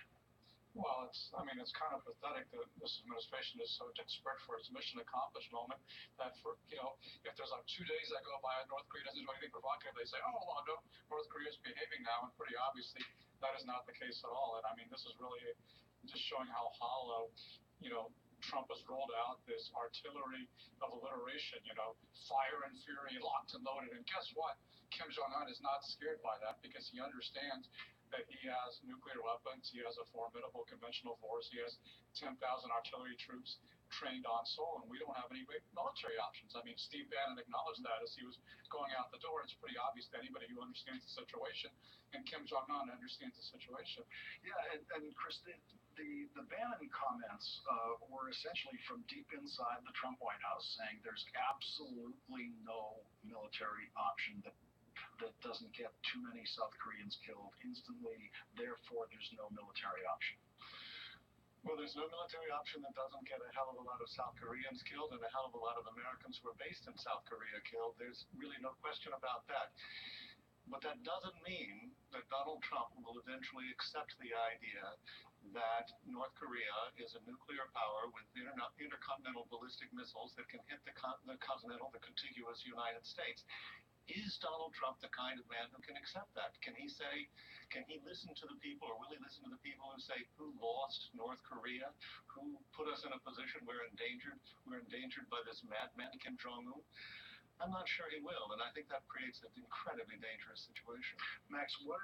Well, it's kind of pathetic that this administration is so desperate for its mission accomplished moment that if there's like 2 days that go by and North Korea doesn't do anything provocative, they say, oh, well, no, North Korea is behaving now, and pretty obviously that is not the case at all. And this is really just showing how hollow, Trump has rolled out this artillery of alliteration, fire and fury, locked and loaded. And guess what? Kim Jong-un is not scared by that because he understands that he has nuclear weapons, he has a formidable conventional force, he has 10,000 artillery troops trained on Seoul, and we don't have any military options. Steve Bannon acknowledged that as he was going out the door. It's pretty obvious to anybody who understands the situation, and Kim Jong-un understands the situation. Yeah, and Chris, the Bannon comments were essentially from deep inside the Trump White House saying there's absolutely no military option that doesn't get too many South Koreans killed instantly, therefore there's no military option. Well, there's no military option that doesn't get a hell of a lot of South Koreans killed and a hell of a lot of Americans who are based in South Korea killed. There's really no question about that. But that doesn't mean that Donald Trump will eventually accept the idea that North Korea is a nuclear power with intercontinental ballistic missiles that can hit the contiguous United States. Is Donald Trump the kind of man who can accept that? Can he listen to the people, or will he listen to the people who say, who lost North Korea, who put us in a position we're endangered by this madman Kim Jong-un? I'm not sure he will, and I think that creates an incredibly dangerous situation. Max, what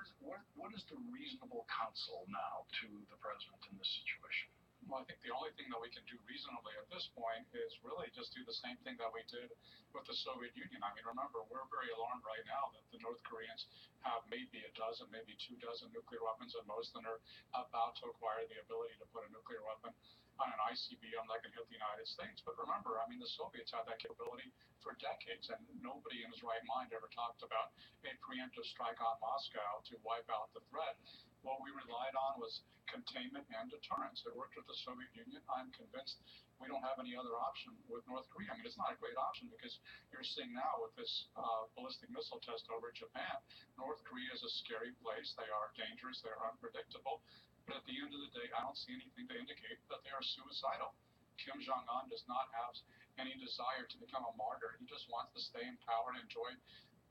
is the reasonable counsel now to the president in this situation? Well, I think the only thing that we can do reasonably at this point is really just do the same thing that we did with the Soviet Union. Remember, we're very alarmed right now that the North Koreans have maybe a dozen, maybe 24 nuclear weapons, and most of them are about to acquire the ability to put a nuclear weapon on an ICBM that can hit the United States. But remember, the Soviets had that capability for decades, and nobody in his right mind ever talked about a preemptive strike on Moscow to wipe out the threat. What we relied on was containment and deterrence. It worked with the Soviet Union. I'm convinced we don't have any other option with North Korea. It's not a great option because you're seeing now with this ballistic missile test over Japan, North Korea is a scary place. They are dangerous. They are unpredictable. But at the end of the day, I don't see anything to indicate that they are suicidal. Kim Jong-un does not have any desire to become a martyr. He just wants to stay in power and enjoy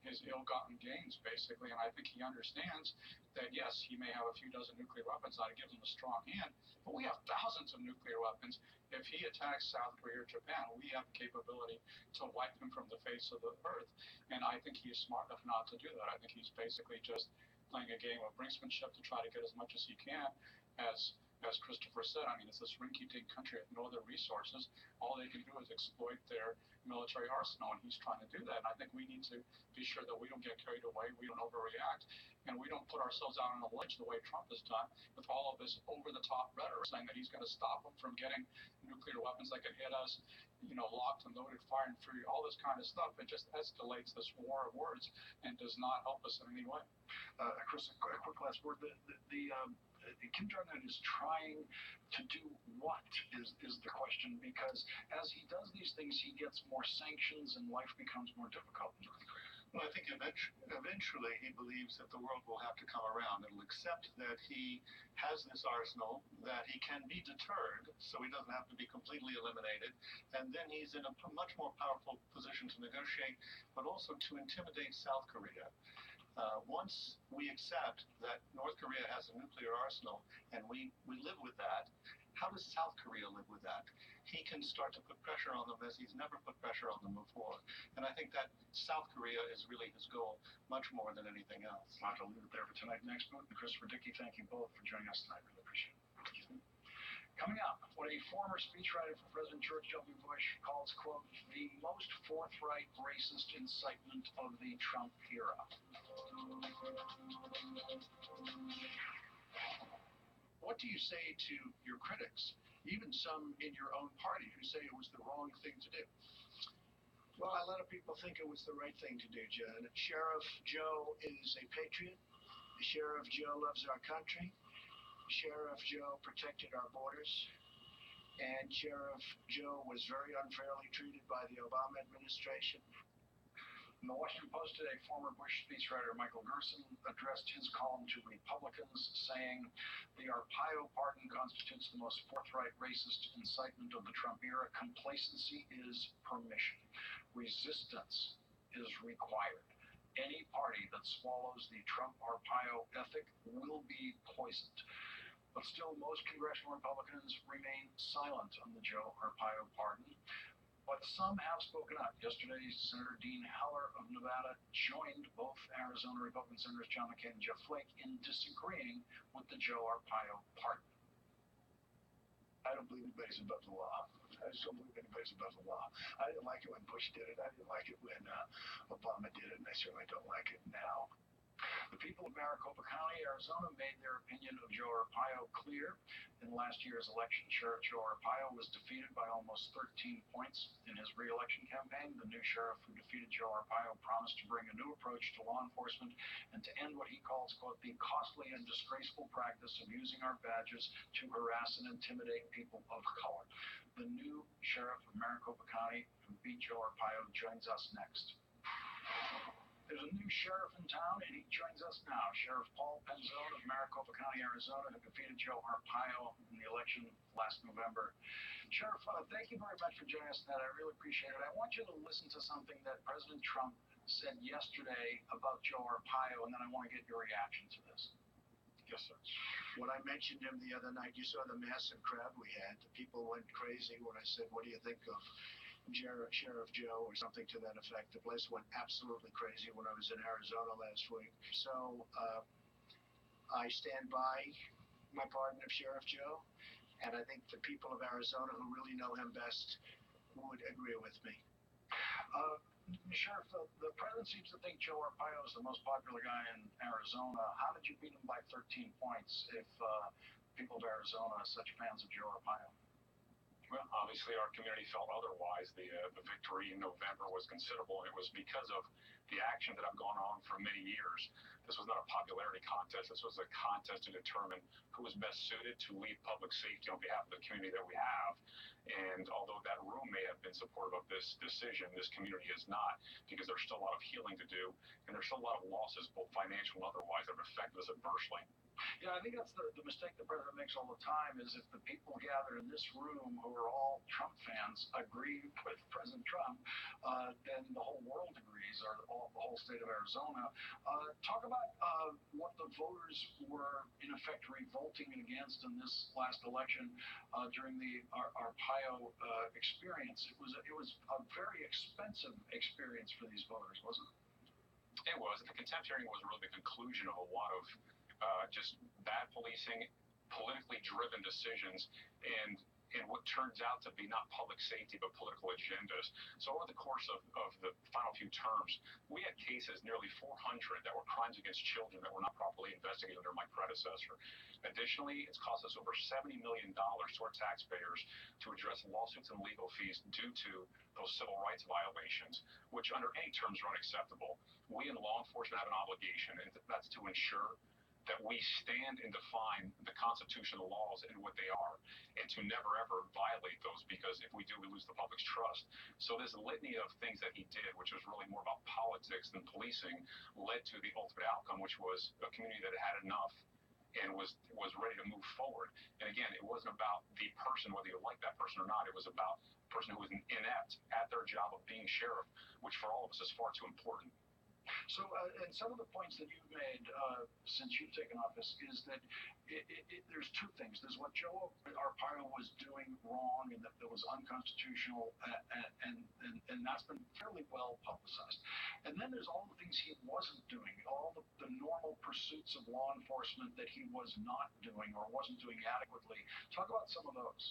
his ill-gotten gains, basically. And I think he understands that, yes, he may have a few dozen nuclear weapons. That gives him a strong hand. But we have thousands of nuclear weapons. If he attacks South Korea or Japan, we have the capability to wipe him from the face of the earth. And I think he is smart enough not to do that. I think he's basically just playing a game of brinksmanship to try to get as much as he can. As Christopher said, it's this rinky-dink country with no other resources. All they can do is exploit their military arsenal, and he's trying to do that. And I think we need to be sure that we don't get carried away, we don't overreact, and we don't put ourselves out on a ledge the way Trump has done with all of this over-the-top rhetoric saying that he's going to stop them from getting nuclear weapons that can hit us, locked and loaded, fire and fury, all this kind of stuff. It just escalates this war of words and does not help us in any way. Chris, a quick last word. Kim Jong-un is trying to do what is the question, because as he does these things, he gets more sanctions and life becomes more difficult in North Korea. Well, I think eventually he believes that the world will have to come around. It'll accept that he has this arsenal, that he can be deterred, so he doesn't have to be completely eliminated, and then he's in a much more powerful position to negotiate, but also to intimidate South Korea. Once we accept that North Korea has a nuclear arsenal and we live with that, how does South Korea live with that? He can start to put pressure on them as he's never put pressure on them before. And I think that South Korea is really his goal, much more than anything else. I'll have to leave it there for tonight. Next book, Christopher Dickey, thank you both for joining us tonight. Really appreciate it. Coming up, what a former speechwriter for President George W. Bush calls, quote, the most forthright racist incitement of the Trump era. What do you say to your critics, even some in your own party, who say it was the wrong thing to do? Well, a lot of people think it was the right thing to do, John. Sheriff Joe is a patriot. Sheriff Joe loves our country. Sheriff Joe protected our borders. And Sheriff Joe was very unfairly treated by the Obama administration. In the Washington Post today, former Bush speechwriter Michael Gerson addressed his column to Republicans, saying the Arpaio pardon constitutes the most forthright racist incitement of the Trump era. Complacency is permission. Resistance is required. Any party that swallows the Trump Arpaio ethic will be poisoned. But still, most congressional Republicans remain silent on the Joe Arpaio pardon. But some have spoken up. Yesterday, Senator Dean Heller of Nevada joined both Arizona Republican Senators John McCain and Jeff Flake in disagreeing with the Joe Arpaio pardon. I don't believe anybody's above the law. I just don't believe anybody's above the law. I didn't like it when Bush did it. I didn't like it when Obama did it, and I certainly don't like it now. The people of Maricopa County, Arizona, made their opinion of Joe Arpaio clear. In last year's election, Sheriff Joe Arpaio was defeated by almost 13 points in his re-election campaign. The new sheriff who defeated Joe Arpaio promised to bring a new approach to law enforcement and to end what he calls, quote, the costly and disgraceful practice of using our badges to harass and intimidate people of color. The new sheriff of Maricopa County who beat Joe Arpaio joins us next. There's a new sheriff in town, and he joins us now. Sheriff Paul Penzone of Maricopa County, Arizona, who defeated Joe Arpaio in the election last November. Sheriff, thank you very much for joining us tonight. I really appreciate it. I want you to listen to something that President Trump said yesterday about Joe Arpaio, and then I want to get your reaction to this. Yes, sir. When I mentioned him the other night, you saw the massive crowd we had. The people went crazy when I said, what do you think of Sheriff Joe, or something to that effect. The place went absolutely crazy when I was in Arizona last week. So I stand by my pardon of Sheriff Joe, and I think the people of Arizona who really know him best would agree with me. Sheriff, the president seems to think Joe Arpaio is the most popular guy in Arizona. How did you beat him by 13 points if people of Arizona are such fans of Joe Arpaio? Well, obviously our community felt otherwise. The victory in November was considerable, and it was because of the action that have gone on for many years. This was not a popularity contest. This was a contest to determine who was best suited to lead public safety on behalf of the community that we have. And although that room may have been supportive of this decision, this community is not, because there's still a lot of healing to do, and there's still a lot of losses, both financial and otherwise, that have affected us adversely. Yeah, I think that's the mistake the president makes all the time, is if the people gathered in this room who are all Trump fans agree with President Trump, then the whole world agrees, or the whole state of Arizona. Talk about what the voters were, in effect, revolting against in this last election during the Arpaio experience. It was a very expensive experience for these voters, wasn't it? It was. The contempt hearing was really the conclusion of a lot of just bad policing, politically driven decisions, and what turns out to be not public safety but political agendas. So over the course of the final few terms, we had cases, nearly 400, that were crimes against children that were not properly investigated under my predecessor. Additionally, it's cost us over $70 million to our taxpayers to address lawsuits and legal fees due to those civil rights violations, which under any terms are unacceptable. We in law enforcement have an obligation, and that's to ensure that we stand and define the constitutional laws and what they are, and to never ever violate those, because if we do, we lose the public's trust. So this litany of things that he did, which was really more about politics than policing, led to the ultimate outcome, which was a community that had enough and was ready to move forward. And again, it wasn't about the person, whether you like that person or not. It was about the person who was inept at their job of being sheriff, which for all of us is far too important. So, and some of the points that you've made since you've taken office is that there's two things. There's what Joe Arpaio was doing wrong and that was unconstitutional, and that's been fairly well publicized. And then there's all the things he wasn't doing, all the normal pursuits of law enforcement that he was not doing or wasn't doing adequately. Talk about some of those.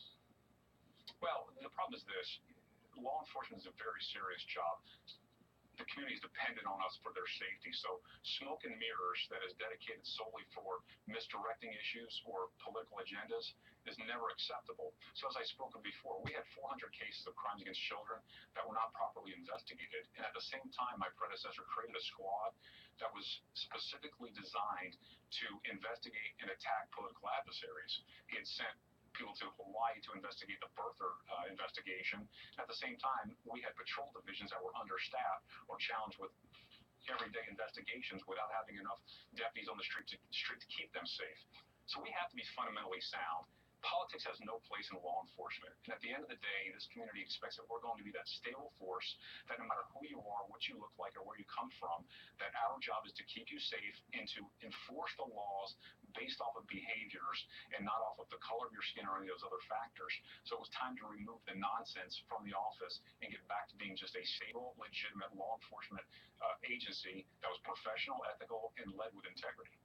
Well, the problem is this. Law enforcement is a very serious job. The community is dependent on us for their safety. So smoke and mirrors that is dedicated solely for misdirecting issues or political agendas is never acceptable. So as I spoke of before, we had 400 cases of crimes against children that were not properly investigated. And at the same time, my predecessor created a squad that was specifically designed to investigate and attack political adversaries. He had sent people to Hawaii to investigate the birther investigation. At the same time, we had patrol divisions that were understaffed or challenged with everyday investigations without having enough deputies on the street to keep them safe. So we have to be fundamentally sound. Politics has no place in law enforcement. And at the end of the day, this community expects that we're going to be that stable force, that no matter who you are, what you look like, or where you come from, that our job is to keep you safe and to enforce the laws based off of behaviors and not off of the color of your skin or any of those other factors. So it was time to remove the nonsense from the office and get back to being just a stable, legitimate law enforcement agency that was professional, ethical, and led with integrity.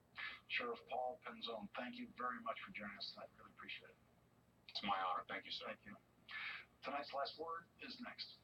Sheriff Paul Penzone, thank you very much for joining us tonight. Really appreciate it. It's my honor. Thank you, sir. Thank you. Tonight's last word is next.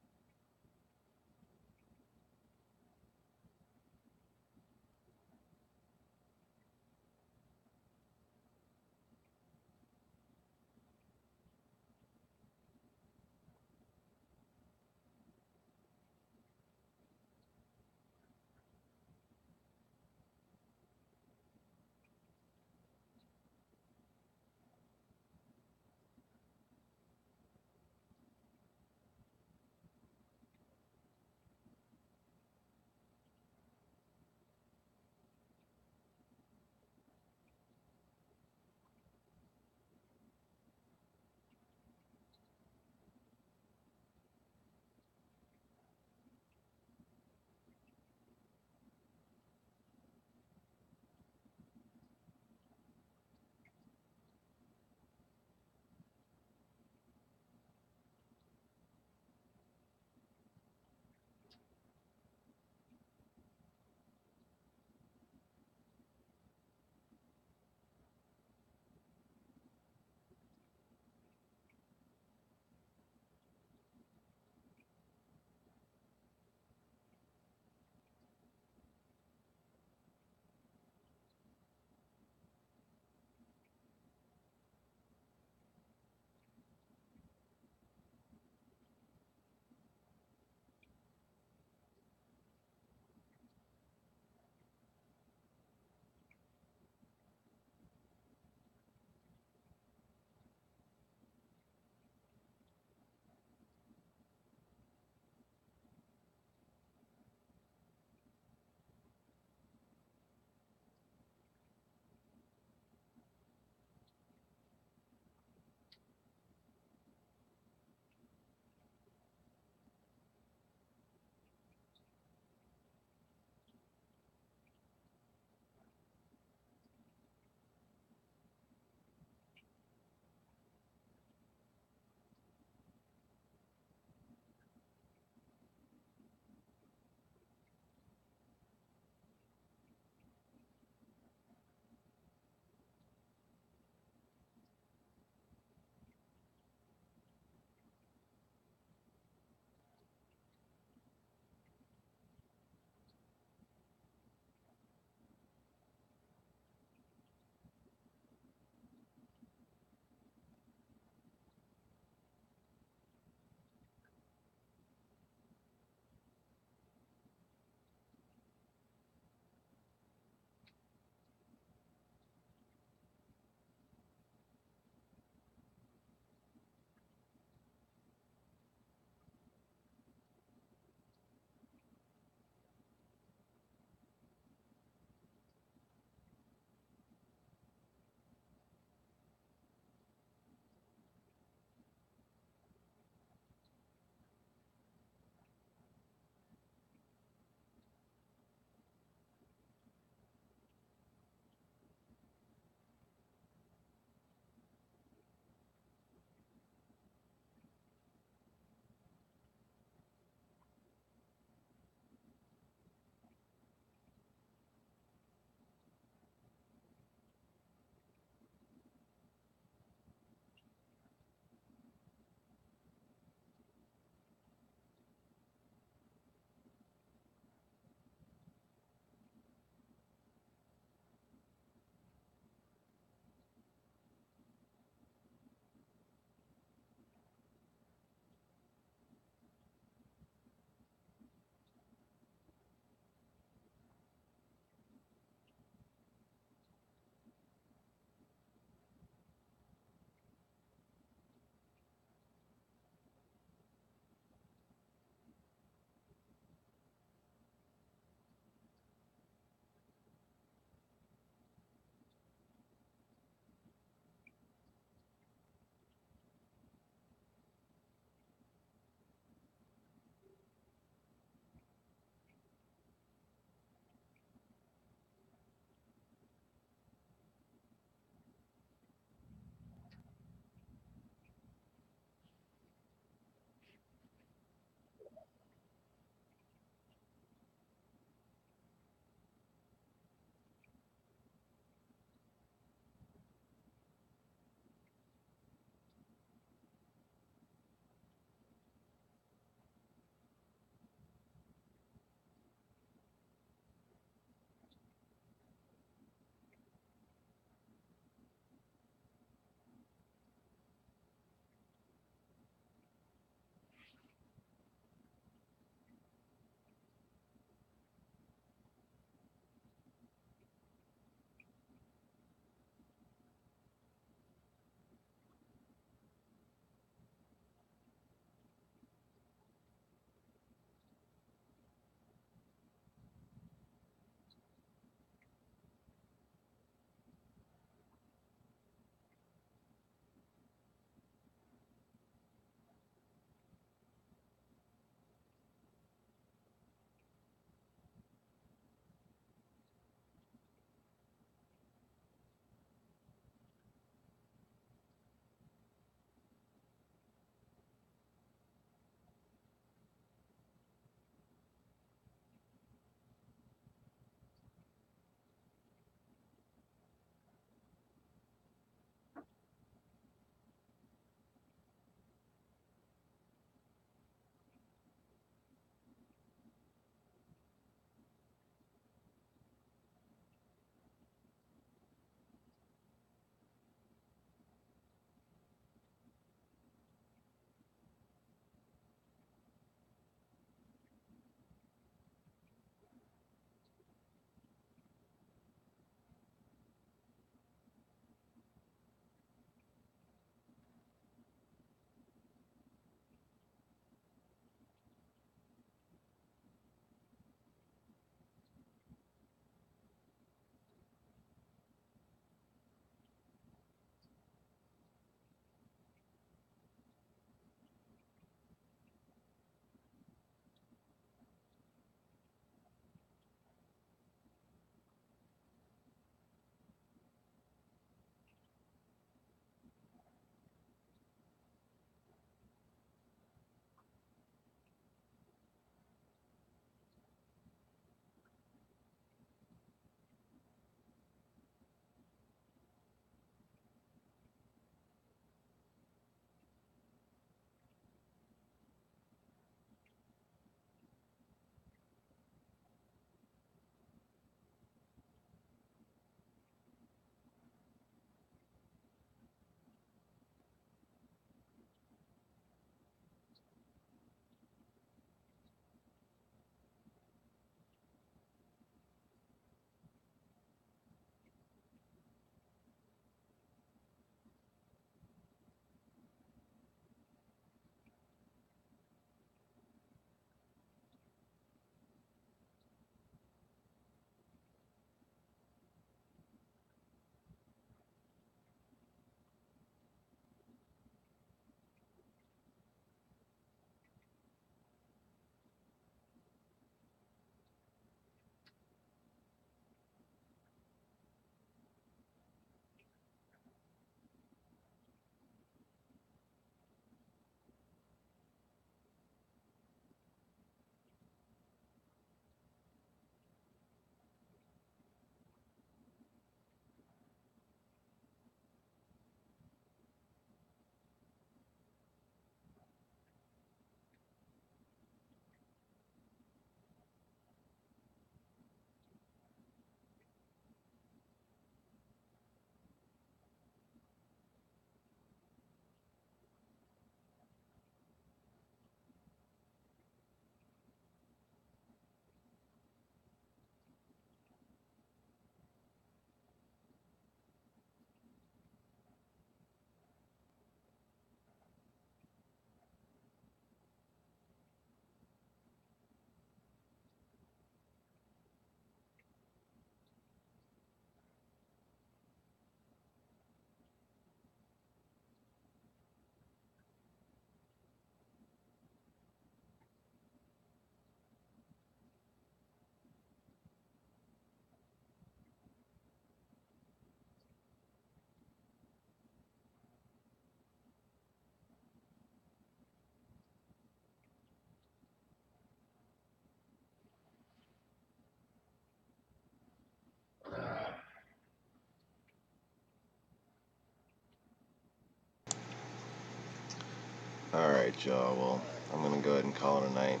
Alright, y'all. Well, I'm going to go ahead and call it a night.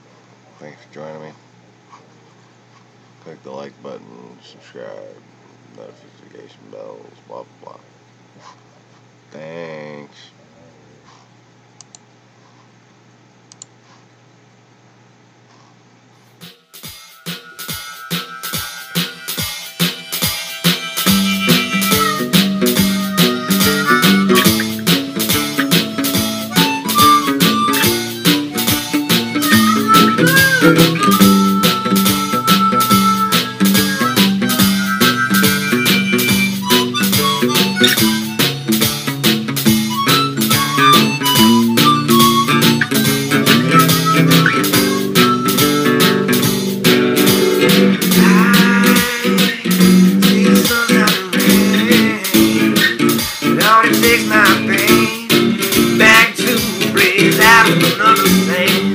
Thanks for joining me. Click the like button, subscribe, notification bells, blah, blah, blah. Thanks. Takes my pain back to breathe out of another thing.